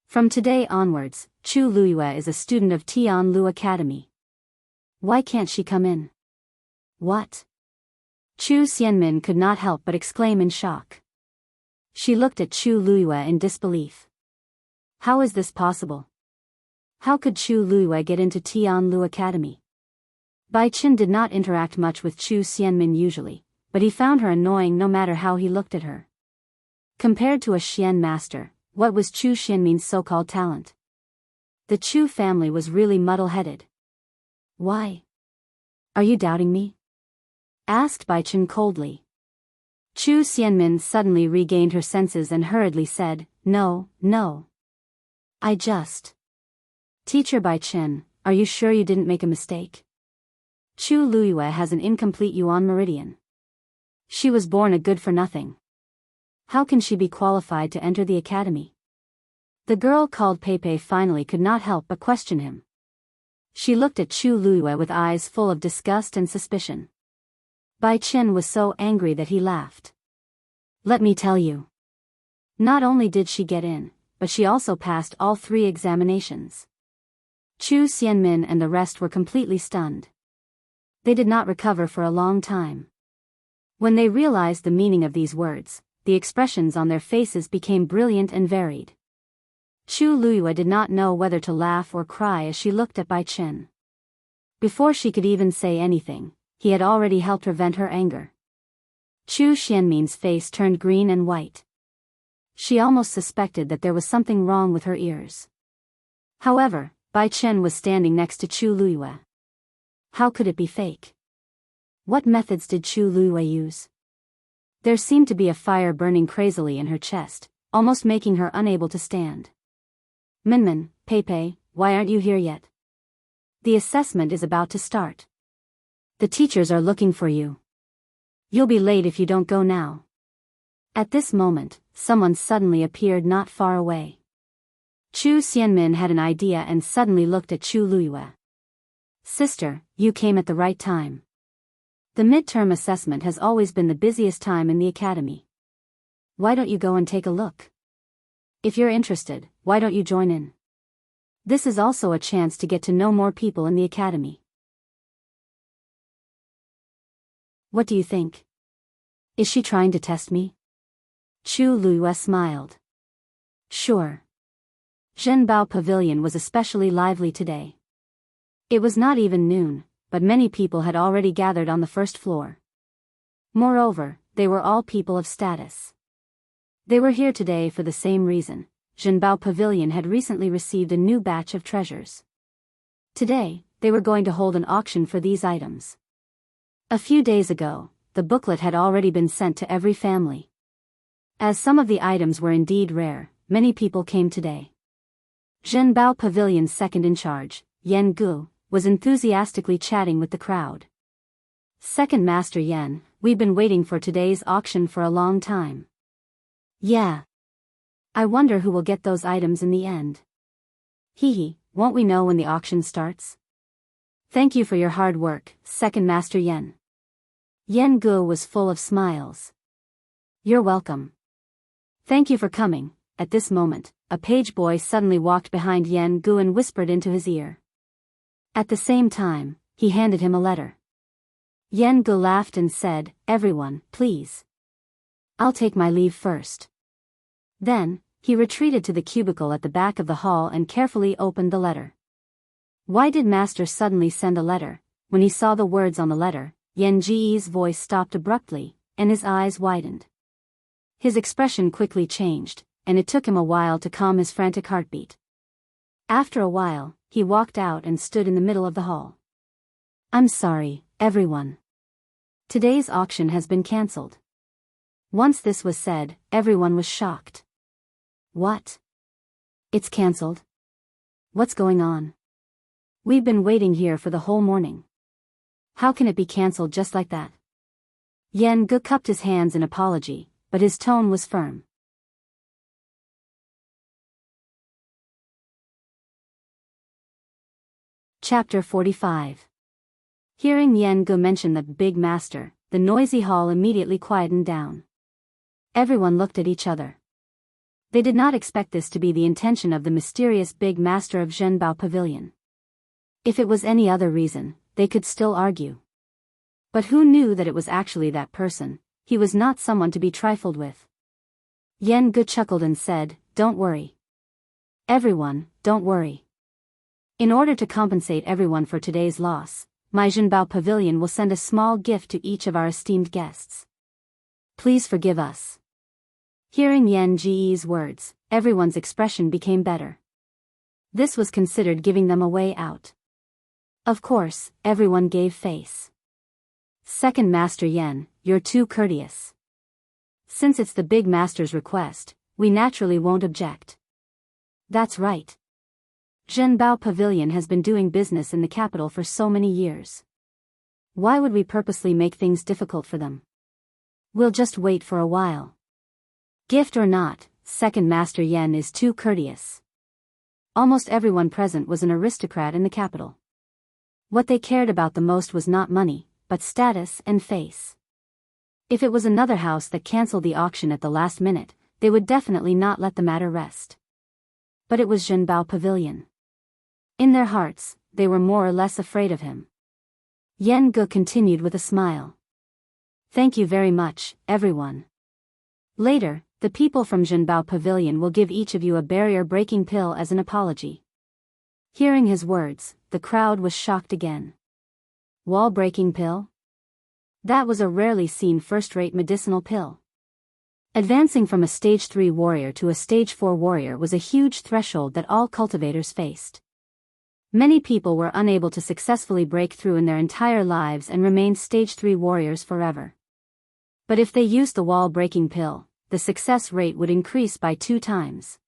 From today onwards, Chu Luiyue is a student of Tianlu Academy. Why can't she come in? What? Chu Xianmin could not help but exclaim in shock. She looked at Chu Luiyue in disbelief. How is this possible? How could Chu Luiyue get into Tianlu Academy? Bai Chen did not interact much with Chu Xianmin usually, but he found her annoying no matter how he looked at her. Compared to a Xian master, what was Chu Xianmin's so-called talent? The Chu family was really muddle-headed. Why? Are you doubting me? Asked Bai Chen coldly. Chu Xianmin suddenly regained her senses and hurriedly said, No. Teacher Bai Chen, are you sure you didn't make a mistake? Chu Luiyue has an incomplete Yuan meridian. She was born a good-for-nothing. How can she be qualified to enter the academy? The girl called Peipei finally could not help but question him. She looked at Chu Luiyue with eyes full of disgust and suspicion. Bai Chen was so angry that he laughed. Let me tell you. Not only did she get in, but she also passed all 3 examinations. Chu Xianmin and the rest were completely stunned. They did not recover for a long time. When they realized the meaning of these words, the expressions on their faces became brilliant and varied. Chu Luiyue did not know whether to laugh or cry as she looked at Bai Chen. Before she could even say anything, he had already helped her vent her anger. Chu Xianmin's face turned green and white. She almost suspected that there was something wrong with her ears. However, Bai Chen was standing next to Chu Luiyue. How could it be fake? What methods did Chu Luiyue use? There seemed to be a fire burning crazily in her chest, almost making her unable to stand. Minmin, Peipei, why aren't you here yet? The assessment is about to start. The teachers are looking for you. You'll be late if you don't go now. At this moment, someone suddenly appeared not far away. Chu Xianmin had an idea and suddenly looked at Chu Luiyue. Sister, you came at the right time. The midterm assessment has always been the busiest time in the academy. Why don't you go and take a look? If you're interested, why don't you join in? This is also a chance to get to know more people in the academy. What do you think? Is she trying to test me? Chu Luiyue smiled. Sure. Zhenbao Pavilion was especially lively today. It was not even noon, but many people had already gathered on the first floor. Moreover, they were all people of status. They were here today for the same reason. Zhenbao Pavilion had recently received a new batch of treasures. Today, they were going to hold an auction for these items. A few days ago, the booklet had already been sent to every family. As some of the items were indeed rare, many people came today. Zhenbao Pavilion's second in charge, Yan Gu, was enthusiastically chatting with the crowd. Second Master Yan, we've been waiting for today's auction for a long time. Yeah. I wonder who will get those items in the end. Hee, won't we know when the auction starts? Thank you for your hard work, Second Master Yan. Yan Gu was full of smiles. You're welcome. Thank you for coming. At this moment, a page boy suddenly walked behind Yan Gu and whispered into his ear. At the same time, he handed him a letter. Yan Gu laughed and said, Everyone, please. I'll take my leave first. Then, he retreated to the cubicle at the back of the hall and carefully opened the letter. Why did Master suddenly send a letter? When he saw the words on the letter, Yan Ji's voice stopped abruptly, and his eyes widened. His expression quickly changed, and it took him a while to calm his frantic heartbeat. After a while, he walked out and stood in the middle of the hall. I'm sorry, everyone. Today's auction has been cancelled. Once this was said, everyone was shocked. What? It's cancelled? What's going on? We've been waiting here for the whole morning. How can it be cancelled just like that? Yan Gu cupped his hands in apology, but his tone was firm. Chapter 45. Hearing Yan Gu mention the big master, the noisy hall immediately quietened down. Everyone looked at each other. They did not expect this to be the intention of the mysterious big master of Zhenbao Pavilion. If it was any other reason, they could still argue. But who knew that it was actually that person? He was not someone to be trifled with. Yan Gu chuckled and said, Don't worry. Everyone, don't worry. In order to compensate everyone for today's loss, my Zhenbao Pavilion will send a small gift to each of our esteemed guests. Please forgive us. Hearing Yan Ji's words, everyone's expression became better. This was considered giving them a way out. Of course, everyone gave face. Second Master Yan, you're too courteous. Since it's the big master's request, we naturally won't object. That's right. Zhenbao Pavilion has been doing business in the capital for so many years. Why would we purposely make things difficult for them? We'll just wait for a while. Gift or not, Second Master Yen is too courteous. Almost everyone present was an aristocrat in the capital. What they cared about the most was not money, but status and face. If it was another house that cancelled the auction at the last minute, they would definitely not let the matter rest. But it was Zhenbao Pavilion. In their hearts, they were more or less afraid of him. Yen Ge continued with a smile. Thank you very much, everyone. Later, the people from Zhenbao Pavilion will give each of you a barrier-breaking pill as an apology. Hearing his words, the crowd was shocked again. Wall-breaking pill? That was a rarely seen first-rate medicinal pill. Advancing from a Stage 3 warrior to a Stage 4 warrior was a huge threshold that all cultivators faced. Many people were unable to successfully break through in their entire lives and remain Stage 3 warriors forever. But if they used the wall-breaking pill, the success rate would increase by 2 times.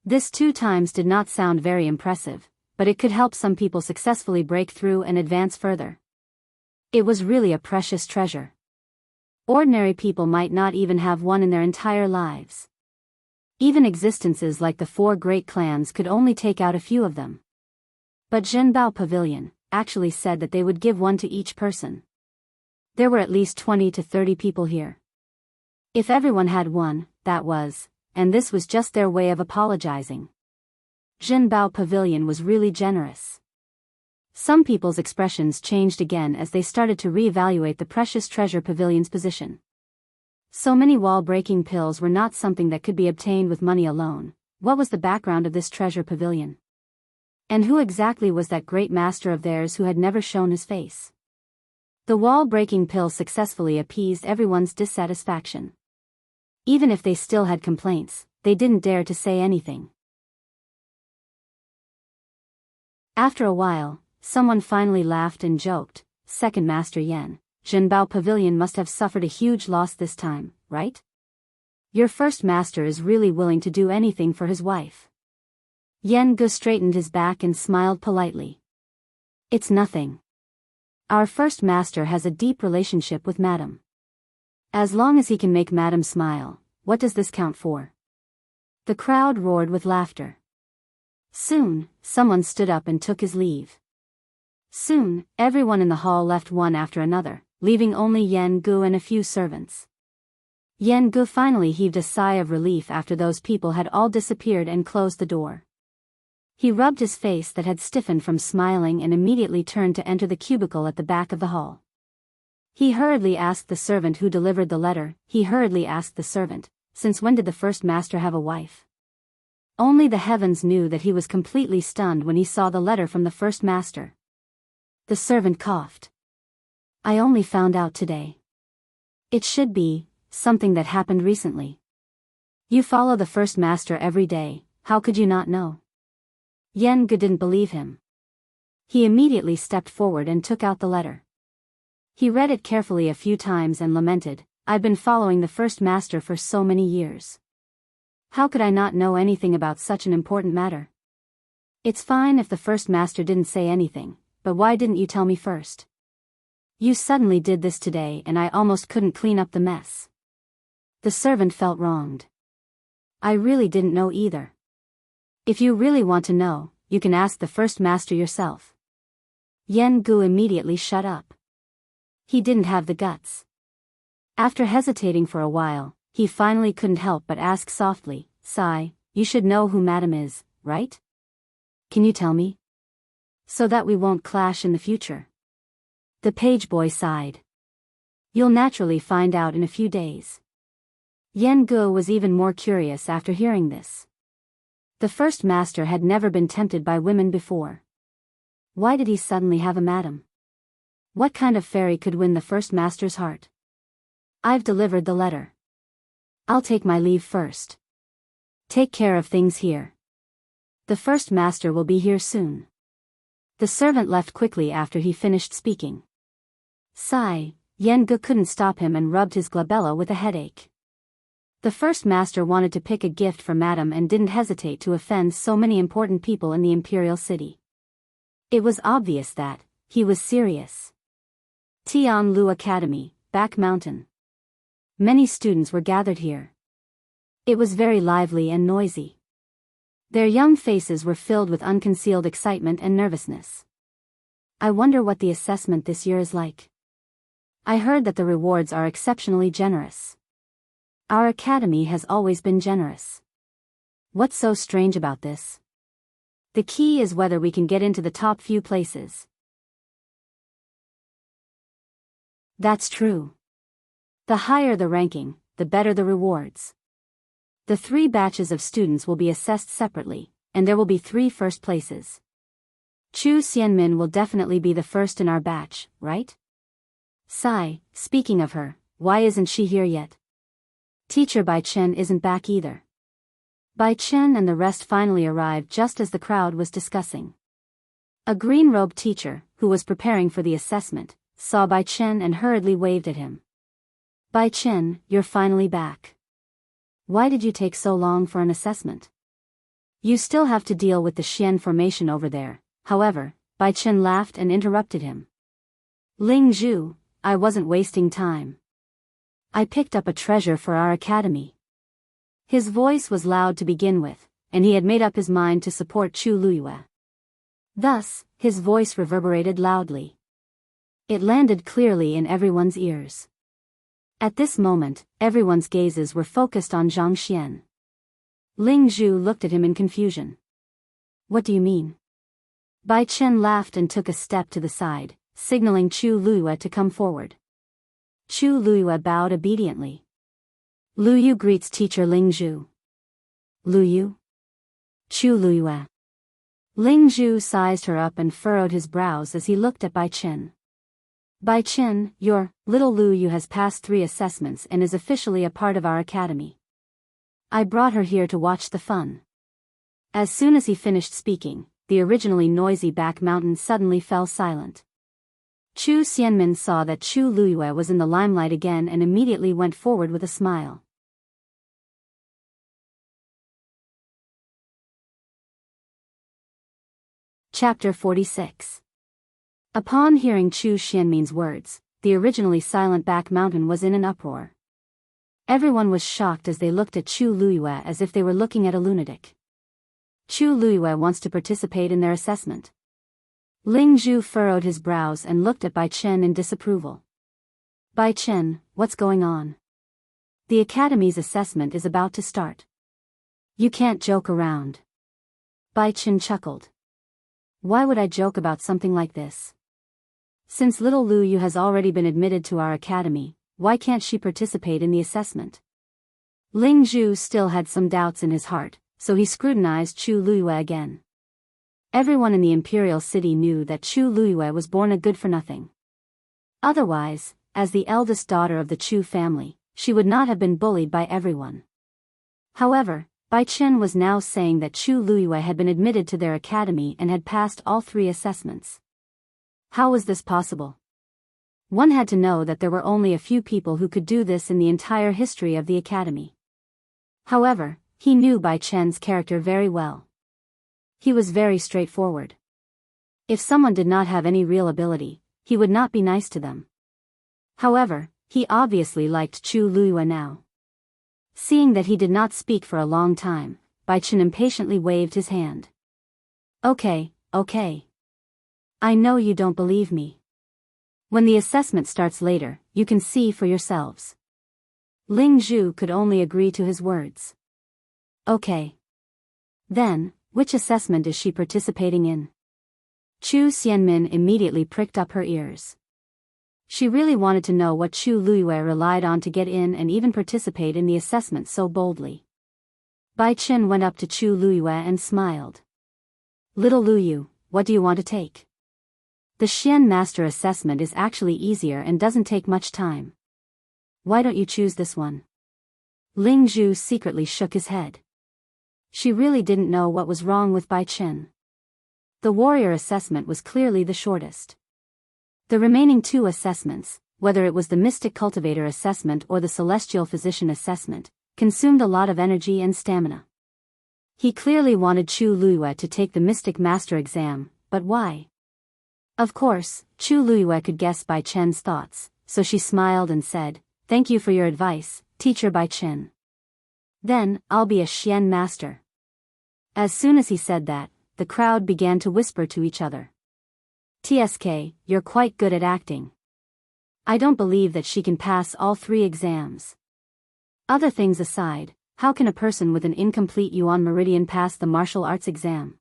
This 2 times did not sound very impressive, but it could help some people successfully break through and advance further. It was really a precious treasure. Ordinary people might not even have one in their entire lives. Even existences like the 4 great clans could only take out a few of them. But Zhenbao Pavilion actually said that they would give one to each person. There were at least 20 to 30 people here. If everyone had one, and this was just their way of apologizing. Zhenbao Pavilion was really generous. Some people's expressions changed again as they started to reevaluate the precious treasure pavilion's position. So many wall-breaking pills were not something that could be obtained with money alone. What was the background of this treasure pavilion? And who exactly was that great master of theirs who had never shown his face? The wall-breaking pill successfully appeased everyone's dissatisfaction. Even if they still had complaints, they didn't dare to say anything. After a while, someone finally laughed and joked, Second Master Yen, Zhenbao Pavilion must have suffered a huge loss this time, right? Your first master is really willing to do anything for his wife. Yen Ge straightened his back and smiled politely. It's nothing. Our first master has a deep relationship with Madam. As long as he can make Madam smile, what does this count for? The crowd roared with laughter. Soon, someone stood up and took his leave. Soon, everyone in the hall left one after another, leaving only Yen Ge and a few servants. Yen Ge finally heaved a sigh of relief after those people had all disappeared and closed the door. He rubbed his face that had stiffened from smiling and immediately turned to enter the cubicle at the back of the hall. He hurriedly asked the servant who delivered the letter, since when did the first master have a wife? Only the heavens knew that he was completely stunned when he saw the letter from the first master. The servant coughed. I only found out today. It should be something that happened recently. You follow the first master every day, how could you not know? Yen Ge didn't believe him. He immediately stepped forward and took out the letter. He read it carefully a few times and lamented, I've been following the first master for so many years. How could I not know anything about such an important matter? It's fine if the first master didn't say anything, but why didn't you tell me first? You suddenly did this today and I almost couldn't clean up the mess. The servant felt wronged. I really didn't know either. If you really want to know, you can ask the first master yourself. Yen Ge immediately shut up. He didn't have the guts. After hesitating for a while, he finally couldn't help but ask softly, Sai, you should know who Madam is, right? Can you tell me? So that we won't clash in the future. The page boy sighed. You'll naturally find out in a few days. Yen Ge was even more curious after hearing this. The first master had never been tempted by women before. Why did he suddenly have a madam? What kind of fairy could win the first master's heart? I've delivered the letter. I'll take my leave first. Take care of things here. The first master will be here soon. The servant left quickly after he finished speaking. Sigh, Yen Ge couldn't stop him and rubbed his glabella with a headache. The first master wanted to pick a gift for Madame and didn't hesitate to offend so many important people in the imperial city. It was obvious that he was serious. Tianlu Academy, Back Mountain. Many students were gathered here. It was very lively and noisy. Their young faces were filled with unconcealed excitement and nervousness. I wonder what the assessment this year is like. I heard that the rewards are exceptionally generous. Our academy has always been generous. What's so strange about this? The key is whether we can get into the top few places. That's true. The higher the ranking, the better the rewards. The 3 batches of students will be assessed separately, and there will be 3 first places. Chu Xianmin will definitely be the first in our batch, right? Sigh, speaking of her, why isn't she here yet? Teacher Bai Chen isn't back either. Bai Chen and the rest finally arrived just as the crowd was discussing. A green-robed teacher, who was preparing for the assessment, saw Bai Chen and hurriedly waved at him. Bai Chen, you're finally back. Why did you take so long for an assessment? You still have to deal with the Xian formation over there. However, Bai Chen laughed and interrupted him. Ling Zhu, I wasn't wasting time. I picked up a treasure for our academy. His voice was loud to begin with, and he had made up his mind to support Chu Luyue. Thus, his voice reverberated loudly. It landed clearly in everyone's ears. At this moment, everyone's gazes were focused on Zhang Xian. Ling Zhu looked at him in confusion. What do you mean? Bai Chen laughed and took a step to the side, signaling Chu Luyue to come forward. Chu Luyue bowed obediently. Luyu greets teacher Ling Zhu. Luyu? Chu Luyue. Ling Zhu sized her up and furrowed his brows as he looked at Bai Chen. Bai Chen, your little Luyu has passed 3 assessments and is officially a part of our academy. I brought her here to watch the fun. As soon as he finished speaking, the originally noisy back mountain suddenly fell silent. Chu Xianmin saw that Chu Luyue was in the limelight again and immediately went forward with a smile. Chapter 46. Upon hearing Chu Xianmin's words, the originally silent back mountain was in an uproar. Everyone was shocked as they looked at Chu Luyue as if they were looking at a lunatic. Chu Luyue wants to participate in their assessment. Ling Zhu furrowed his brows and looked at Bai Chen in disapproval. Bai Chen, what's going on? The academy's assessment is about to start. You can't joke around. Bai Chen chuckled. Why would I joke about something like this? Since little Luyu has already been admitted to our academy, why can't she participate in the assessment? Ling Zhu still had some doubts in his heart, so he scrutinized Chu Luyue again. Everyone in the imperial city knew that Chu Luyue was born a good-for-nothing. Otherwise, as the eldest daughter of the Chu family, she would not have been bullied by everyone. However, Bai Chen was now saying that Chu Luyue had been admitted to their academy and had passed all 3 assessments. How was this possible? One had to know that there were only a few people who could do this in the entire history of the academy. However, he knew Bai Chen's character very well. He was very straightforward. If someone did not have any real ability, he would not be nice to them. However, he obviously liked Chu Luyue now. Seeing that he did not speak for a long time, Bai Chen impatiently waved his hand. Okay. I know you don't believe me. When the assessment starts later, you can see for yourselves. Ling Zhu could only agree to his words. Okay. Then, which assessment is she participating in? Chu Xianmin immediately pricked up her ears. She really wanted to know what Chu Luyue relied on to get in and even participate in the assessment so boldly. Bai Chen went up to Chu Luyue and smiled. Little Luyu, what do you want to take? The Xian Master assessment is actually easier and doesn't take much time. Why don't you choose this one? Ling Zhu secretly shook his head. She really didn't know what was wrong with Bai Chen. The warrior assessment was clearly the shortest. The remaining 2 assessments, whether it was the mystic cultivator assessment or the celestial physician assessment, consumed a lot of energy and stamina. He clearly wanted Chu Luiyue to take the Mystic Master exam, but why? Of course, Chu Luiyue could guess Bai Chen's thoughts, so she smiled and said, "Thank you for your advice, Teacher Bai Chen. Then, I'll be a Xian master." As soon as he said that, the crowd began to whisper to each other. "TSK, you're quite good at acting. I don't believe that she can pass all 3 exams." Other things aside, how can a person with an incomplete Yuan meridian pass the martial arts exam?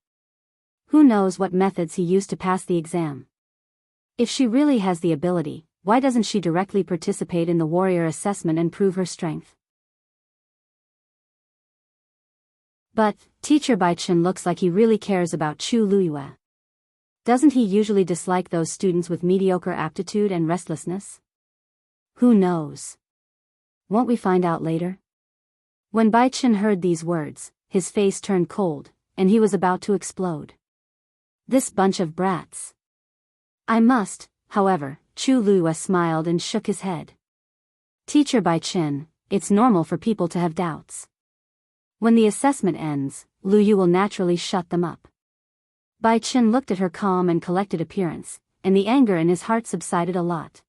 Who knows what methods he used to pass the exam? If she really has the ability, why doesn't she directly participate in the warrior assessment and prove her strength? But, Teacher Bai Chen looks like he really cares about Chu Luiyue. Doesn't he usually dislike those students with mediocre aptitude and restlessness? Who knows? Won't we find out later? When Bai Chen heard these words, his face turned cold, and he was about to explode. This bunch of brats. I must, however, Chu Luiyue smiled and shook his head. Teacher Bai Chen, it's normal for people to have doubts. When the assessment ends, Luiyue will naturally shut them up. Bai Chen looked at her calm and collected appearance, and the anger in his heart subsided a lot.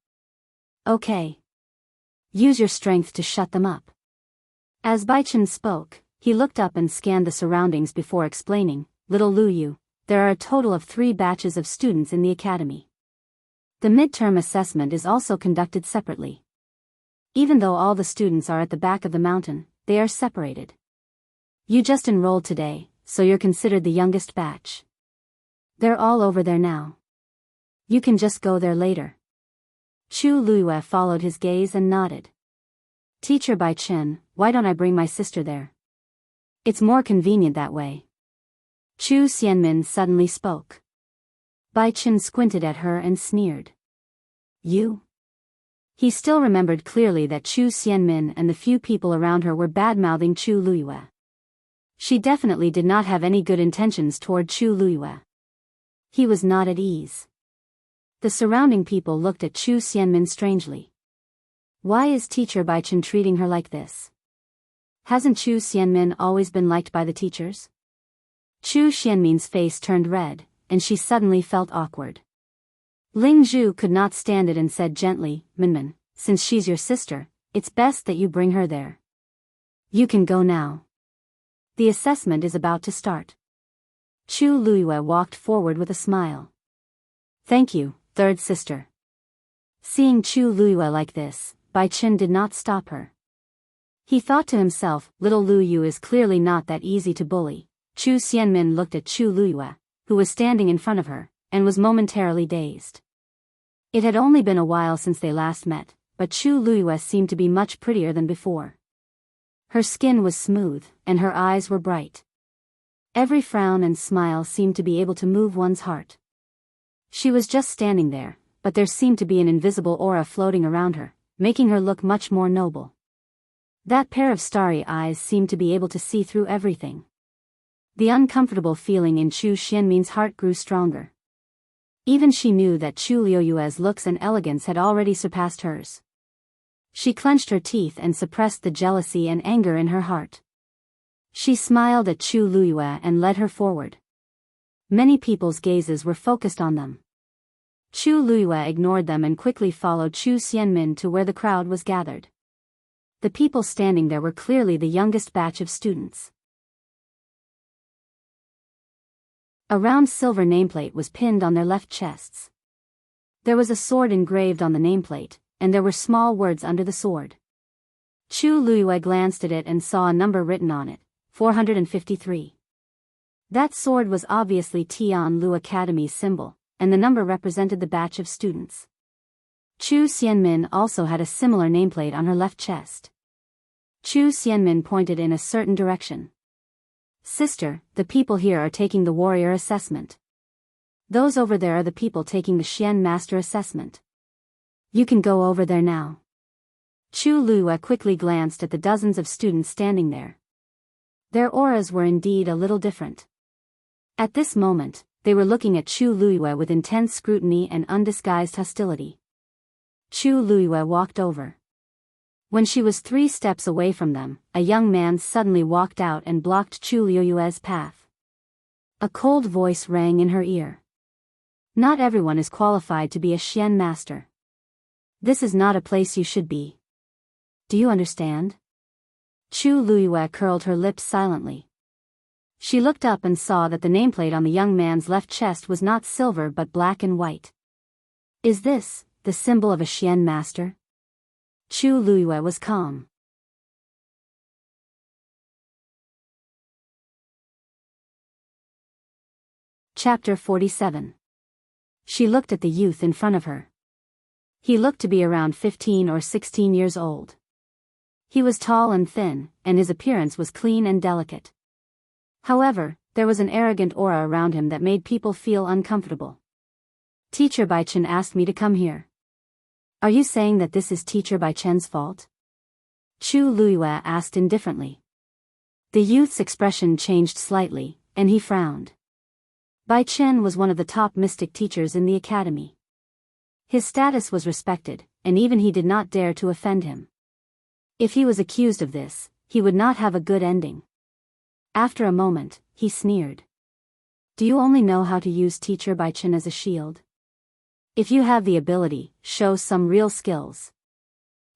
Okay. Use your strength to shut them up. As Bai Chen spoke, he looked up and scanned the surroundings before explaining, "Little Luiyue, there are a total of 3 batches of students in the academy. The midterm assessment is also conducted separately. Even though all the students are at the back of the mountain, they are separated. You just enrolled today, so you're considered the youngest batch. They're all over there now. You can just go there later." Chu Luiyue followed his gaze and nodded. "Teacher Bai Chen, why don't I bring my sister there? It's more convenient that way." Chu Xianmin suddenly spoke. Bai Chen squinted at her and sneered. "You?" He still remembered clearly that Chu Xianmin and the few people around her were bad-mouthing Chu Luiyue. She definitely did not have any good intentions toward Chu Luiyue. He was not at ease. The surrounding people looked at Chu Xianmin strangely. Why is Teacher Bai Chen treating her like this? Hasn't Chu Xianmin always been liked by the teachers? Chu Xianmin's face turned red, and she suddenly felt awkward. Ling Zhu could not stand it and said gently, "Minmin, since she's your sister, it's best that you bring her there. You can go now. The assessment is about to start." Chu Luiyue walked forward with a smile. "Thank you, third sister." Seeing Chu Luiyue like this, Bai Chen did not stop her. He thought to himself, little Luiyue is clearly not that easy to bully. Chu Xianmin looked at Chu Luiyue, who was standing in front of her, and was momentarily dazed. It had only been a while since they last met, but Chu Luiyue seemed to be much prettier than before. Her skin was smooth, and her eyes were bright. Every frown and smile seemed to be able to move one's heart. She was just standing there, but there seemed to be an invisible aura floating around her, making her look much more noble. That pair of starry eyes seemed to be able to see through everything. The uncomfortable feeling in Chu Xianmin's heart grew stronger. Even she knew that Chu Luiyue's looks and elegance had already surpassed hers. She clenched her teeth and suppressed the jealousy and anger in her heart. She smiled at Chu Luiyue and led her forward. Many people's gazes were focused on them. Chu Luiyue ignored them and quickly followed Chu Xianmin to where the crowd was gathered. The people standing there were clearly the youngest batch of students. A round silver nameplate was pinned on their left chests. There was a sword engraved on the nameplate, and there were small words under the sword. Chu Luiyue glanced at it and saw a number written on it, 453. That sword was obviously Tianlu Academy's symbol, and the number represented the batch of students. Chu Xianmin also had a similar nameplate on her left chest. Chu Xianmin pointed in a certain direction. "Sister, the people here are taking the warrior assessment. Those over there are the people taking the Xian master assessment. You can go over there now." Chu Luiyue quickly glanced at the dozens of students standing there. Their auras were indeed a little different. At this moment, they were looking at Chu Luiyue with intense scrutiny and undisguised hostility. Chu Luiyue walked over. When she was 3 steps away from them, a young man suddenly walked out and blocked Chu Liuyue's path. A cold voice rang in her ear. Not everyone is qualified to be a Xian master. This is not a place you should be. Do you understand? Chu Liyue curled her lips silently. She looked up and saw that the nameplate on the young man's left chest was not silver but black and white. Is this the symbol of a Xian master? Chu Liyue was calm. Chapter 47. She looked at the youth in front of her. He looked to be around 15 or 16 years old. He was tall and thin, and his appearance was clean and delicate. However, there was an arrogant aura around him that made people feel uncomfortable. Teacher Bai Chen asked me to come here. Are you saying that this is Teacher Bai Chen's fault? Chu Liyue asked indifferently. The youth's expression changed slightly, and he frowned. Bai Chen was one of the top mystic teachers in the academy. His status was respected, and even he did not dare to offend him. If he was accused of this, he would not have a good ending. After a moment, he sneered. Do you only know how to use Teacher Bai Chen as a shield? If you have the ability, show some real skills.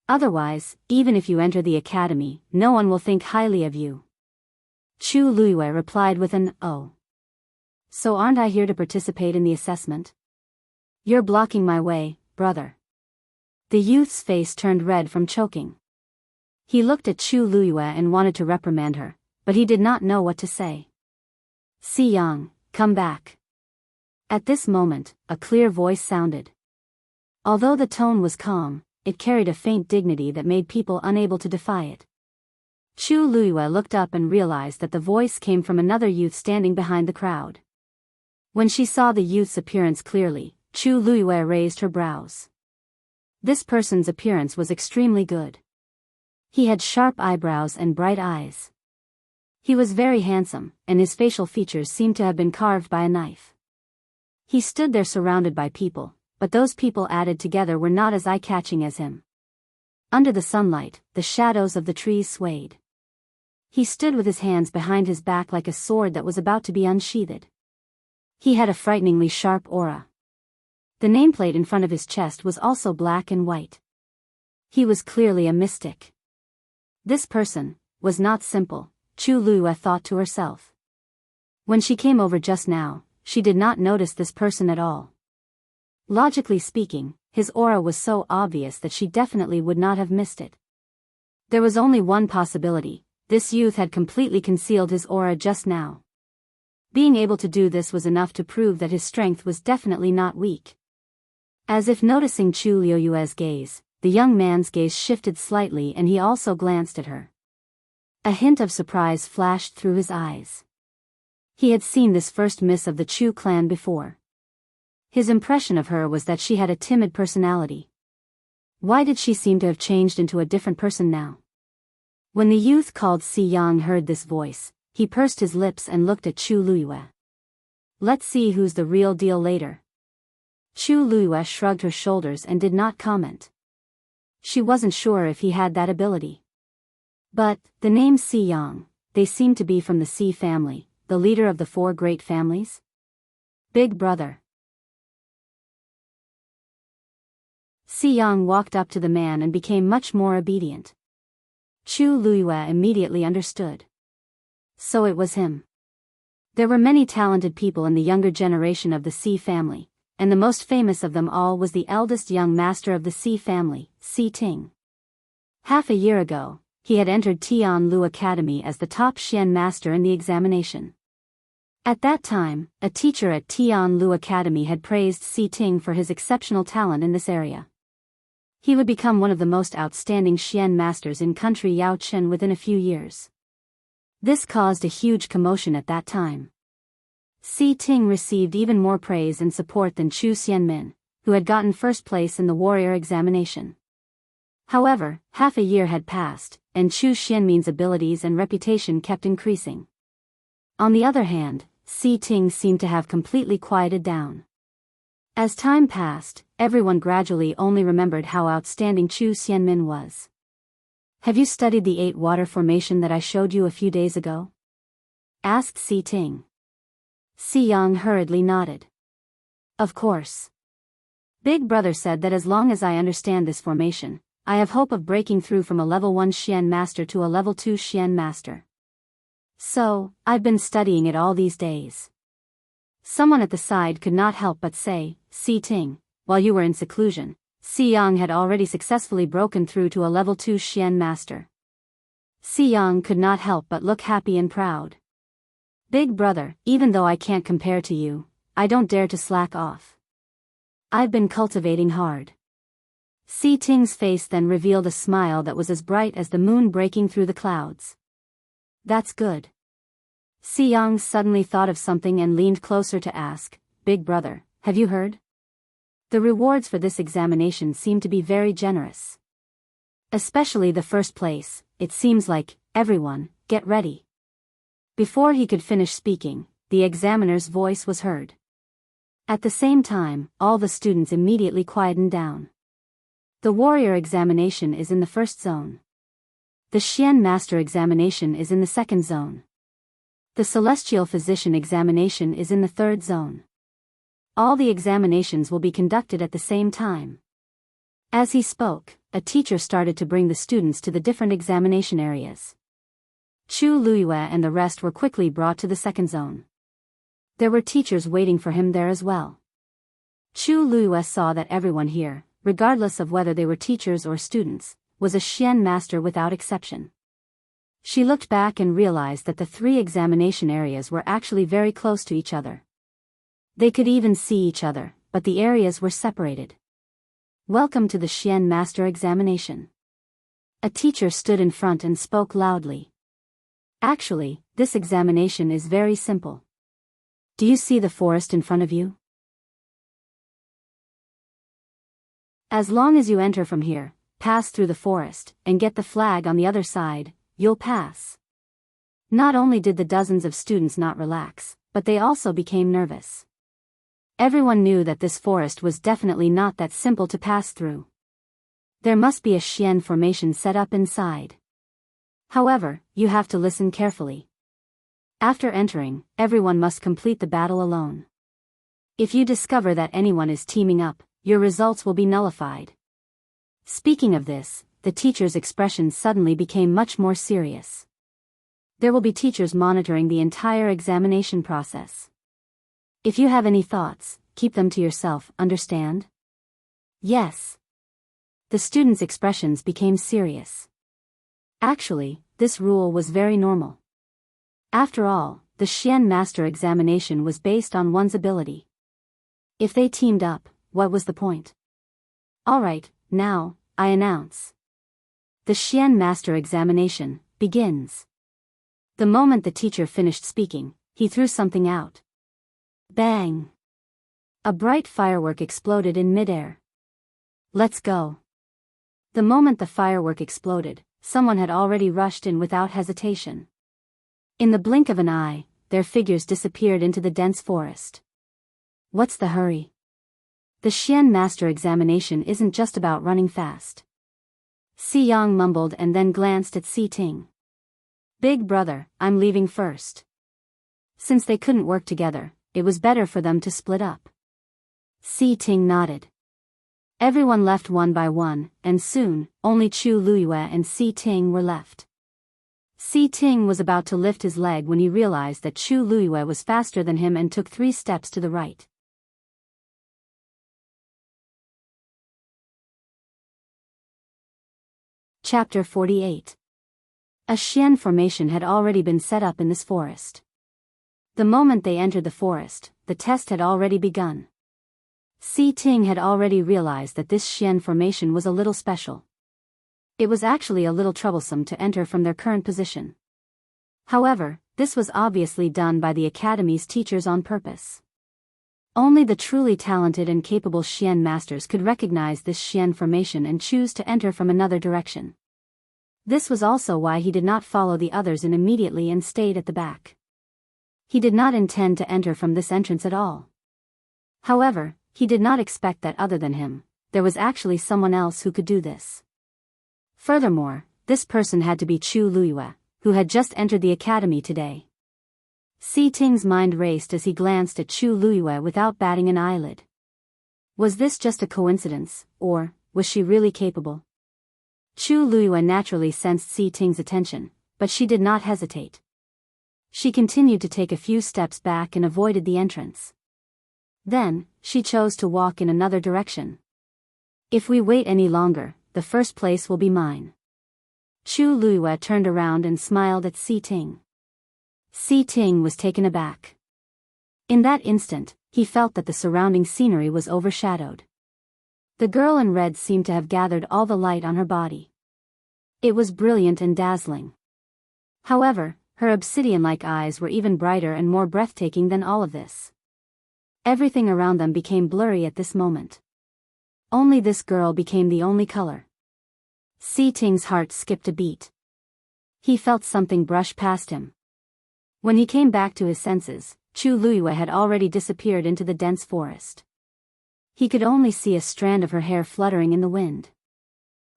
Otherwise, even if you enter the academy, no one will think highly of you. Chu Liyue replied with an "Oh. So aren't I here to participate in the assessment? You're blocking my way, brother." The youth's face turned red from choking. He looked at Chu Liyue and wanted to reprimand her, but he did not know what to say. "Si Yang, come back." At this moment, a clear voice sounded. Although the tone was calm, it carried a faint dignity that made people unable to defy it. Chu Liyue looked up and realized that the voice came from another youth standing behind the crowd. When she saw the youth's appearance clearly, Chu Liyue raised her brows. This person's appearance was extremely good. He had sharp eyebrows and bright eyes. He was very handsome, and his facial features seemed to have been carved by a knife. He stood there surrounded by people, but those people added together were not as eye-catching as him. Under the sunlight, the shadows of the trees swayed. He stood with his hands behind his back like a sword that was about to be unsheathed. He had a frighteningly sharp aura. The nameplate in front of his chest was also black and white. He was clearly a mystic. This person was not simple, Chu Liyue thought to herself. When she came over just now, she did not notice this person at all. Logically speaking, his aura was so obvious that she definitely would not have missed it. There was only one possibility: this youth had completely concealed his aura just now. Being able to do this was enough to prove that his strength was definitely not weak. As if noticing Chu Liyue's gaze, the young man's gaze shifted slightly and he also glanced at her. A hint of surprise flashed through his eyes. He had seen this first miss of the Chu clan before. His impression of her was that she had a timid personality. Why did she seem to have changed into a different person now? When the youth called Si Yang heard this voice, he pursed his lips and looked at Chu Liyue. Let's see who's the real deal later. Chu Liyue shrugged her shoulders and did not comment. She wasn't sure if he had that ability. But, the name Si Yang, they seemed to be from the Si family, the leader of the 4 great families? Big brother. Si Yang walked up to the man and became much more obedient. Chu Liyue immediately understood. So it was him. There were many talented people in the younger generation of the Si family, and the most famous of them all was the eldest young master of the Si family, Si Ting. Half a year ago, he had entered Tianlu Academy as the top Xian master in the examination. At that time, a teacher at Tianlu Academy had praised Si Ting for his exceptional talent in this area. He would become one of the most outstanding Xian masters in country Yao Chen within a few years. This caused a huge commotion at that time. Si Ting received even more praise and support than Chu Xianmin, who had gotten first place in the warrior examination. However, half a year had passed, and Chu Xianmin's abilities and reputation kept increasing. On the other hand, Si Ting seemed to have completely quieted down. As time passed, everyone gradually only remembered how outstanding Chu Xianmin was. Have you studied the 8-water formation that I showed you a few days ago? Asked Si Ting. Si Yang hurriedly nodded. Of course. Big Brother said that as long as I understand this formation, I have hope of breaking through from a level 1 Xian master to a level 2 Xian master. So, I've been studying it all these days. Someone at the side could not help but say, Si Ting, while you were in seclusion, Si Yang had already successfully broken through to a level 2 Xian master. Si Yang could not help but look happy and proud. Big Brother, even though I can't compare to you, I don't dare to slack off. I've been cultivating hard. Si Ting's face then revealed a smile that was as bright as the moon breaking through the clouds. That's good. Si Yang suddenly thought of something and leaned closer to ask, Big Brother, have you heard? The rewards for this examination seem to be very generous. Especially the first place, it seems like, everyone, get ready. Before he could finish speaking, the examiner's voice was heard. At the same time, all the students immediately quietened down. The warrior examination is in the first zone. The Xian master examination is in the second zone. The celestial physician examination is in the third zone. All the examinations will be conducted at the same time. As he spoke, a teacher started to bring the students to the different examination areas. Chu Luiyue and the rest were quickly brought to the second zone. There were teachers waiting for him there as well. Chu Luiyue saw that everyone here, regardless of whether they were teachers or students, was a Xian master without exception. She looked back and realized that the 3 examination areas were actually very close to each other. They could even see each other, but the areas were separated. Welcome to the Xian master examination. A teacher stood in front and spoke loudly. Actually, this examination is very simple. Do you see the forest in front of you? As long as you enter from here, pass through the forest, and get the flag on the other side, you'll pass. Not only did the dozens of students not relax, but they also became nervous. Everyone knew that this forest was definitely not that simple to pass through. There must be a Xian formation set up inside. However, you have to listen carefully. After entering, everyone must complete the battle alone. If you discover that anyone is teaming up, your results will be nullified. Speaking of this, the teacher's expression suddenly became much more serious. There will be teachers monitoring the entire examination process. If you have any thoughts, keep them to yourself, understand? Yes. The students' expressions became serious. Actually, this rule was very normal. After all, the Xian master examination was based on one's ability. If they teamed up, what was the point? Alright, now, I announce. The Xian master examination begins. The moment the teacher finished speaking, he threw something out. Bang! A bright firework exploded in midair. Let's go. The moment the firework exploded, someone had already rushed in without hesitation. In the blink of an eye, their figures disappeared into the dense forest. What's the hurry? The Xian master examination isn't just about running fast. Si Yang mumbled and then glanced at Si Ting. Big Brother, I'm leaving first. Since they couldn't work together, it was better for them to split up. Si Ting nodded. Everyone left one by one, and soon, only Chu Luiyue and Si Ting were left. Si Ting was about to lift his leg when he realized that Chu Luiyue was faster than him and took 3 steps to the right. Chapter 48. A Xian formation had already been set up in this forest. The moment they entered the forest, the test had already begun. Si Ting had already realized that this Xian formation was a little special. It was actually a little troublesome to enter from their current position. However, this was obviously done by the academy's teachers on purpose. Only the truly talented and capable Xian masters could recognize this Xian formation and choose to enter from another direction. This was also why he did not follow the others in immediately and stayed at the back. He did not intend to enter from this entrance at all. However, he did not expect that other than him, there was actually someone else who could do this. Furthermore, this person had to be Chu Luiyue, who had just entered the academy today. Si Ting's mind raced as he glanced at Chu Luiyue without batting an eyelid. Was this just a coincidence, or was she really capable? Chu Luiyue naturally sensed Si Ting's attention, but she did not hesitate. She continued to take a few steps back and avoided the entrance. Then, she chose to walk in another direction. If we wait any longer, the first place will be mine. Chu Luiyue turned around and smiled at Si Ting. Si Ting was taken aback. In that instant, he felt that the surrounding scenery was overshadowed. The girl in red seemed to have gathered all the light on her body. It was brilliant and dazzling. However, her obsidian-like eyes were even brighter and more breathtaking than all of this. Everything around them became blurry at this moment. Only this girl became the only color. Si Ting's heart skipped a beat. He felt something brush past him. When he came back to his senses, Chu Luiyue had already disappeared into the dense forest. He could only see a strand of her hair fluttering in the wind.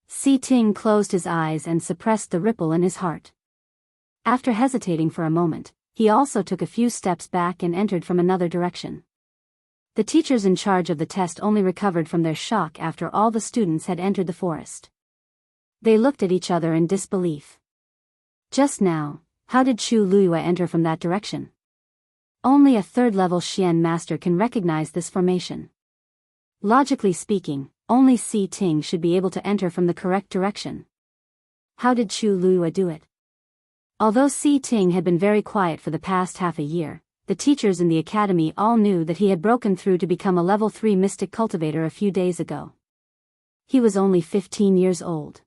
Si Ting closed his eyes and suppressed the ripple in his heart. After hesitating for a moment, he also took a few steps back and entered from another direction. The teachers in charge of the test only recovered from their shock after all the students had entered the forest. They looked at each other in disbelief. Just now, how did Chu Luiyue enter from that direction? Only a third-level Xian master can recognize this formation. Logically speaking, only Si Ting should be able to enter from the correct direction. How did Chu Luiyue do it? Although Si Ting had been very quiet for the past half a year, the teachers in the academy all knew that he had broken through to become a level 3 mystic cultivator a few days ago. He was only 15 years old.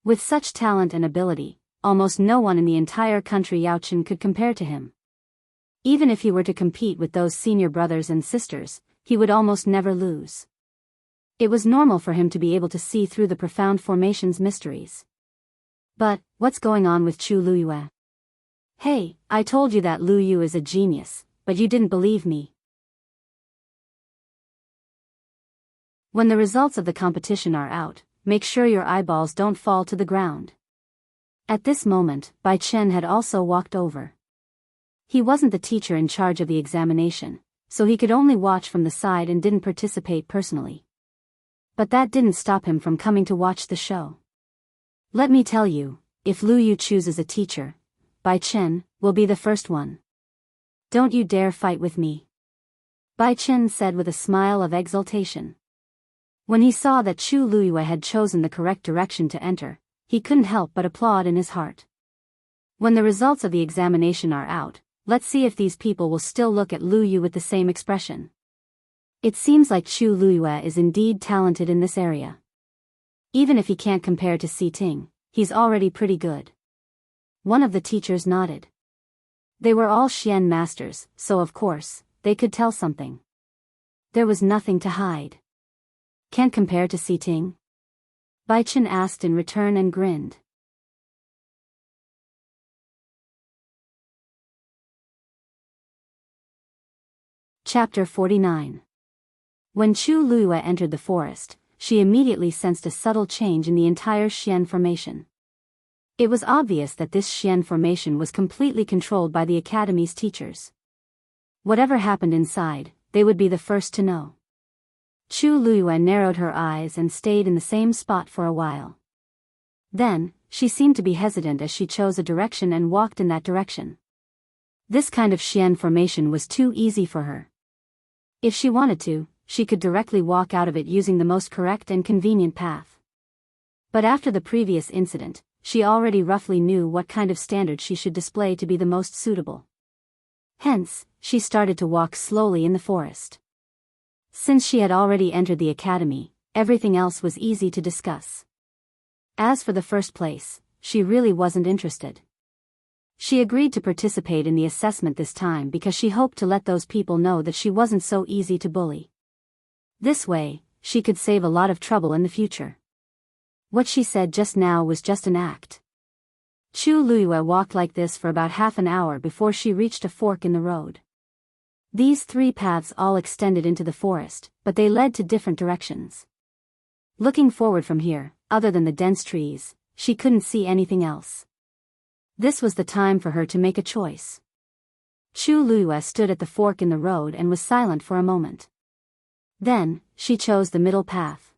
With such talent and ability, almost no one in the entire country Yaochen could compare to him. Even if he were to compete with those senior brothers and sisters, he would almost never lose. It was normal for him to be able to see through the profound formation's mysteries. But, what's going on with Chu Luiyue? Hey, I told you that Lu Yu is a genius, but you didn't believe me. When the results of the competition are out, make sure your eyeballs don't fall to the ground. At this moment, Bai Chen had also walked over. He wasn't the teacher in charge of the examination, so he could only watch from the side and didn't participate personally. But that didn't stop him from coming to watch the show. Let me tell you, if Lu Yu chooses a teacher, Bai Chen will be the first one. Don't you dare fight with me. Bai Chen said with a smile of exultation. When he saw that Chu Luiyue had chosen the correct direction to enter, he couldn't help but applaud in his heart. When the results of the examination are out, let's see if these people will still look at Lu Yu with the same expression. It seems like Chu Luiyue is indeed talented in this area. Even if he can't compare to Si Ting, he's already pretty good. One of the teachers nodded. They were all Xian masters, so of course, they could tell something. There was nothing to hide. Can't compare to Si Ting? Bai Chen asked in return and grinned. Chapter 49. When Chu Luiyue entered the forest, she immediately sensed a subtle change in the entire Xian formation. It was obvious that this Xian formation was completely controlled by the academy's teachers. Whatever happened inside, they would be the first to know. Chu Luiyue narrowed her eyes and stayed in the same spot for a while. Then, she seemed to be hesitant as she chose a direction and walked in that direction. This kind of Xian formation was too easy for her. If she wanted to, she could directly walk out of it using the most correct and convenient path. But after the previous incident, she already roughly knew what kind of standard she should display to be the most suitable. Hence, she started to walk slowly in the forest. Since she had already entered the academy, everything else was easy to discuss. As for the first place, she really wasn't interested. She agreed to participate in the assessment this time because she hoped to let those people know that she wasn't so easy to bully. This way, she could save a lot of trouble in the future. What she said just now was just an act. Chu Luiyue walked like this for about half an hour before she reached a fork in the road. These 3 paths all extended into the forest, but they led to different directions. Looking forward from here, other than the dense trees, she couldn't see anything else. This was the time for her to make a choice. Chu Luiyue stood at the fork in the road and was silent for a moment. Then, she chose the middle path.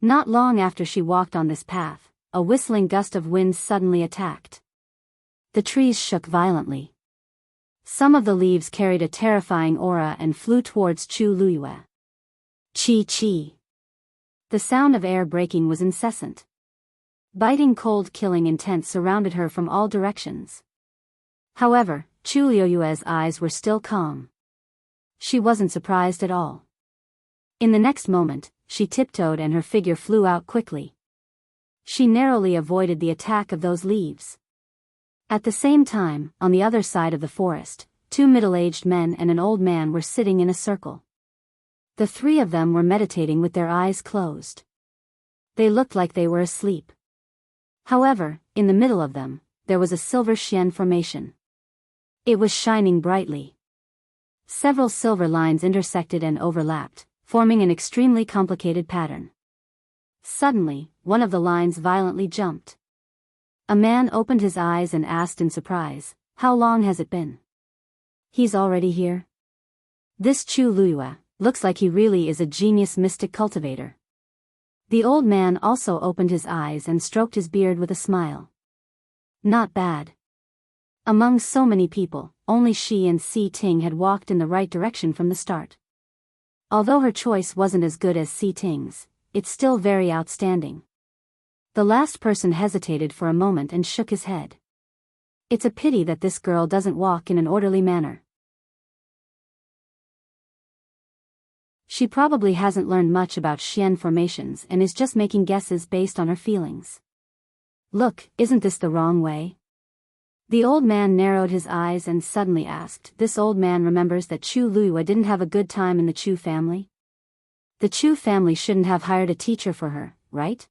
Not long after she walked on this path, a whistling gust of wind suddenly attacked. The trees shook violently. Some of the leaves carried a terrifying aura and flew towards Chu Luiyue. Chi-chi. The sound of air breaking was incessant. Biting cold killing intent surrounded her from all directions. However, Chu Luiyue's eyes were still calm. She wasn't surprised at all. In the next moment, she tiptoed and her figure flew out quickly. She narrowly avoided the attack of those leaves. At the same time, on the other side of the forest, two middle-aged men and an old man were sitting in a circle. The three of them were meditating with their eyes closed. They looked like they were asleep. However, in the middle of them, there was a silver xian formation. It was shining brightly. Several silver lines intersected and overlapped, forming an extremely complicated pattern. Suddenly, one of the lines violently jumped. A man opened his eyes and asked in surprise, "How long has it been?" "He's already here?" "This Chu Luiyue looks like he really is a genius mystic cultivator." The old man also opened his eyes and stroked his beard with a smile. Not bad. Among so many people, only she and Si Ting had walked in the right direction from the start. Although her choice wasn't as good as Si Ting's, it's still very outstanding. The last person hesitated for a moment and shook his head. It's a pity that this girl doesn't walk in an orderly manner. She probably hasn't learned much about xian formations and is just making guesses based on her feelings. Look, isn't this the wrong way? The old man narrowed his eyes and suddenly asked, "This old man remembers that Chu Luiyue didn't have a good time in the Chu family? The Chu family shouldn't have hired a teacher for her, right?"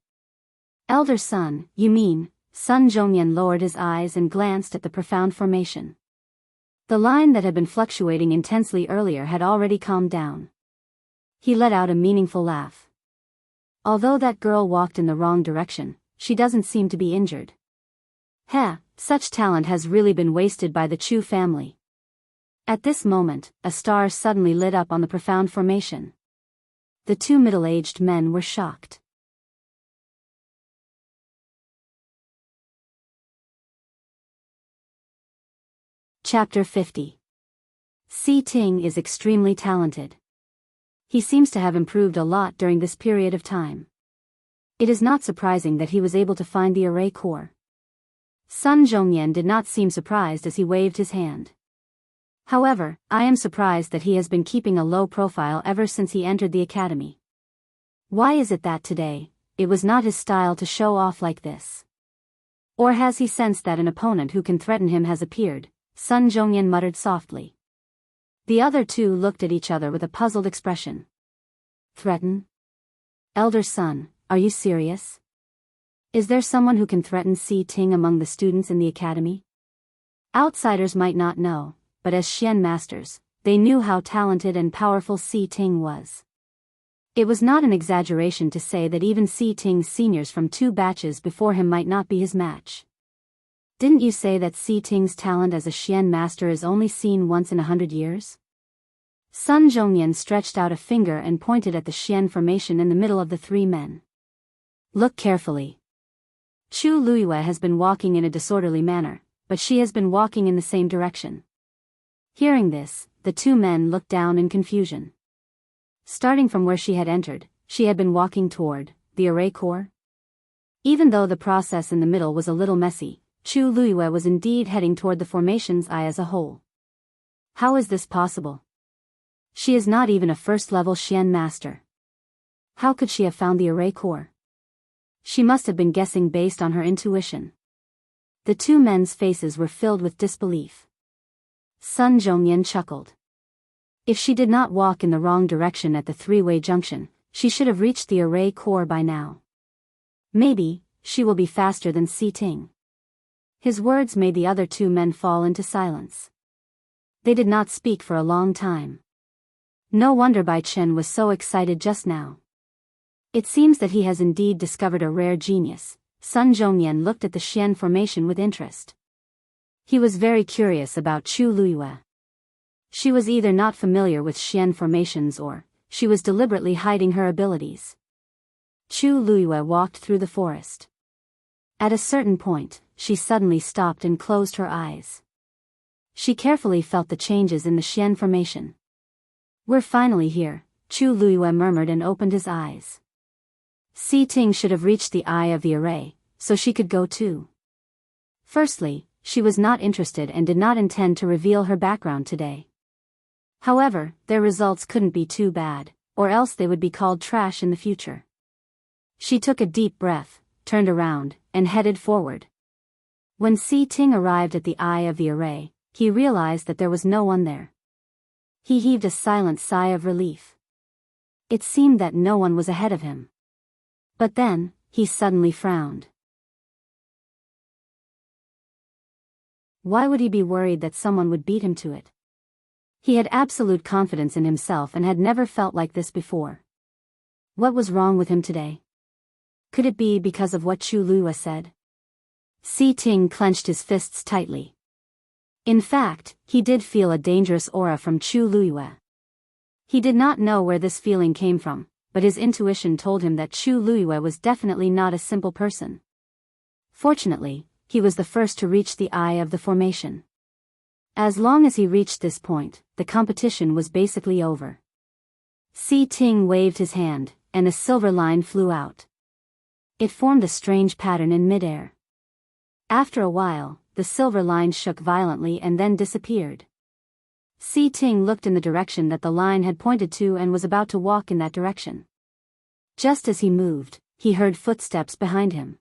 "Elder son, you mean?" Sun Zhongyan lowered his eyes and glanced at the profound formation. The line that had been fluctuating intensely earlier had already calmed down. He let out a meaningful laugh. "Although that girl walked in the wrong direction, she doesn't seem to be injured. Heh, such talent has really been wasted by the Chu family." At this moment, a star suddenly lit up on the profound formation. The two middle-aged men were shocked. Chapter 50. Si Ting is extremely talented. He seems to have improved a lot during this period of time. It is not surprising that he was able to find the array core. Sun Zhongyan did not seem surprised as he waved his hand. "However, I am surprised that he has been keeping a low profile ever since he entered the academy. Why is it that today, it was not his style to show off like this? Or has he sensed that an opponent who can threaten him has appeared?" Sun Zhongyan muttered softly. The other two looked at each other with a puzzled expression. "Threaten? Elder son, are you serious? Is there someone who can threaten Si Ting among the students in the academy?" Outsiders might not know, but as xian masters, they knew how talented and powerful Si Ting was. It was not an exaggeration to say that even Si Ting's seniors from 2 batches before him might not be his match. "Didn't you say that Si Ting's talent as a xian master is only seen once in 100 years? Sun Zhongyan stretched out a finger and pointed at the xian formation in the middle of the 3 men. "Look carefully. Chu Luiyue has been walking in a disorderly manner, but she has been walking in the same direction." Hearing this, the 2 men looked down in confusion. Starting from where she had entered, she had been walking toward the array core. Even though the process in the middle was a little messy, Chu Luiyue was indeed heading toward the formation's eye as a whole. How is this possible? She is not even a first-level xian master. How could she have found the array core? She must have been guessing based on her intuition. The 2 men's faces were filled with disbelief. Sun Zhongyan chuckled. If she did not walk in the wrong direction at the 3-way junction, she should have reached the array core by now. Maybe, she will be faster than Si Ting. His words made the other 2 men fall into silence. They did not speak for a long time. No wonder Bai Chen was so excited just now. It seems that he has indeed discovered a rare genius, Sun Zhongyan looked at the Xian formation with interest. He was very curious about Chu Luiyue. She was either not familiar with Xian formations or she was deliberately hiding her abilities. Chu Luiyue walked through the forest. At a certain point, she suddenly stopped and closed her eyes. She carefully felt the changes in the Xian formation. "We're finally here," Chu Luiyue murmured and opened his eyes. Si Ting should have reached the eye of the array, so she could go too. Firstly, she was not interested and did not intend to reveal her background today. However, their results couldn't be too bad, or else they would be called trash in the future. She took a deep breath, turned around, and headed forward. When Si Ting arrived at the eye of the array, he realized that there was no one there. He heaved a silent sigh of relief. It seemed that no one was ahead of him. But then, he suddenly frowned. Why would he be worried that someone would beat him to it? He had absolute confidence in himself and had never felt like this before. What was wrong with him today? Could it be because of what Chu Luiyue said? Si Ting clenched his fists tightly. In fact, he did feel a dangerous aura from Chu Luiyue. He did not know where this feeling came from, but his intuition told him that Chu Luiyue was definitely not a simple person. Fortunately, he was the first to reach the eye of the formation. As long as he reached this point, the competition was basically over. Si Ting waved his hand, and a silver line flew out. It formed a strange pattern in midair. After a while, the silver line shook violently and then disappeared. Si Ting looked in the direction that the line had pointed to and was about to walk in that direction. Just as he moved, he heard footsteps behind him.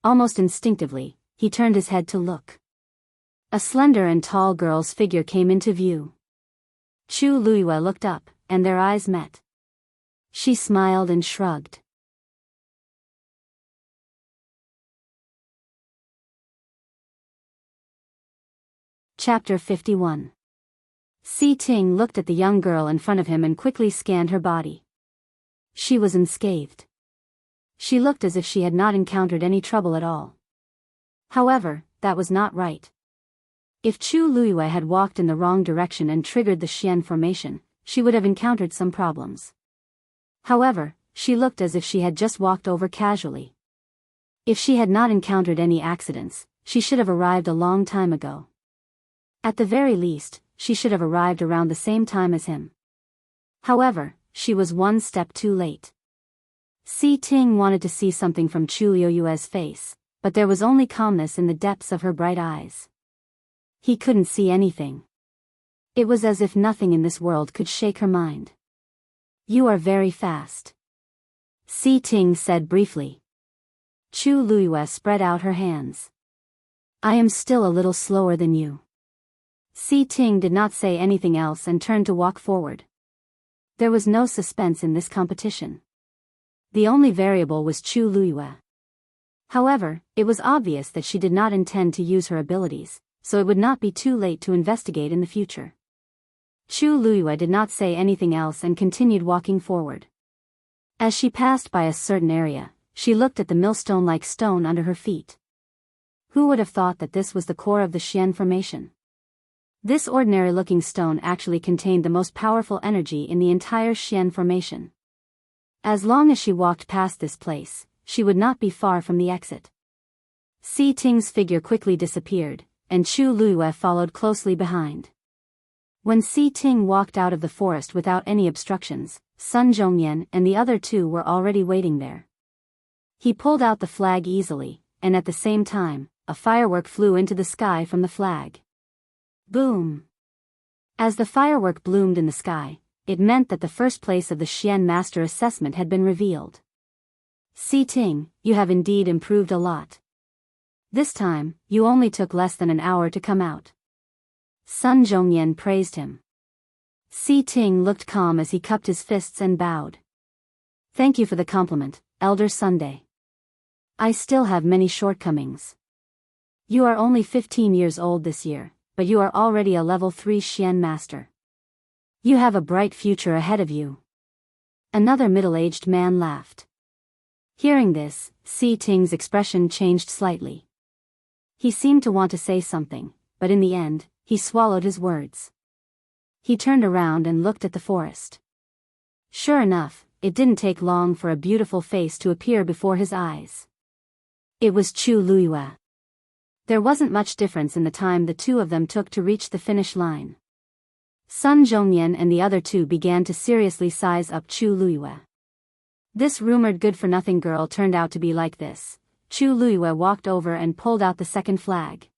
Almost instinctively, he turned his head to look. A slender and tall girl's figure came into view. Chu Luiyue looked up, and their eyes met. She smiled and shrugged. Chapter 51. Si Ting looked at the young girl in front of him and quickly scanned her body. She was unscathed. She looked as if she had not encountered any trouble at all. However, that was not right. If Chu Luiyue had walked in the wrong direction and triggered the Xian formation, she would have encountered some problems. However, she looked as if she had just walked over casually. If she had not encountered any accidents, she should have arrived a long time ago. At the very least, she should have arrived around the same time as him. However, she was one step too late. Si Ting wanted to see something from Chu Luiyue's face, but there was only calmness in the depths of her bright eyes. He couldn't see anything. It was as if nothing in this world could shake her mind. "You are very fast," Si Ting said briefly. Chu Luiyue spread out her hands. "I am still a little slower than you." Si Ting did not say anything else and turned to walk forward. There was no suspense in this competition. The only variable was Chu Luiyue. However, it was obvious that she did not intend to use her abilities, so it would not be too late to investigate in the future. Chu Luiyue did not say anything else and continued walking forward. As she passed by a certain area, she looked at the millstone-like stone under her feet. Who would have thought that this was the core of the Xian formation? This ordinary-looking stone actually contained the most powerful energy in the entire Xian formation. As long as she walked past this place, she would not be far from the exit. Si Ting's figure quickly disappeared, and Chu Luiyue followed closely behind. When Si Ting walked out of the forest without any obstructions, Sun Zhongyan and the other two were already waiting there. He pulled out the flag easily, and at the same time, a firework flew into the sky from the flag. Boom! As the firework bloomed in the sky, it meant that the first place of the Xian Master Assessment had been revealed. Si Ting, you have indeed improved a lot. This time, you only took less than an hour to come out. Sun Zhongyan praised him. Si Ting looked calm as he cupped his fists and bowed. Thank you for the compliment, Elder Sunday. I still have many shortcomings. You are only 15 years old this year, but you are already a level 3 Xian master. You have a bright future ahead of you. Another middle-aged man laughed. Hearing this, Si Ting's expression changed slightly. He seemed to want to say something, but in the end, he swallowed his words. He turned around and looked at the forest. Sure enough, it didn't take long for a beautiful face to appear before his eyes. It was Chu Luiyue. There wasn't much difference in the time the two of them took to reach the finish line. Sun Zhongyan and the other two began to seriously size up Chu Luiyue. This rumored good-for-nothing girl turned out to be like this. Chu Luiyue walked over and pulled out the second flag.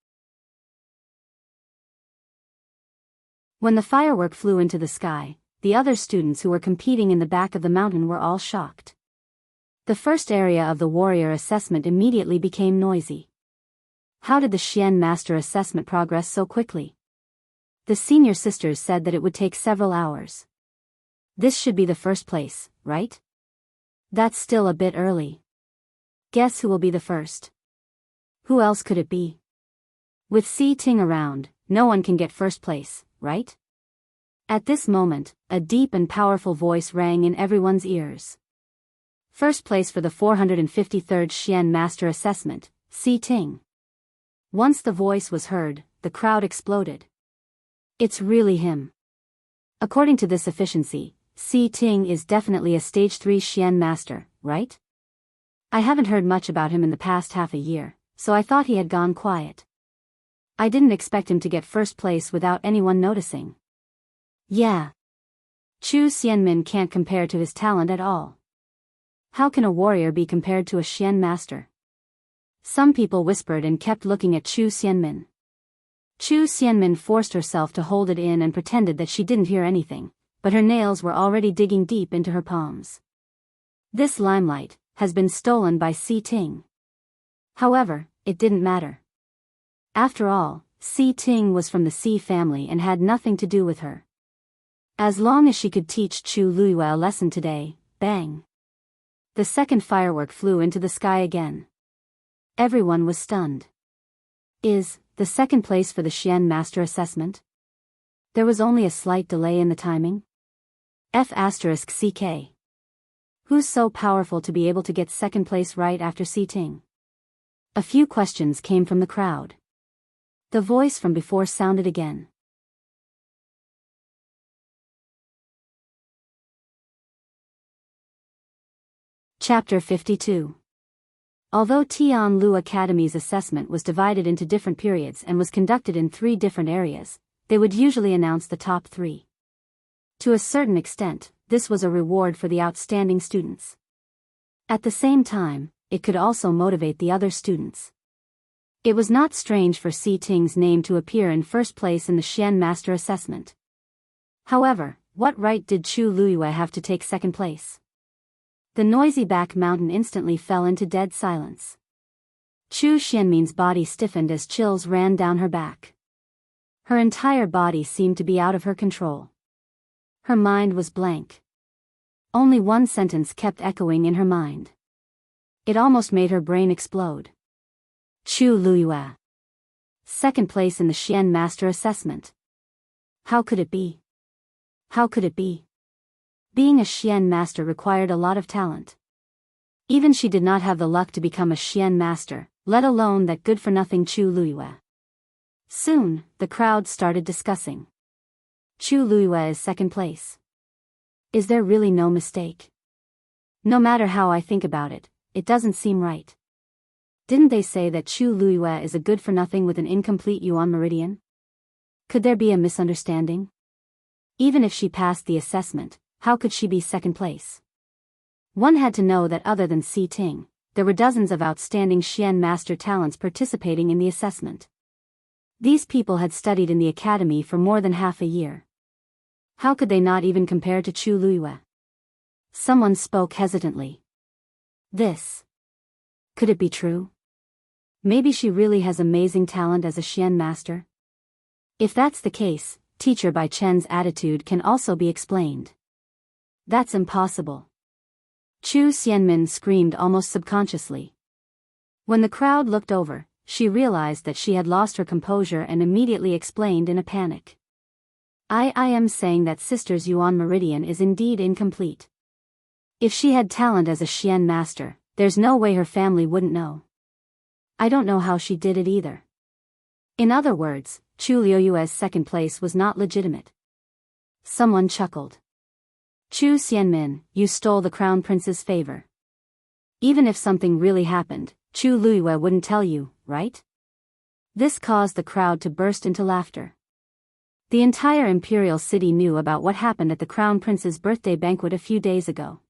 When the firework flew into the sky, the other students who were competing in the back of the mountain were all shocked. The first area of the warrior assessment immediately became noisy. How did the Xian master assessment progress so quickly? The senior sisters said that it would take several hours. This should be the first place, right? That's still a bit early. Guess who will be the first? Who else could it be? With Si Ting around, no one can get first place, right? At this moment, a deep and powerful voice rang in everyone's ears. First place for the 453rd Xian Master Assessment, Si Ting. Once the voice was heard, the crowd exploded. It's really him. According to this efficiency, Si Ting is definitely a Stage 3 Xian Master, right? I haven't heard much about him in the past half a year, so I thought he had gone quiet. I didn't expect him to get first place without anyone noticing. Yeah. Chu Xianmin can't compare to his talent at all. How can a warrior be compared to a Xian master? Some people whispered and kept looking at Chu Xianmin. Chu Xianmin forced herself to hold it in and pretended that she didn't hear anything, but her nails were already digging deep into her palms. This limelight has been stolen by Si Ting. However, it didn't matter. After all, Si Ting was from the Si family and had nothing to do with her. As long as she could teach Chu Luiyue a lesson today, bang! The second firework flew into the sky again. Everyone was stunned. Is the second place for the Xian Master Assessment? There was only a slight delay in the timing. F***CK. Who's so powerful to be able to get second place right after Si Ting? A few questions came from the crowd. The voice from before sounded again. Chapter 52. Although Tianlu Academy's assessment was divided into different periods and was conducted in 3 different areas, they would usually announce the top 3. To a certain extent, this was a reward for the outstanding students. At the same time, it could also motivate the other students. It was not strange for Si Ting's name to appear in first place in the Xian Master Assessment. However, what right did Chu Luiyue have to take second place? The noisy back mountain instantly fell into dead silence. Chu Xianmin's body stiffened as chills ran down her back. Her entire body seemed to be out of her control. Her mind was blank. Only one sentence kept echoing in her mind. It almost made her brain explode. Chu Luiyue. Second place in the Xian Master Assessment. How could it be? How could it be? Being a Xian Master required a lot of talent. Even she did not have the luck to become a Xian Master, let alone that good-for-nothing Chu Luiyue. Soon, the crowd started discussing. Chu Luiyue is second place. Is there really no mistake? No matter how I think about it, it doesn't seem right. Didn't they say that Chu Luiyue is a good-for-nothing with an incomplete yuan meridian? Could there be a misunderstanding? Even if she passed the assessment, how could she be second place? One had to know that other than Si Ting, there were dozens of outstanding Xian master talents participating in the assessment. These people had studied in the academy for more than half a year. How could they not even compare to Chu Luiyue? Someone spoke hesitantly. This. Could it be true? Maybe she really has amazing talent as a Xian master? If that's the case, Teacher Bai Chen's attitude can also be explained. That's impossible. Chu Xianmin screamed almost subconsciously. When the crowd looked over, she realized that she had lost her composure and immediately explained in a panic. I am saying that Sister's Yuan Meridian is indeed incomplete. If she had talent as a Xian master, there's no way her family wouldn't know. I don't know how she did it either. In other words, Chu Liuyue's second place was not legitimate. Someone chuckled. Chu Xianmin, you stole the crown prince's favor. Even if something really happened, Chu Liyue wouldn't tell you, right? This caused the crowd to burst into laughter. The entire imperial city knew about what happened at the crown prince's birthday banquet a few days ago.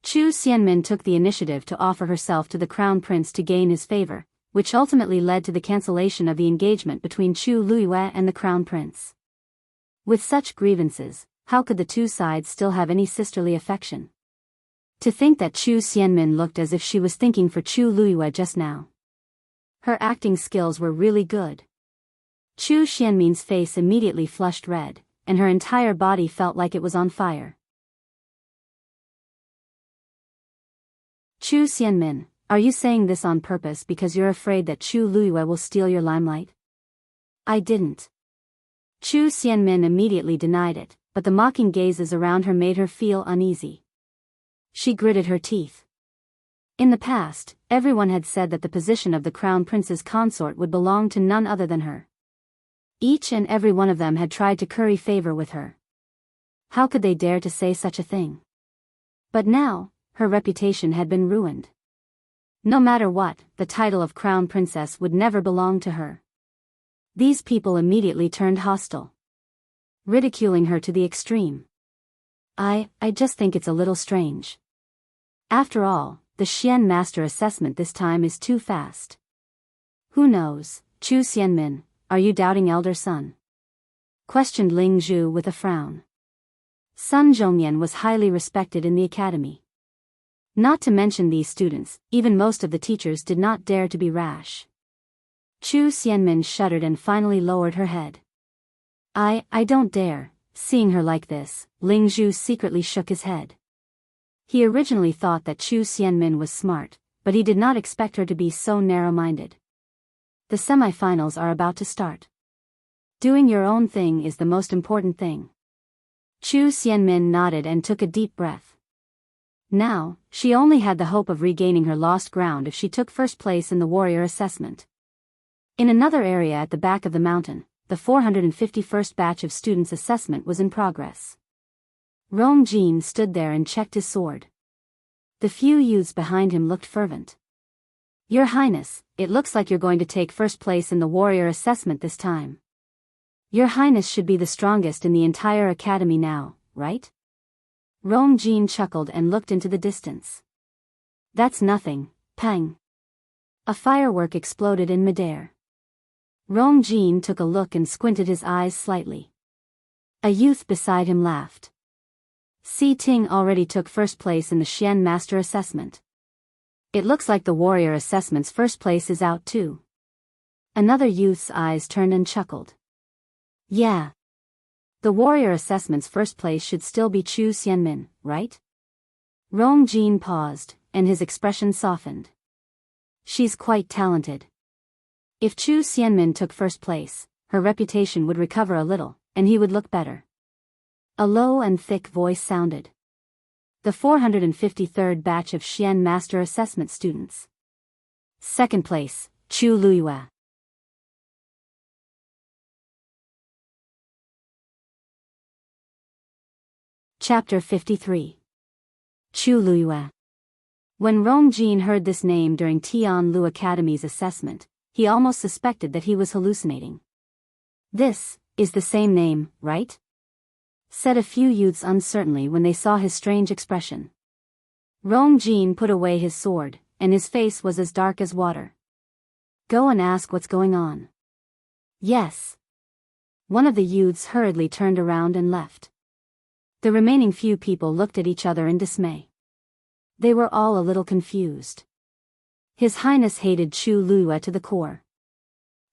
Chu Xianmin took the initiative to offer herself to the crown prince to gain his favor, which ultimately led to the cancellation of the engagement between Chu Liyue and the crown prince. With such grievances, how could the two sides still have any sisterly affection? To think that Chu Xianmin looked as if she was thinking for Chu Liyue just now. Her acting skills were really good. Chu Xianmin's face immediately flushed red, and her entire body felt like it was on fire. Chu Xianmin, are you saying this on purpose because you're afraid that Chu Liyue will steal your limelight? I didn't. Chu Xianmin immediately denied it, but the mocking gazes around her made her feel uneasy. She gritted her teeth. In the past, everyone had said that the position of the crown prince's consort would belong to none other than her. Each and every one of them had tried to curry favor with her. How could they dare to say such a thing? But now, her reputation had been ruined. No matter what, the title of crown princess would never belong to her. These people immediately turned hostile, ridiculing her to the extreme. I just think it's a little strange. After all, the Xian Master assessment this time is too fast. Who knows, Chu Xianmin, are you doubting elder son? Questioned Ling Zhu with a frown. Sun Zhongyan was highly respected in the academy. Not to mention these students, even most of the teachers did not dare to be rash. Chu Xianmin shuddered and finally lowered her head. I don't dare. Seeing her like this, Ling Zhu secretly shook his head. He originally thought that Chu Xianmin was smart, but he did not expect her to be so narrow-minded. The semifinals are about to start. Doing your own thing is the most important thing. Chu Xianmin nodded and took a deep breath. Now, she only had the hope of regaining her lost ground if she took first place in the warrior assessment. In another area at the back of the mountain, the 451st batch of students' assessment was in progress. Rong Jin stood there and checked his sword. The few youths behind him looked fervent. Your Highness, it looks like you're going to take first place in the warrior assessment this time. Your Highness should be the strongest in the entire academy now, right? Rong Jin chuckled and looked into the distance. That's nothing, pang. A firework exploded in midair. Rong Jin took a look and squinted his eyes slightly. A youth beside him laughed. Si Ting already took first place in the Xian Master assessment. It looks like the warrior assessment's first place is out too. Another youth's eyes turned and chuckled. Yeah. The warrior assessment's first place should still be Chu Xianmin, right? Rong Jin paused, and his expression softened. She's quite talented. If Chu Xianmin took first place, her reputation would recover a little, and he would look better. A low and thick voice sounded. The 453rd batch of Xian Master Assessment students. Second place, Chu Liyue. Chapter 53. Chu Liyue. When Rong Jin heard this name during Tianlu Academy's assessment, he almost suspected that he was hallucinating. This is the same name, right? Said a few youths uncertainly when they saw his strange expression. Rong Jin put away his sword, and his face was as dark as water. Go and ask what's going on. Yes. One of the youths hurriedly turned around and left. The remaining few people looked at each other in dismay. They were all a little confused. His Highness hated Chu Liyue to the core.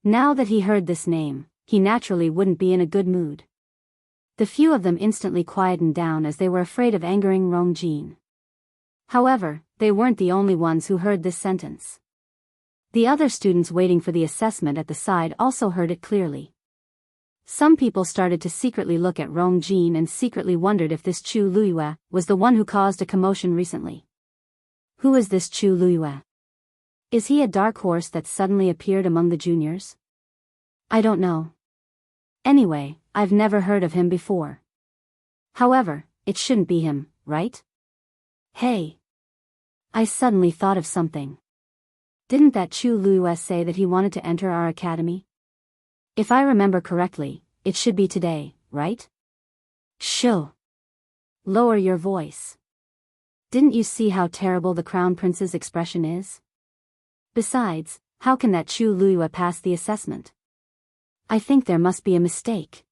Now that he heard this name, he naturally wouldn't be in a good mood. The few of them instantly quietened down as they were afraid of angering Rong Jin. However, they weren't the only ones who heard this sentence. The other students waiting for the assessment at the side also heard it clearly. Some people started to secretly look at Rong Jin and secretly wondered if this Chu Liyue was the one who caused a commotion recently. Who is this Chu Luiyue? Is he a dark horse that suddenly appeared among the juniors? I don't know. Anyway, I've never heard of him before. However, it shouldn't be him, right? Hey. I suddenly thought of something. Didn't that Chu Luiyue say that he wanted to enter our academy? If I remember correctly, it should be today, right? Shoo. Lower your voice. Didn't you see how terrible the Crown Prince's expression is? Besides, how can that Chu Luiyue pass the assessment? I think there must be a mistake.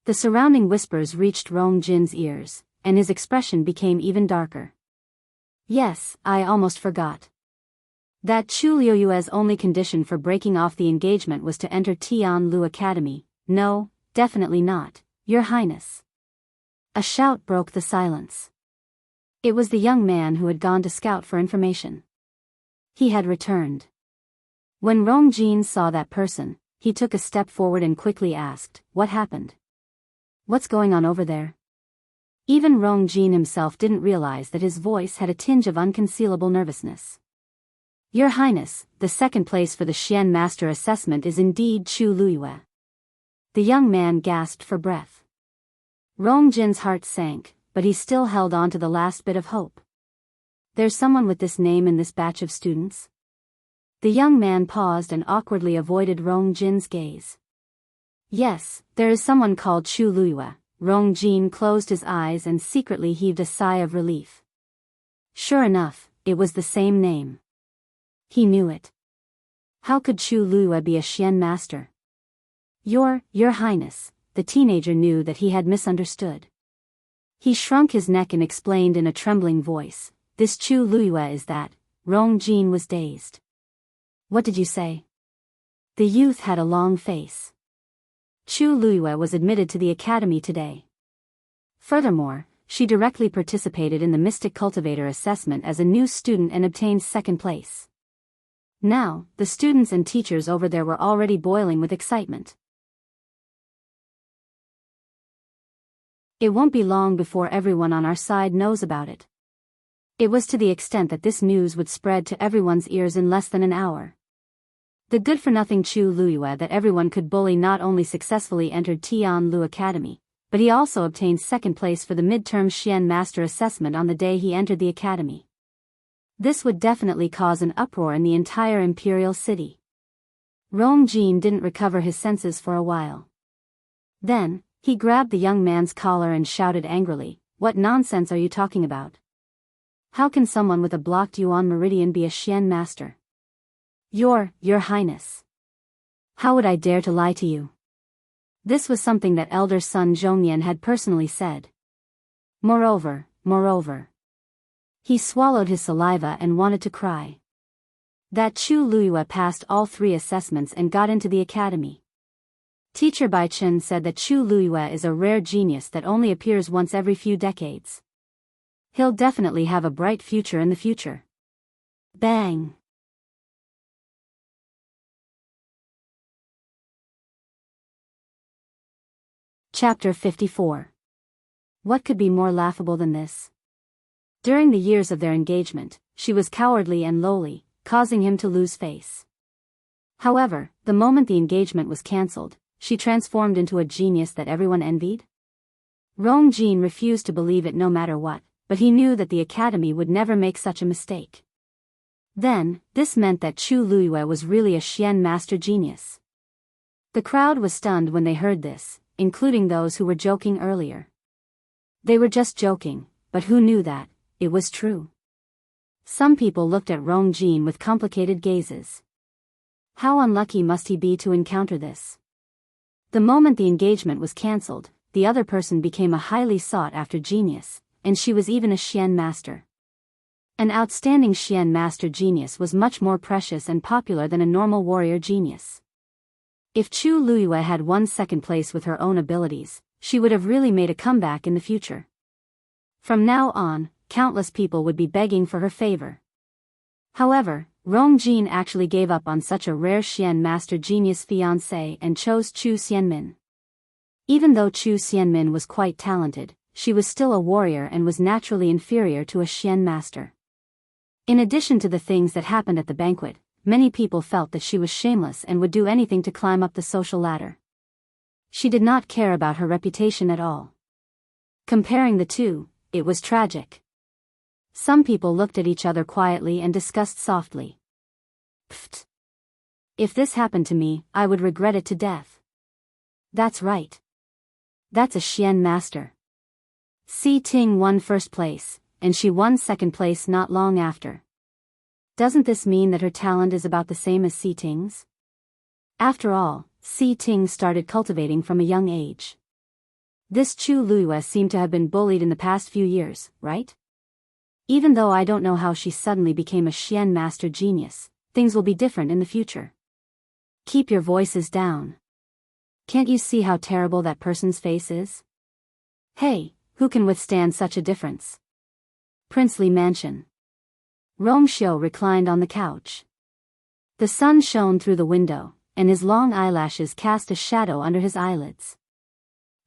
The surrounding whispers reached Rong Jin's ears, and his expression became even darker. Yes, I almost forgot. That Chu Luiyue's only condition for breaking off the engagement was to enter Tianlu Academy. No, definitely not, Your Highness. A shout broke the silence. It was the young man who had gone to scout for information. He had returned. When Rong Jin saw that person, he took a step forward and quickly asked, "What happened? What's going on over there?" Even Rong Jin himself didn't realize that his voice had a tinge of unconcealable nervousness. Your Highness, the second place for the Xian Master assessment is indeed Chu Luiyue. The young man gasped for breath. Rong Jin's heart sank, but he still held on to the last bit of hope. There's someone with this name in this batch of students? The young man paused and awkwardly avoided Rong Jin's gaze. Yes, there is someone called Chu Luiyue. Rong Jin closed his eyes and secretly heaved a sigh of relief. Sure enough, it was the same name. He knew it. How could Chu Luiyue be a Xian master? Your Highness, the teenager knew that he had misunderstood. He shrunk his neck and explained in a trembling voice, "This Chu Luiyue is that." Rong Jin was dazed. What did you say? The youth had a long face. Chu Luiyue was admitted to the academy today. Furthermore, she directly participated in the Mystic Cultivator assessment as a new student and obtained second place. Now, the students and teachers over there were already boiling with excitement. It won't be long before everyone on our side knows about it. It was to the extent that this news would spread to everyone's ears in less than an hour. The good-for-nothing Chu Luiyue that everyone could bully not only successfully entered Tianlu Academy, but he also obtained second place for the midterm Xian Master assessment on the day he entered the academy. This would definitely cause an uproar in the entire imperial city. Rong Jin didn't recover his senses for a while. Then, he grabbed the young man's collar and shouted angrily, "What nonsense are you talking about? How can someone with a blocked yuan meridian be a Xian master? Your Highness. How would I dare to lie to you?" This was something that elder son Zhongyan had personally said. Moreover. He swallowed his saliva and wanted to cry. That Chu Luiyue passed all 3 assessments and got into the academy. Teacher Bai Chen said that Chu Luiyue is a rare genius that only appears once every few decades. He'll definitely have a bright future in the future. Bang! Chapter 54. What could be more laughable than this? During the years of their engagement, she was cowardly and lowly, causing him to lose face. However, the moment the engagement was cancelled, she transformed into a genius that everyone envied. Rong Jin refused to believe it no matter what, but he knew that the academy would never make such a mistake. Then, this meant that Chu Luiyue was really a Xian master genius. The crowd was stunned when they heard this, including those who were joking earlier. They were just joking, but who knew that it was true? Some people looked at Rong Jin with complicated gazes. How unlucky must he be to encounter this? The moment the engagement was cancelled, the other person became a highly sought-after genius, and she was even a Xian master. An outstanding Xian master genius was much more precious and popular than a normal warrior genius. If Chu Luiyue had won second place with her own abilities, she would have really made a comeback in the future. From now on, countless people would be begging for her favor. However, Rong Jin actually gave up on such a rare Xian master genius fiancé and chose Chu Xianmin. Even though Chu Xianmin was quite talented, she was still a warrior and was naturally inferior to a Xian master. In addition to the things that happened at the banquet, many people felt that she was shameless and would do anything to climb up the social ladder. She did not care about her reputation at all. Comparing the two, it was tragic. Some people looked at each other quietly and discussed softly. Pfft. If this happened to me, I would regret it to death. That's right. That's a Xian master. Si Ting won first place, and she won second place not long after. Doesn't this mean that her talent is about the same as Si Ting's? After all, Si Ting started cultivating from a young age. This Chu Luiyue seemed to have been bullied in the past few years, right? Even though I don't know how she suddenly became a Xian master genius, things will be different in the future. Keep your voices down. Can't you see how terrible that person's face is? Hey, who can withstand such a difference? Princely mansion. Rongxiu reclined on the couch. The sun shone through the window, and his long eyelashes cast a shadow under his eyelids.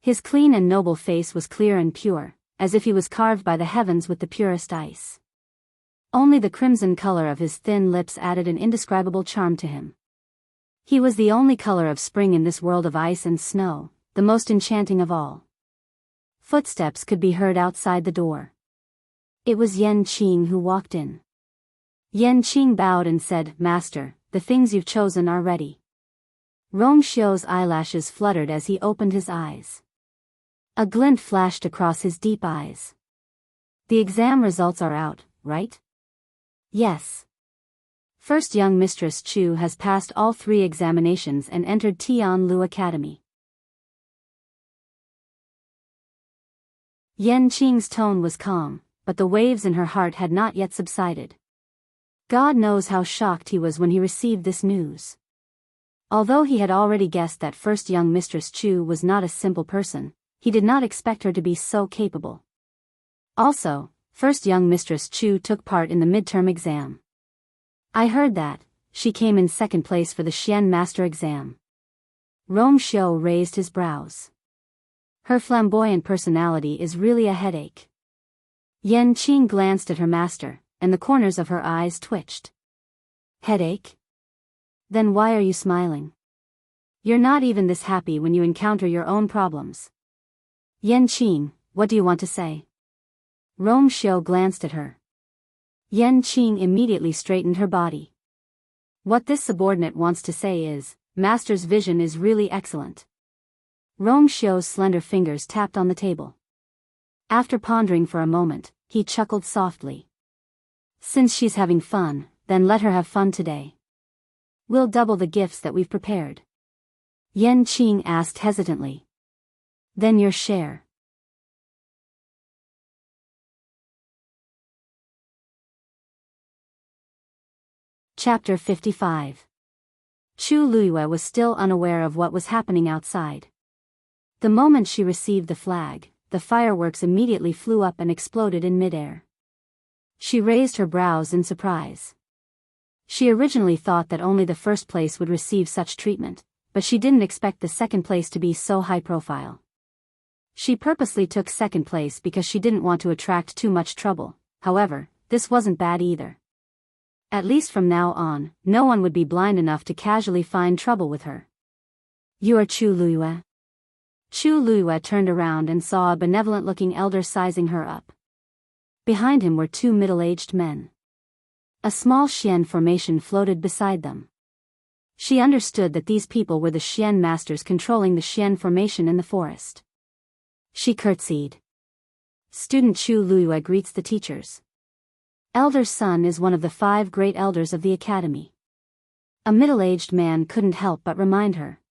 His clean and noble face was clear and pure, as if he was carved by the heavens with the purest ice. Only the crimson color of his thin lips added an indescribable charm to him. He was the only color of spring in this world of ice and snow, the most enchanting of all. Footsteps could be heard outside the door. It was Yan Qing who walked in. Yan Qing bowed and said, "Master, the things you've chosen are ready." Rongxiu's eyelashes fluttered as he opened his eyes. A glint flashed across his deep eyes. The exam results are out, right? Yes. First young Mistress Chu has passed all 3 examinations and entered Tianlu Academy. Yan Qing's tone was calm, but the waves in her heart had not yet subsided. God knows how shocked he was when he received this news. Although he had already guessed that first young Mistress Chu was not a simple person, he did not expect her to be so capable. Also, first young Mistress Chu took part in the midterm exam. I heard that she came in second place for the Xian Master exam. Rongxiu raised his brows. Her flamboyant personality is really a headache. Yan Qing glanced at her master, and the corners of her eyes twitched. Headache? Then why are you smiling? You're not even this happy when you encounter your own problems. Yan Qing, what do you want to say? Rongxiu glanced at her. Yan Qing immediately straightened her body. What this subordinate wants to say is, Master's vision is really excellent. Rongxiu's slender fingers tapped on the table. After pondering for a moment, he chuckled softly. Since she's having fun, then let her have fun today. We'll double the gifts that we've prepared. Yan Qing asked hesitantly. Then your share. Chapter 55. Chu Luiyue was still unaware of what was happening outside. The moment she received the flag, the fireworks immediately flew up and exploded in midair. She raised her brows in surprise. She originally thought that only the first place would receive such treatment, but she didn't expect the second place to be so high profile. She purposely took second place because she didn't want to attract too much trouble. However, this wasn't bad either. At least from now on, no one would be blind enough to casually find trouble with her. You are Chu Luiyue? Chu Luiyue turned around and saw a benevolent-looking elder sizing her up. Behind him were 2 middle-aged men. A small Xian formation floated beside them. She understood that these people were the Xian masters controlling the Xian formation in the forest. She curtsied. Student Chu Luiyue greets the teachers. Elder's son is one of the 5 great elders of the academy. A middle-aged man couldn't help but remind her.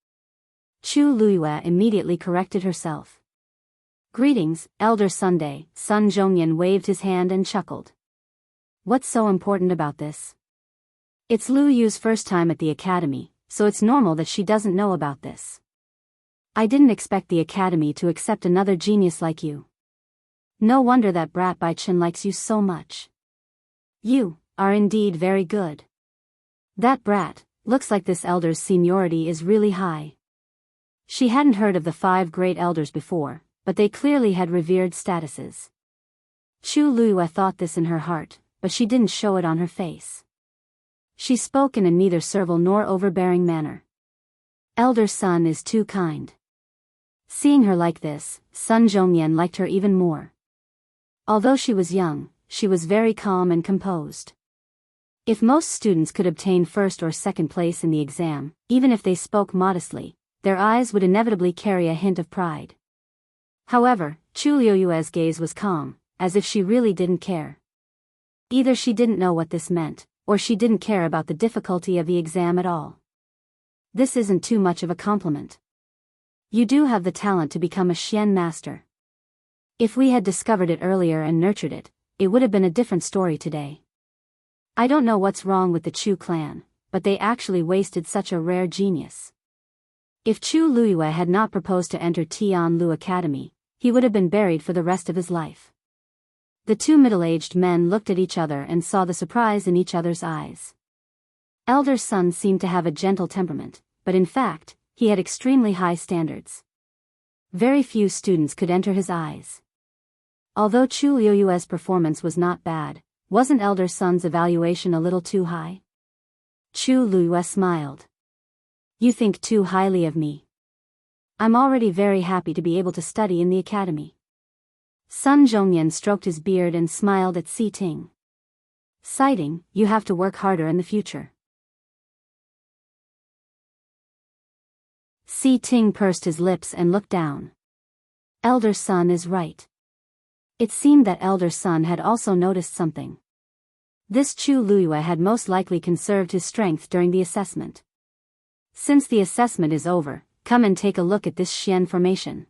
Chu Luiyue immediately corrected herself. Greetings, Elder Sunday. Sun Zhongyan waved his hand and chuckled. What's so important about this? It's Lu Yu's first time at the academy, so it's normal that she doesn't know about this. I didn't expect the academy to accept another genius like you. No wonder that brat Bai Chen likes you so much. You are indeed very good. That brat, looks like this elder's seniority is really high. She hadn't heard of the 5 great elders before, but they clearly had revered statuses. Chu Luiyue thought this in her heart, but she didn't show it on her face. She spoke in a neither servile nor overbearing manner. Elder son is too kind. Seeing her like this, Sun Zhongyan liked her even more. Although she was young, she was very calm and composed. If most students could obtain first or second place in the exam, even if they spoke modestly, their eyes would inevitably carry a hint of pride. However, Chu Liuyue's gaze was calm, as if she really didn't care. Either she didn't know what this meant, or she didn't care about the difficulty of the exam at all. This isn't too much of a compliment. You do have the talent to become a Xian master. If we had discovered it earlier and nurtured it, it would have been a different story today. I don't know what's wrong with the Chu clan, but they actually wasted such a rare genius. If Chu Luyue had not proposed to enter Tianlu Academy, he would have been buried for the rest of his life. The two middle-aged men looked at each other and saw the surprise in each other's eyes. Elder son seemed to have a gentle temperament, but in fact, he had extremely high standards. Very few students could enter his eyes. Although Chu Liuyue's performance was not bad, wasn't elder son's evaluation a little too high? Chu Luyue smiled. You think too highly of me. I'm already very happy to be able to study in the academy. Sun Zhongyan stroked his beard and smiled at Si Ting. Citing, you have to work harder in the future. Si Ting pursed his lips and looked down. Elder son is right. It seemed that elder son had also noticed something. This Chu Luyue had most likely conserved his strength during the assessment. Since the assessment is over, come and take a look at this Xian formation.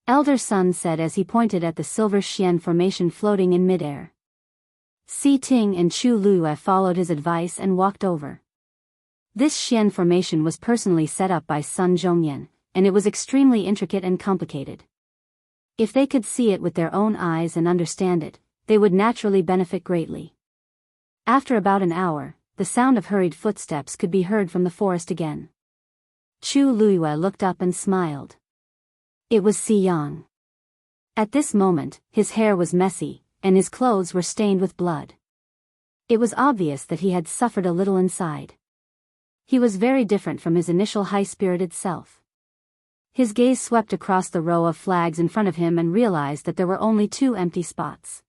Elder son said as he pointed at the silver Xian formation floating in midair. Si Ting and Chu Luyue followed his advice and walked over. This Xian formation was personally set up by Sun Zhongyan, and it was extremely intricate and complicated. If they could see it with their own eyes and understand it, they would naturally benefit greatly. After about an hour, the sound of hurried footsteps could be heard from the forest again. Chu Luyue looked up and smiled. It was Si Yang. At this moment, his hair was messy, and his clothes were stained with blood. It was obvious that he had suffered a little inside. He was very different from his initial high-spirited self. His gaze swept across the row of flags in front of him and realized that there were only 2 empty spots.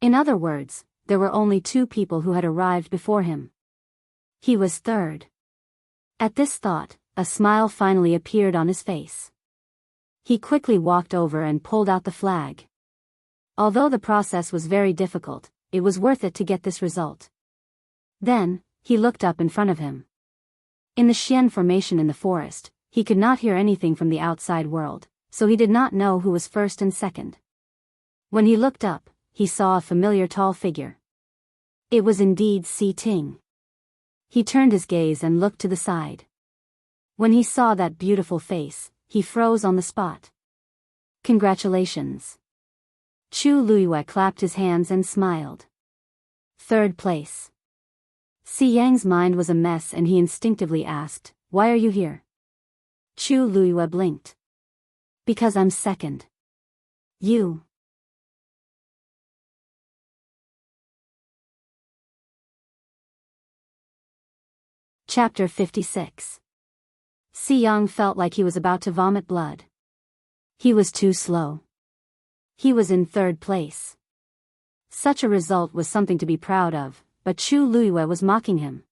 In other words, there were only 2 people who had arrived before him. He was third. At this thought, a smile finally appeared on his face. He quickly walked over and pulled out the flag. Although the process was very difficult, it was worth it to get this result. Then, he looked up in front of him. In the Xian formation in the forest, he could not hear anything from the outside world, so he did not know who was first and second. When he looked up, he saw a familiar tall figure. It was indeed Si Ting. He turned his gaze and looked to the side. When he saw that beautiful face, he froze on the spot. Congratulations. Chu Luyue clapped his hands and smiled. Third place. Si Yang's mind was a mess and he instinctively asked, "Why are you here?" Chu Luyue blinked. "Because I'm second." You. Chapter 56. Si Yang felt like he was about to vomit blood. He was too slow. He was in third place. Such a result was something to be proud of, but Chu Luyue was mocking him.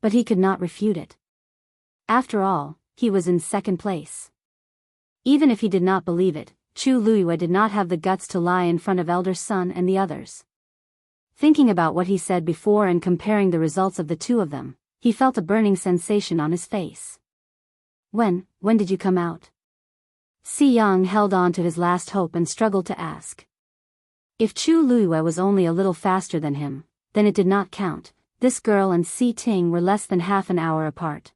But he could not refute it. After all, he was in second place. Even if he did not believe it, Chu Luyue did not have the guts to lie in front of elder son and the others. Thinking about what he said before and comparing the results of the 2 of them, he felt a burning sensation on his face. When did you come out? Si Yang held on to his last hope and struggled to ask. If Chu Luyue was only a little faster than him, then it did not count. This girl and Si Ting were less than half an hour apart.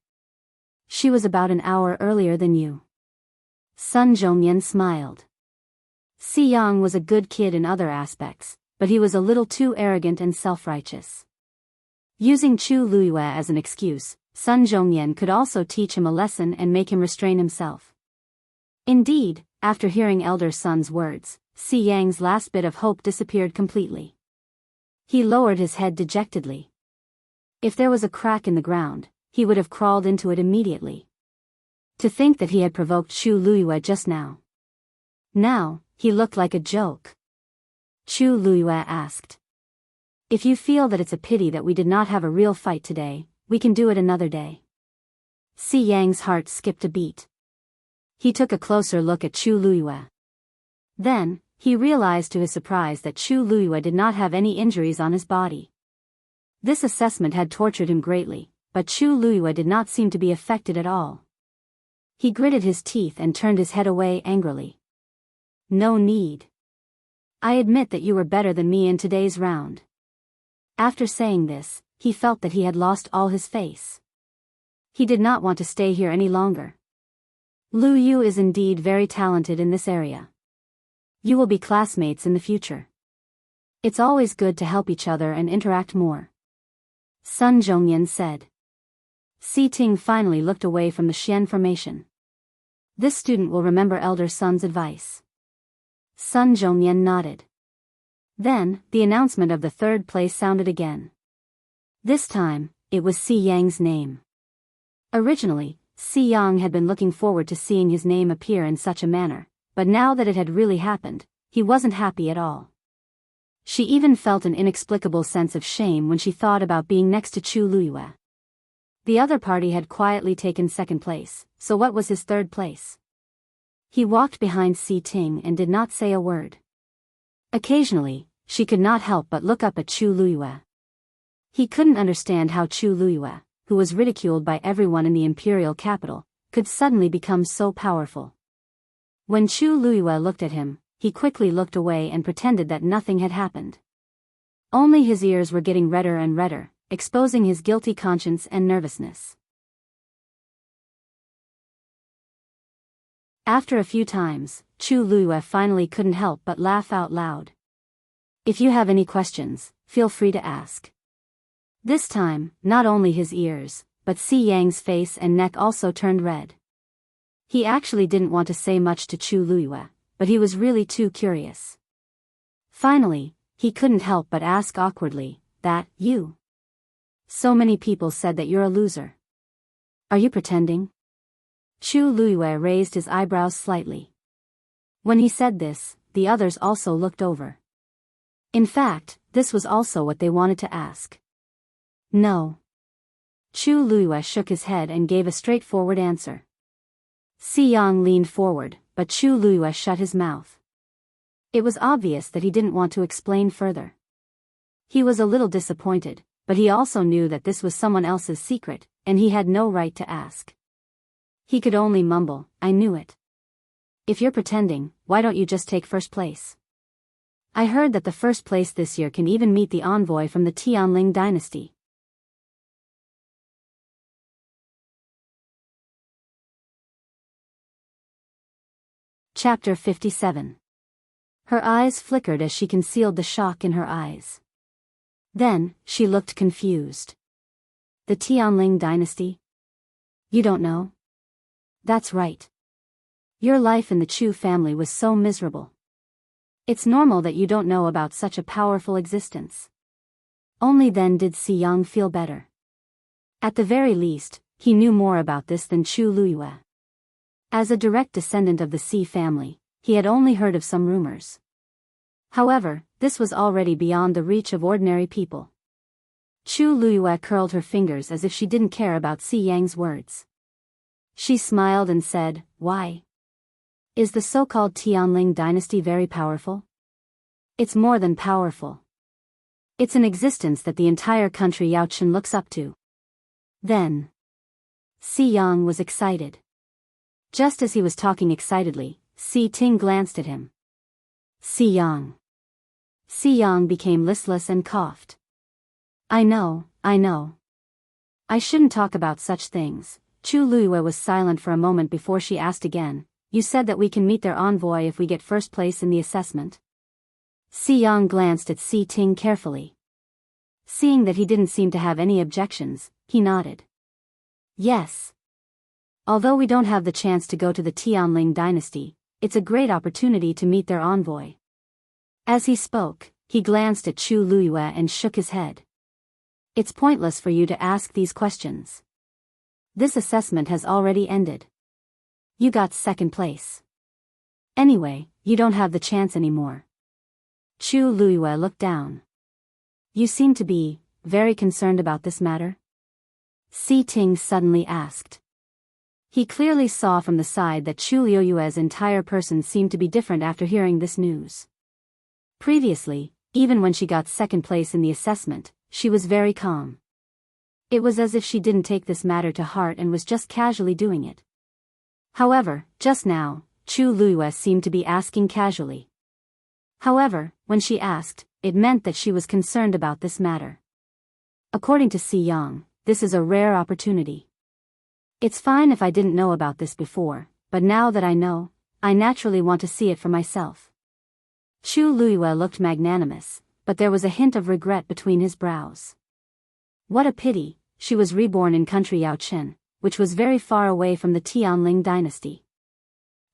She was about an hour earlier than you. Sun Zhongyan smiled. Si Yang was a good kid in other aspects, but he was a little too arrogant and self-righteous. Using Chu Luyue as an excuse, Sun Zhongyan could also teach him a lesson and make him restrain himself. Indeed, after hearing elder son's words, Si Yang's last bit of hope disappeared completely. He lowered his head dejectedly. If there was a crack in the ground, he would have crawled into it immediately. To think that he had provoked Chu Luiyue just now. Now, he looked like a joke. Chu Luiyue asked. If you feel that it's a pity that we did not have a real fight today, we can do it another day. Si Yang's heart skipped a beat. He took a closer look at Chu Luiyue. Then, he realized to his surprise that Chu Luiyue did not have any injuries on his body. This assessment had tortured him greatly, but Chu Luiyue did not seem to be affected at all. He gritted his teeth and turned his head away angrily. No need. I admit that you were better than me in today's round. After saying this, he felt that he had lost all his face. He did not want to stay here any longer. Lu Yu is indeed very talented in this area. You will be classmates in the future. It's always good to help each other and interact more. Sun Zhongyan said. Si Ting finally looked away from the Xian formation. This student will remember Elder Sun's advice. Sun Zhongyan nodded. Then, the announcement of the third place sounded again. This time, it was Si Yang's name. Originally, Si Yang had been looking forward to seeing his name appear in such a manner, but now that it had really happened, he wasn't happy at all. She even felt an inexplicable sense of shame when she thought about being next to Chu Luiyue. The other party had quietly taken second place, so what was his third place? He walked behind Si Ting and did not say a word. Occasionally, she could not help but look up at Chu Luiyue. He couldn't understand how Chu Luiyue, who was ridiculed by everyone in the imperial capital, could suddenly become so powerful. When Chu Luiyue looked at him, he quickly looked away and pretended that nothing had happened. Only his ears were getting redder and redder, exposing his guilty conscience and nervousness. After a few times, Chu Luiyue finally couldn't help but laugh out loud. If you have any questions, feel free to ask. This time, not only his ears, but Si Yang's face and neck also turned red. He actually didn't want to say much to Chu Luiyue, but he was really too curious. Finally, he couldn't help but ask awkwardly, that, you? So many people said that you're a loser. Are you pretending? Chu Luiyue raised his eyebrows slightly. When he said this, the others also looked over. In fact, this was also what they wanted to ask. No. Chu Luiyue shook his head and gave a straightforward answer. Si Yang leaned forward, but Chu Luiyue shut his mouth. It was obvious that he didn't want to explain further. He was a little disappointed, but he also knew that this was someone else's secret, and he had no right to ask. He could only mumble, I knew it. If you're pretending, why don't you just take first place? I heard that the first place this year can even meet the envoy from the Tianling dynasty. Chapter 57. Her eyes flickered as she concealed the shock in her eyes. Then, she looked confused. The Tianling dynasty? You don't know? That's right. Your life in the Chu family was so miserable. It's normal that you don't know about such a powerful existence. Only then did Si Yang feel better. At the very least, he knew more about this than Chu Luiyue. As a direct descendant of the Si family, he had only heard of some rumors. However, this was already beyond the reach of ordinary people. Chu Luiyue curled her fingers as if she didn't care about Si Yang's words. She smiled and said, Why? Is the so-called Tianling dynasty very powerful? It's more than powerful. It's an existence that the entire country Yaochen looks up to. Then, Si Yang was excited. Just as he was talking excitedly, Si Ting glanced at him. Si Yang. Si Yang became listless and coughed. I know. I shouldn't talk about such things. Chu Luiyue was silent for a moment before she asked again, You said that we can meet their envoy if we get first place in the assessment? Si Yang glanced at Si Ting carefully. Seeing that he didn't seem to have any objections, he nodded. Yes. Although we don't have the chance to go to the Tianling dynasty, it's a great opportunity to meet their envoy. As he spoke, He glanced at Chu Luiyue and shook his head. It's pointless for you to ask these questions. This assessment has already ended. You got second place. Anyway, you don't have the chance anymore. Chu Luiyue looked down. You seem to be very concerned about this matter? Si Ting suddenly asked. He clearly saw from the side that Chu Luiyue's entire person seemed to be different after hearing this news. Previously, even when she got second place in the assessment, she was very calm. It was as if she didn't take this matter to heart and was just casually doing it. However, just now, Chu Luiyue seemed to be asking casually. However, when she asked, it meant that she was concerned about this matter. According to Si Yang, this is a rare opportunity. It's fine if I didn't know about this before, but now that I know, I naturally want to see it for myself. Chu Luiyue looked magnanimous, but there was a hint of regret between his brows. What a pity, she was reborn in country Yaochen, which was very far away from the Tianling dynasty.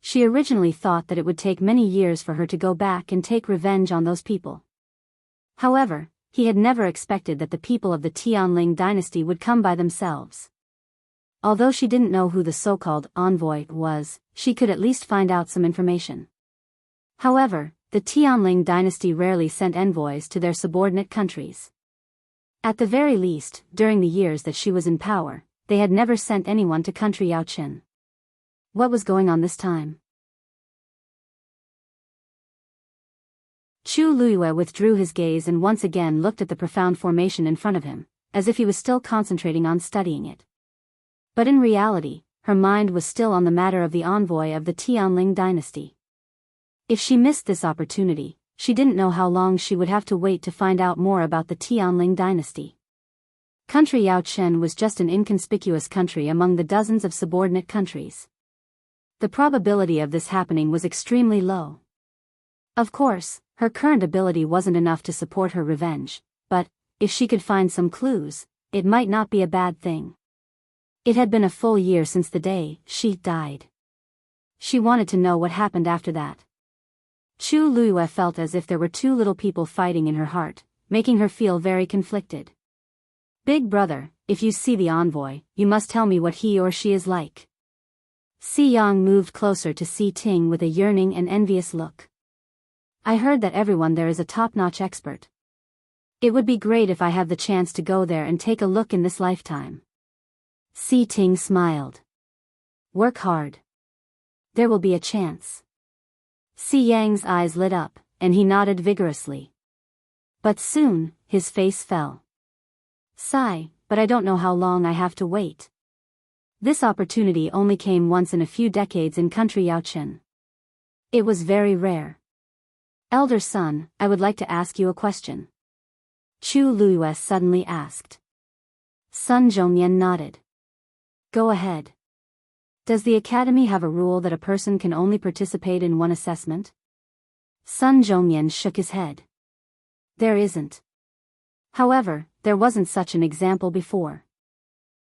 She originally thought that it would take many years for her to go back and take revenge on those people. However, he had never expected that the people of the Tianling dynasty would come by themselves. Although she didn't know who the so-called envoy was, she could at least find out some information. However, the Tianling dynasty rarely sent envoys to their subordinate countries. At the very least, during the years that she was in power, they had never sent anyone to country Yaochen. What was going on this time? Chu Luiyue withdrew his gaze and once again looked at the profound formation in front of him, as if he was still concentrating on studying it. But in reality, her mind was still on the matter of the envoy of the Tianling dynasty. If she missed this opportunity, she didn't know how long she would have to wait to find out more about the Tianling dynasty. Country Yaochen was just an inconspicuous country among the dozens of subordinate countries. The probability of this happening was extremely low. Of course, her current ability wasn't enough to support her revenge, but, if she could find some clues, it might not be a bad thing. It had been a full year since the day she died. She wanted to know what happened after that. Chu Luiyue felt as if there were two little people fighting in her heart, making her feel very conflicted. Big brother, if you see the envoy, you must tell me what he or she is like. Si Yang moved closer to Si Ting with a yearning and envious look. I heard that everyone there is a top-notch expert. It would be great if I have the chance to go there and take a look in this lifetime. Si Ting smiled. Work hard. There will be a chance. Si Yang's eyes lit up, and he nodded vigorously. But soon, his face fell. Sigh, but I don't know how long I have to wait. This opportunity only came once in a few decades in country Yaochen. It was very rare. Elder son, I would like to ask you a question. Chu Luiyue suddenly asked. Sun Zhongyan nodded. Go ahead. Does the academy have a rule that a person can only participate in one assessment? Sun Zhongyan shook his head. There isn't. However, there wasn't such an example before.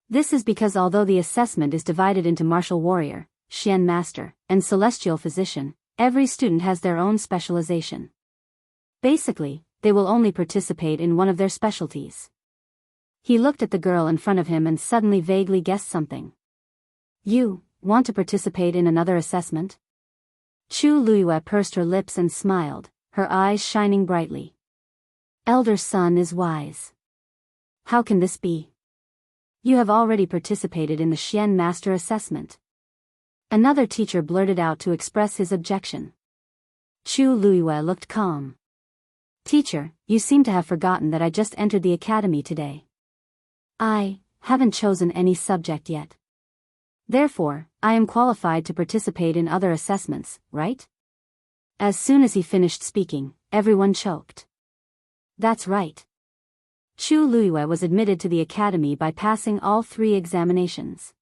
This is because although the assessment is divided into martial warrior, Xian master, and celestial physician, every student has their own specialization. Basically, they will only participate in one of their specialties. He looked at the girl in front of him and suddenly vaguely guessed something. You want to participate in another assessment? Chu Luiyue pursed her lips and smiled, her eyes shining brightly. Elder son is wise. How can this be? You have already participated in the Xian master assessment. Another teacher blurted out to express his objection. Chu Luiyue looked calm. Teacher, you seem to have forgotten that I just entered the academy today. I haven't chosen any subject yet. Therefore, I am qualified to participate in other assessments, right? As soon as he finished speaking, everyone choked. That's right. Chu Luiyue was admitted to the academy by passing all 3 examinations.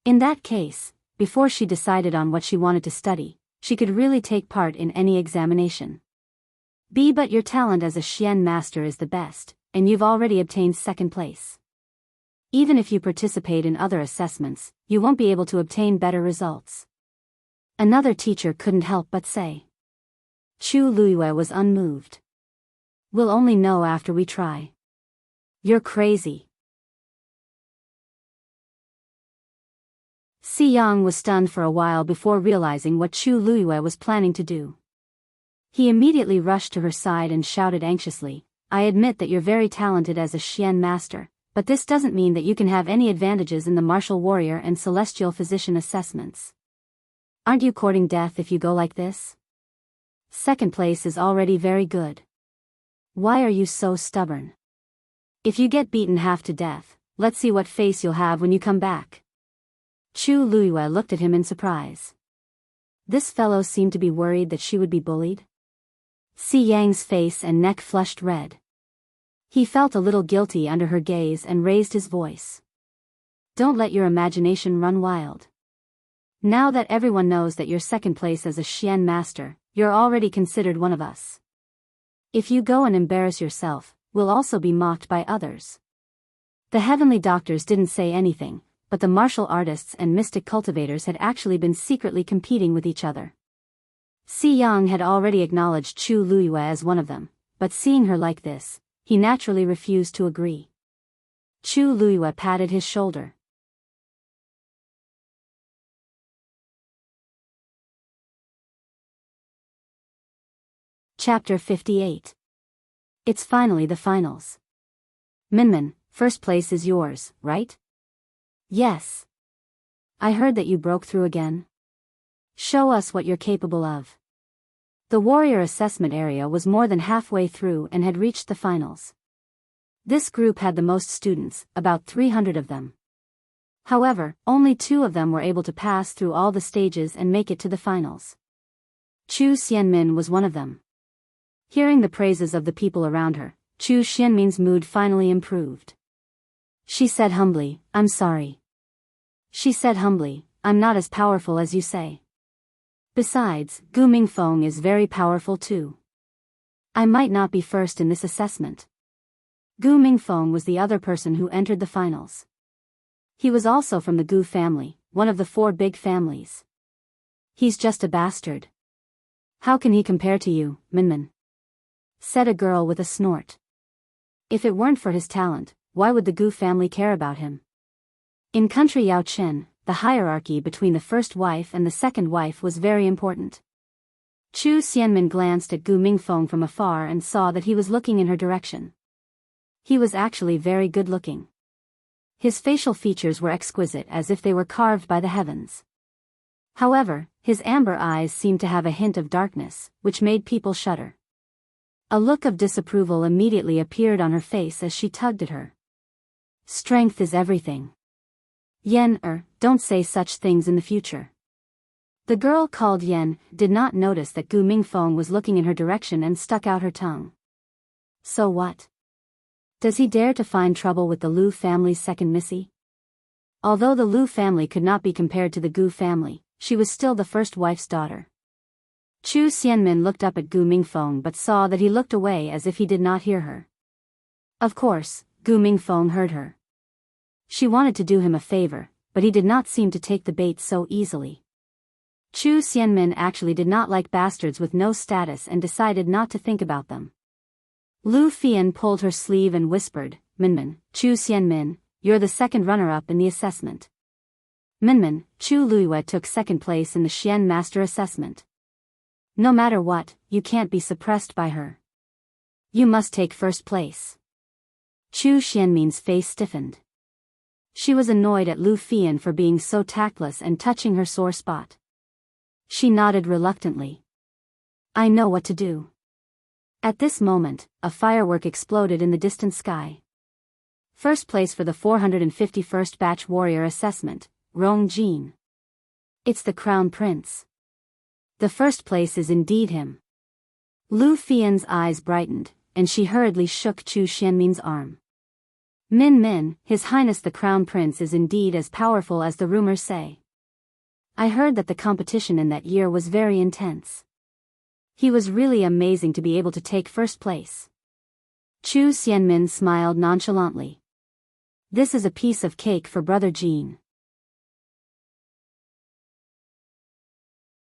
In that case, before she decided on what she wanted to study, she could really take part in any examination. But your talent as a Xian master is the best, and you've already obtained second place. Even if you participate in other assessments, you won't be able to obtain better results. Another teacher couldn't help but say. Chu Luiyue was unmoved. We'll only know after we try. You're crazy. Yang was stunned for a while before realizing what Chu Luiyue was planning to do. He immediately rushed to her side and shouted anxiously, I admit that you're very talented as a Xian master, but this doesn't mean that you can have any advantages in the martial warrior and celestial physician assessments. Aren't you courting death if you go like this? Second place is already very good. Why are you so stubborn? If you get beaten half to death, let's see what face you'll have when you come back. Chu Luiyue looked at him in surprise. This fellow seemed to be worried that she would be bullied. Yang's face and neck flushed red. He felt a little guilty under her gaze and raised his voice. Don't let your imagination run wild. Now that everyone knows that you're second place as a Xian master, you're already considered one of us. If you go and embarrass yourself, we'll also be mocked by others. The heavenly doctors didn't say anything, but the martial artists and mystic cultivators had actually been secretly competing with each other. Yang had already acknowledged Chu Luiyue as one of them, but seeing her like this, he naturally refused to agree. Chu Luiyue patted his shoulder. Chapter 58. It's finally the finals. Minmin, first place is yours, right? Yes. I heard that you broke through again. Show us what you're capable of. The warrior assessment area was more than halfway through and had reached the finals. This group had the most students, about 300 of them. However, only 2 of them were able to pass through all the stages and make it to the finals. Chu Xianmin was one of them. Hearing the praises of the people around her, Chu Xianmin's mood finally improved. She said humbly, I'm sorry. She said humbly, I'm not as powerful as you say. Besides, Gu Mingfeng is very powerful too. I might not be first in this assessment. Gu Mingfeng was the other person who entered the finals. He was also from the Gu family, one of the 4 big families. He's just a bastard. How can he compare to you, Minmin? Said a girl with a snort. If it weren't for his talent, why would the Gu family care about him? In country Yaochen, the hierarchy between the first wife and the second wife was very important. Chu Xianmin glanced at Gu Mingfeng from afar and saw that he was looking in her direction. He was actually very good looking. His facial features were exquisite as if they were carved by the heavens. However, his amber eyes seemed to have a hint of darkness, which made people shudder. A look of disapproval immediately appeared on her face as she tugged at her. Strength is everything. Yen, don't say such things in the future. The girl called Yen did not notice that Gu Mingfeng was looking in her direction and stuck out her tongue. So what? Does he dare to find trouble with the Lu family's second missy? Although the Lu family could not be compared to the Gu family, she was still the first wife's daughter. Chu Xianmin looked up at Gu Mingfeng but saw that he looked away as if he did not hear her. Of course, Gu Mingfeng heard her. She wanted to do him a favor, but he did not seem to take the bait so easily. Chu Xianmin actually did not like bastards with no status and decided not to think about them. Lu Fian pulled her sleeve and whispered, Minmin, Chu Xianmin, you're the second runner-up in the assessment. Minmin, Chu Luiyue took second place in the Xian Master Assessment. No matter what, you can't be suppressed by her. You must take first place. Chu Xianmin's face stiffened. She was annoyed at Lu Fian for being so tactless and touching her sore spot. She nodded reluctantly. I know what to do. At this moment, a firework exploded in the distant sky. First place for the 451st Batch Warrior Assessment, Rong Jin. It's the Crown Prince. The first place is indeed him. Lu Fian's eyes brightened, and she hurriedly shook Chu Xianmin's arm. Min, His Highness the Crown Prince is indeed as powerful as the rumors say. I heard that the competition in that year was very intense. He was really amazing to be able to take first place. Chu Xianmin smiled nonchalantly. This is a piece of cake for Brother Jin.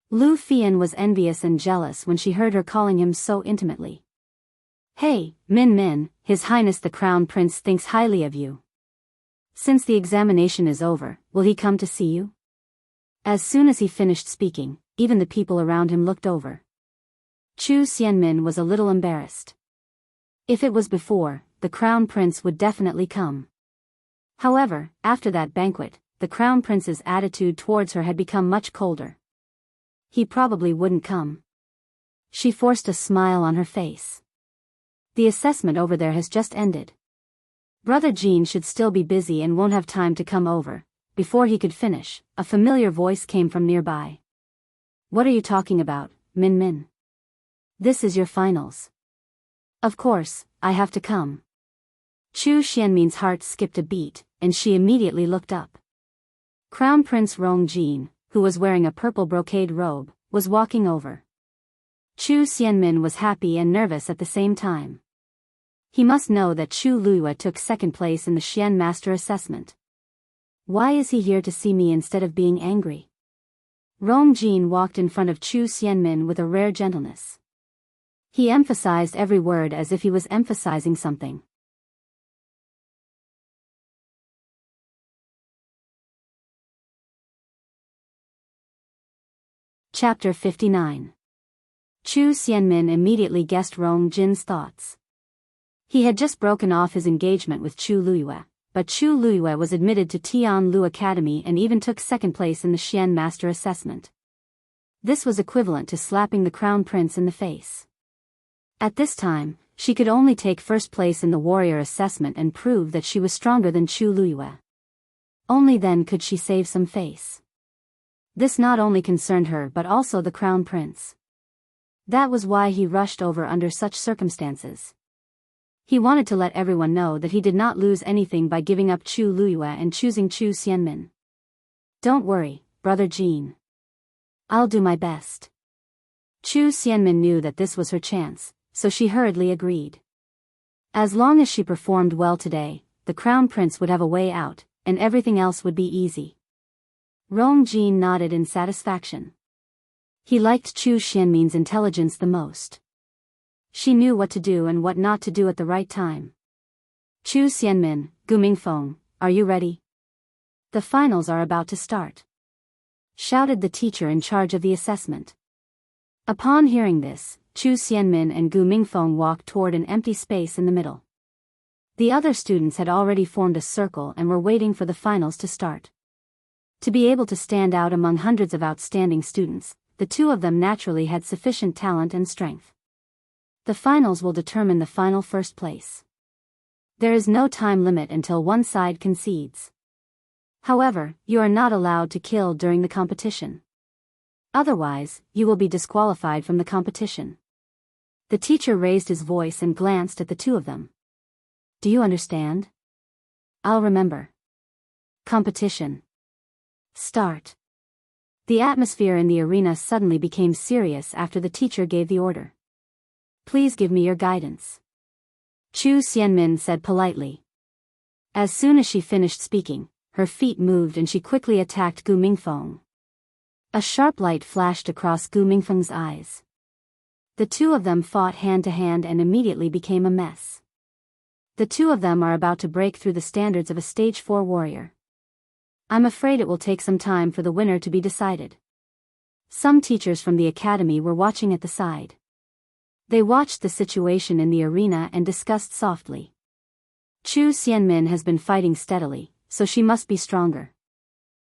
Lu Fian was envious and jealous when she heard her calling him so intimately. Hey, Min Min, His Highness the Crown Prince thinks highly of you. Since the examination is over, will he come to see you? As soon as he finished speaking, even the people around him looked over. Chu Xianmin was a little embarrassed. If it was before, the Crown Prince would definitely come. However, after that banquet, the Crown Prince's attitude towards her had become much colder. He probably wouldn't come. She forced a smile on her face. The assessment over there has just ended. Brother Jean should still be busy and won't have time to come over. Before he could finish, a familiar voice came from nearby. What are you talking about, Min Min? This is your finals. Of course, I have to come. Chu Xianmin's heart skipped a beat, and she immediately looked up. Crown Prince Rong Jin, who was wearing a purple brocade robe, was walking over. Chu Xianmin was happy and nervous at the same time. He must know that Chu Luiyue took second place in the Xian Master Assessment. Why is he here to see me instead of being angry? Rong Jin walked in front of Chu Xianmin with a rare gentleness. He emphasized every word as if he was emphasizing something. Chapter 59. Chu Xianmin immediately guessed Rong Jin's thoughts. He had just broken off his engagement with Chu Luiyue, but Chu Luiyue was admitted to Tianlu Academy and even took second place in the Xian Master Assessment. This was equivalent to slapping the Crown Prince in the face. At this time, she could only take first place in the Warrior Assessment and prove that she was stronger than Chu Luiyue. Only then could she save some face. This not only concerned her but also the Crown Prince. That was why he rushed over under such circumstances. He wanted to let everyone know that he did not lose anything by giving up Chu Luiyue and choosing Chu Xianmin. Don't worry, Brother Jean. I'll do my best. Chu Xianmin knew that this was her chance, so she hurriedly agreed. As long as she performed well today, the Crown Prince would have a way out, and everything else would be easy. Rong Jin nodded in satisfaction. He liked Chu Xianmin's intelligence the most. She knew what to do and what not to do at the right time. Chu Xianmin, Gu Mingfeng, are you ready? The finals are about to start. Shouted the teacher in charge of the assessment. Upon hearing this, Chu Xianmin and Gu Mingfeng walked toward an empty space in the middle. The other students had already formed a circle and were waiting for the finals to start. To be able to stand out among hundreds of outstanding students, the two of them naturally had sufficient talent and strength. The finals will determine the final first place. There is no time limit until one side concedes. However, you are not allowed to kill during the competition. Otherwise, you will be disqualified from the competition. The teacher raised his voice and glanced at the two of them. Do you understand? I'll remember. Competition. Start. The atmosphere in the arena suddenly became serious after the teacher gave the order. Please give me your guidance. Chu Xianmin said politely. As soon as she finished speaking, her feet moved and she quickly attacked Gu Mingfeng. A sharp light flashed across Gu Mingfeng's eyes. The two of them fought hand to hand and immediately became a mess. The two of them are about to break through the standards of a stage 4 warrior. I'm afraid it will take some time for the winner to be decided. Some teachers from the academy were watching at the side. They watched the situation in the arena and discussed softly. Chu Xianmin has been fighting steadily, so she must be stronger.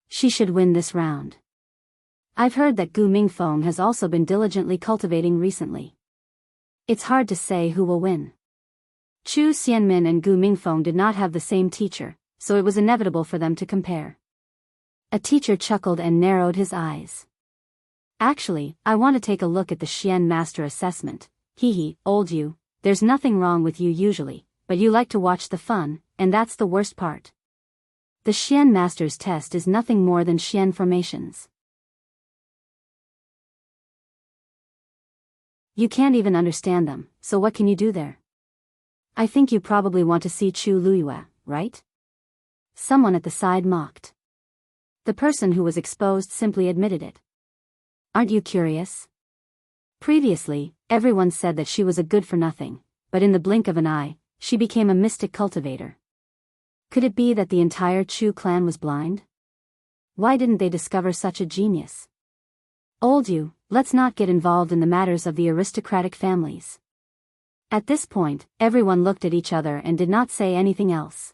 She should win this round. I've heard that Gu Mingfeng has also been diligently cultivating recently. It's hard to say who will win. Chu Xianmin and Gu Mingfeng did not have the same teacher, so it was inevitable for them to compare. A teacher chuckled and narrowed his eyes. Actually, I want to take a look at the Xian Master Assessment. Hee, old you, there's nothing wrong with you usually, but you like to watch the fun, and that's the worst part. The Xian Master's test is nothing more than Xian formations. You can't even understand them, so what can you do there? I think you probably want to see Chu Luiyue, right? Someone at the side mocked. The person who was exposed simply admitted it. Aren't you curious? Previously, everyone said that she was a good-for-nothing, but in the blink of an eye, she became a mystic cultivator. Could it be that the entire Chu clan was blind? Why didn't they discover such a genius? Old Yu, let's not get involved in the matters of the aristocratic families. At this point, everyone looked at each other and did not say anything else.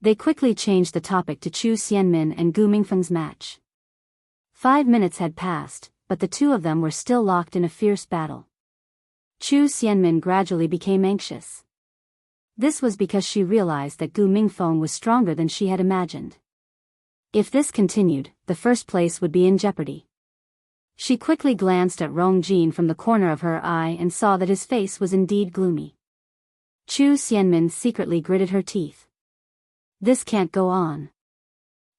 They quickly changed the topic to Chu Xianmin and Gu Mingfeng's match. 5 minutes had passed, but the two of them were still locked in a fierce battle. Chu Xianmin gradually became anxious. This was because she realized that Gu Mingfeng was stronger than she had imagined. If this continued, the first place would be in jeopardy. She quickly glanced at Rong Jin from the corner of her eye and saw that his face was indeed gloomy. Chu Xianmin secretly gritted her teeth. This can't go on.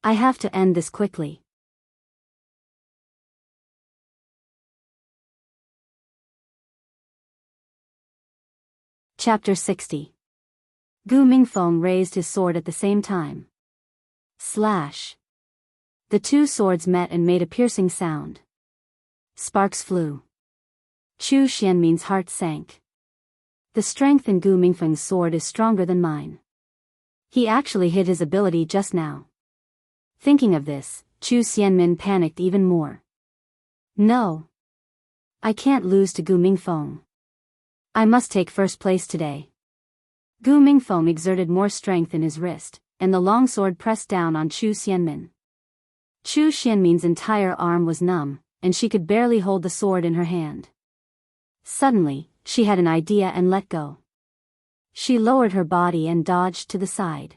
I have to end this quickly. Chapter 60. Gu Mingfeng raised his sword at the same time. Slash. The two swords met and made a piercing sound. Sparks flew. Chu Xianmin's heart sank. The strength in Gu Mingfeng's sword is stronger than mine. He actually hid his ability just now. Thinking of this, Chu Xianmin panicked even more. No. I can't lose to Gu Mingfeng. I must take first place today. Gu Mingfeng exerted more strength in his wrist, and the long sword pressed down on Chu Xianmin. Chu Xianmin's entire arm was numb, and she could barely hold the sword in her hand. Suddenly, she had an idea and let go. She lowered her body and dodged to the side.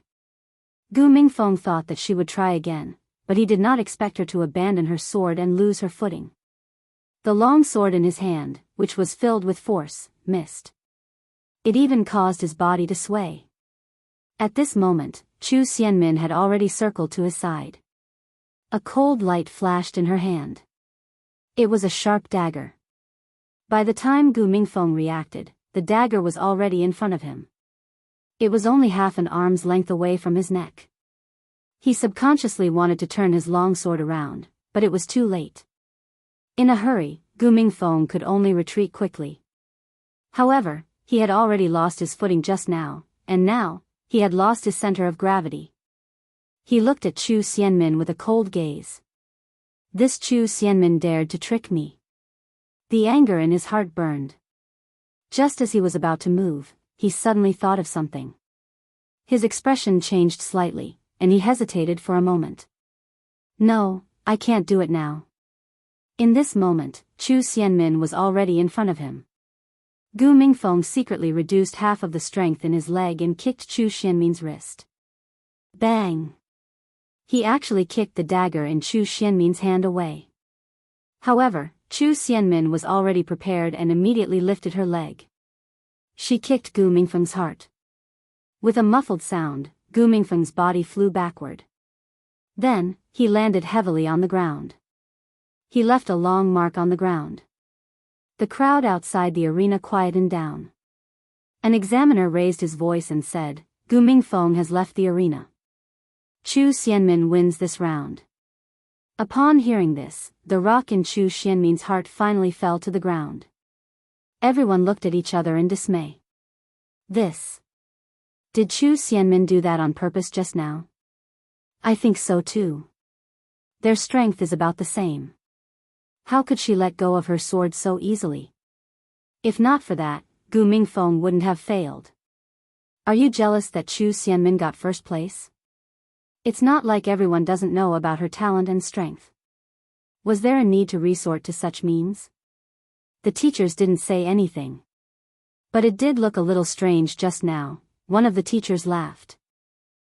Gu Mingfeng thought that she would try again, but he did not expect her to abandon her sword and lose her footing. The long sword in his hand, which was filled with force, missed. It even caused his body to sway. At this moment, Chu Xianmin had already circled to his side. A cold light flashed in her hand. It was a sharp dagger. By the time Gu Mingfeng reacted, the dagger was already in front of him. It was only half an arm's length away from his neck. He subconsciously wanted to turn his long sword around, but it was too late. In a hurry, Gu Mingfeng could only retreat quickly. However, he had already lost his footing just now, and now, he had lost his center of gravity. He looked at Chu Xianmin with a cold gaze. This Chu Xianmin dared to trick me. The anger in his heart burned. Just as he was about to move, he suddenly thought of something. His expression changed slightly, and he hesitated for a moment. No, I can't do it now. In this moment, Chu Xianmin was already in front of him. Gu Mingfeng secretly reduced half of the strength in his leg and kicked Chu Xianmin's wrist. Bang! He actually kicked the dagger in Chu Xianmin's hand away. However, Chu Xianmin was already prepared and immediately lifted her leg. She kicked Gu Mingfeng's heart. With a muffled sound, Gu Mingfeng's body flew backward. Then, he landed heavily on the ground. He left a long mark on the ground. The crowd outside the arena quietened down. An examiner raised his voice and said, Gu Mingfeng has left the arena. Chu Xianmin wins this round. Upon hearing this, the rock in Chu Xianmin's heart finally fell to the ground. Everyone looked at each other in dismay. Did Chu Xianmin do that on purpose just now? I think so too. Their strength is about the same. How could she let go of her sword so easily? If not for that, Gu Mingfeng wouldn't have failed. Are you jealous that Chu Xianmin got first place? It's not like everyone doesn't know about her talent and strength. Was there a need to resort to such means? The teachers didn't say anything. But it did look a little strange just now. One of the teachers laughed.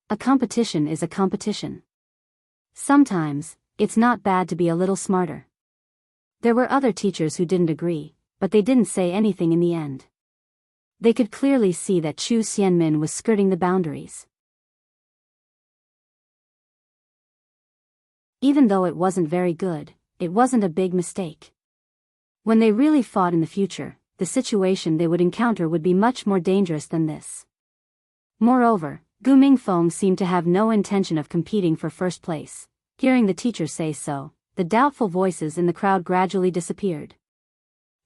A competition is a competition. Sometimes, it's not bad to be a little smarter. There were other teachers who didn't agree, but they didn't say anything in the end. They could clearly see that Chu Xianmin was skirting the boundaries. Even though it wasn't very good, it wasn't a big mistake. When they really fought in the future, the situation they would encounter would be much more dangerous than this. Moreover, Gu Mingfeng seemed to have no intention of competing for first place. Hearing the teacher say so, the doubtful voices in the crowd gradually disappeared.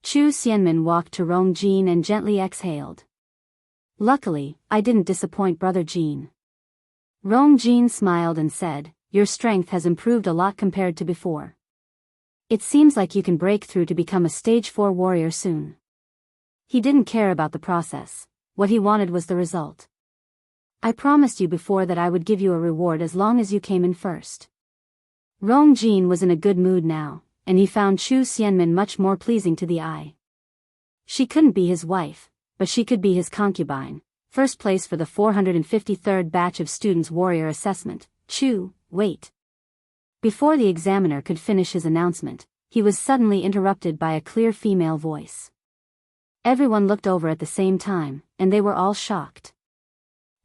Chu Xianmin walked to Rong Jin and gently exhaled. Luckily, I didn't disappoint Brother Jean. Rong Jean smiled and said, your strength has improved a lot compared to before. It seems like you can break through to become a stage 4 warrior soon. He didn't care about the process. What he wanted was the result. I promised you before that I would give you a reward as long as you came in first. Rong Jean was in a good mood now, and he found Chu Xianmin much more pleasing to the eye. She couldn't be his wife, but she could be his concubine. First place for the 453rd batch of students' warrior assessment. Chu, wait. Before the examiner could finish his announcement, he was suddenly interrupted by a clear female voice. Everyone looked over at the same time, and they were all shocked.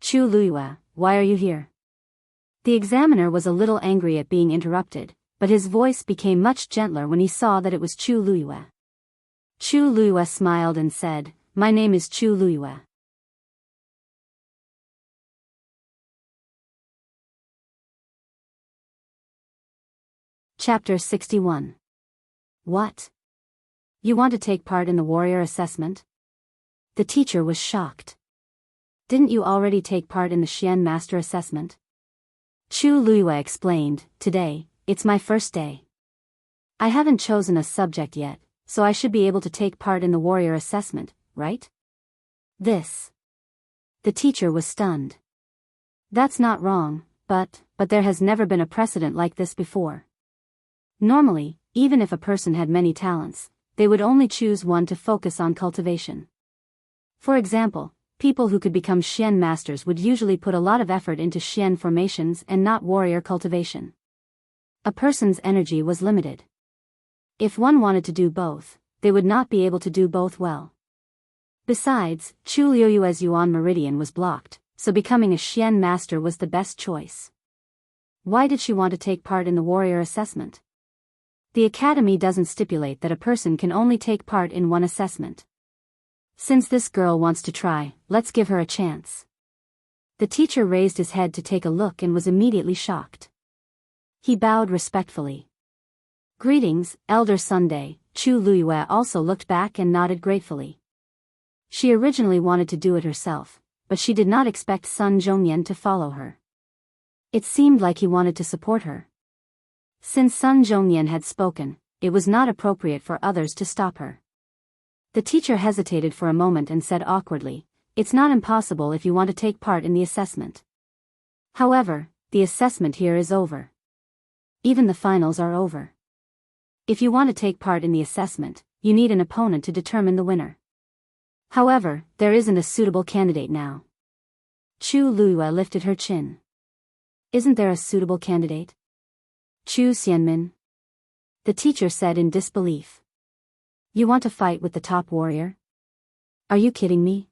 Chu Luiyue, why are you here? The examiner was a little angry at being interrupted, but his voice became much gentler when he saw that it was Chu Luiyue. Chu Luiyue smiled and said, my name is Chu Luiyue. Chapter 61. What? You want to take part in the warrior assessment? The teacher was shocked. Didn't you already take part in the Xian Master assessment? Chu Luiyue explained, today, it's my first day. I haven't chosen a subject yet, so I should be able to take part in the warrior assessment, right? This. The teacher was stunned. That's not wrong, but there has never been a precedent like this before. Normally, even if a person had many talents, they would only choose one to focus on cultivation. For example, people who could become Xian masters would usually put a lot of effort into Xian formations and not warrior cultivation. A person's energy was limited. If one wanted to do both, they would not be able to do both well. Besides, Chu Liuyue's Yuan meridian was blocked, so becoming a Xian master was the best choice. Why did she want to take part in the warrior assessment? The academy doesn't stipulate that a person can only take part in one assessment. Since this girl wants to try, let's give her a chance. The teacher raised his head to take a look and was immediately shocked. He bowed respectfully. Greetings, Elder Sunday. Chu Luiyue also looked back and nodded gratefully. She originally wanted to do it herself, but she did not expect Sun Zhongyan to follow her. It seemed like he wanted to support her. Since Sun Zhongyan had spoken, it was not appropriate for others to stop her. The teacher hesitated for a moment and said awkwardly, it's not impossible if you want to take part in the assessment. However, the assessment here is over. Even the finals are over. If you want to take part in the assessment, you need an opponent to determine the winner. However, there isn't a suitable candidate now. Chu Luiyue lifted her chin. Isn't there a suitable candidate? Chu Xianmin. The teacher said in disbelief. You want to fight with the top warrior? Are you kidding me?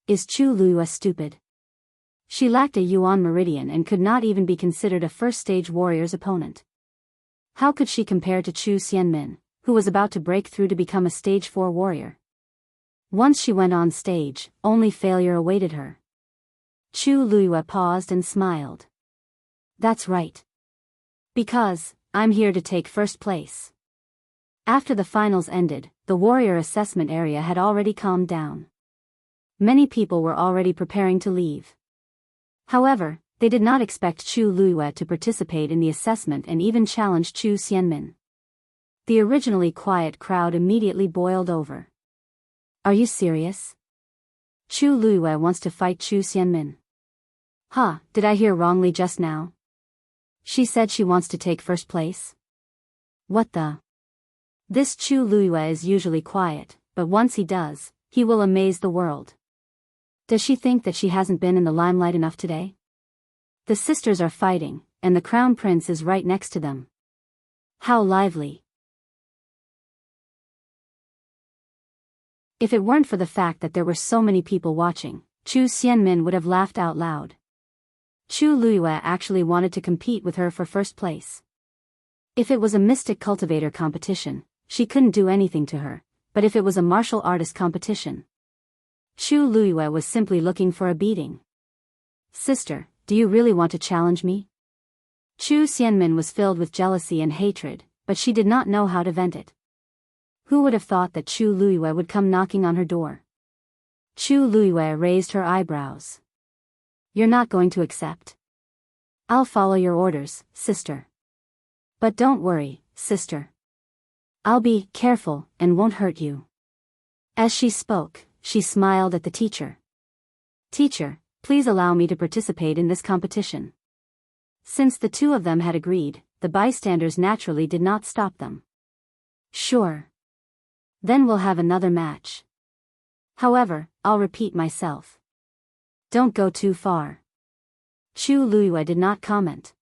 Is Chu Luiyue stupid? She lacked a Yuan meridian and could not even be considered a first-stage warrior's opponent. How could she compare to Chu Xianmin, who was about to break through to become a stage 4 warrior? Once she went on stage, only failure awaited her. Chu Luiyue paused and smiled. That's right. Because, I'm here to take first place. After the finals ended, the warrior assessment area had already calmed down. Many people were already preparing to leave. However, they did not expect Chu Luiyue to participate in the assessment and even challenge Chu Xianmin. The originally quiet crowd immediately boiled over. Are you serious? Chu Luiyue wants to fight Chu Xianmin. Huh, did I hear wrongly just now? She said she wants to take first place? What the? This Chu Luiyue is usually quiet, but once he does, he will amaze the world. Does she think that she hasn't been in the limelight enough today? The sisters are fighting, and the crown prince is right next to them. How lively. If it weren't for the fact that there were so many people watching, Chu Xianmin would have laughed out loud. Chu Luiyue actually wanted to compete with her for first place. If it was a mystic cultivator competition, she couldn't do anything to her, but if it was a martial artist competition, Chu Luiyue was simply looking for a beating. Sister, do you really want to challenge me? Chu Xianmin was filled with jealousy and hatred, but she did not know how to vent it. Who would have thought that Chu Luiyue would come knocking on her door? Chu Luiyue raised her eyebrows. You're not going to accept? I'll follow your orders, sister. But don't worry, sister. I'll be careful and won't hurt you. As she spoke, she smiled at the teacher. Teacher, please allow me to participate in this competition. Since the two of them had agreed, the bystanders naturally did not stop them. Sure. Then we'll have another match. However, I'll repeat myself. Don't go too far. Chu Luiyue did not comment.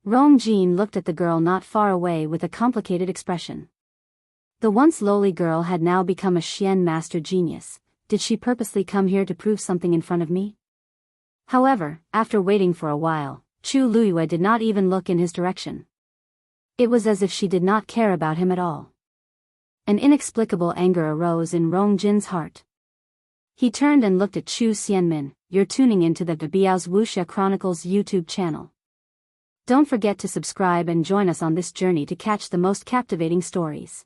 Rong Jin looked at the girl not far away with a complicated expression. The once lowly girl had now become a Xian master genius. Did she purposely come here to prove something in front of me? However, after waiting for a while, Chu Luiyue did not even look in his direction. It was as if she did not care about him at all. An inexplicable anger arose in Rong Jin's heart. He turned and looked at Chu Xianmin. You're tuning into the Biyao's Wuxia Chronicles YouTube channel. Don't forget to subscribe and join us on this journey to catch the most captivating stories.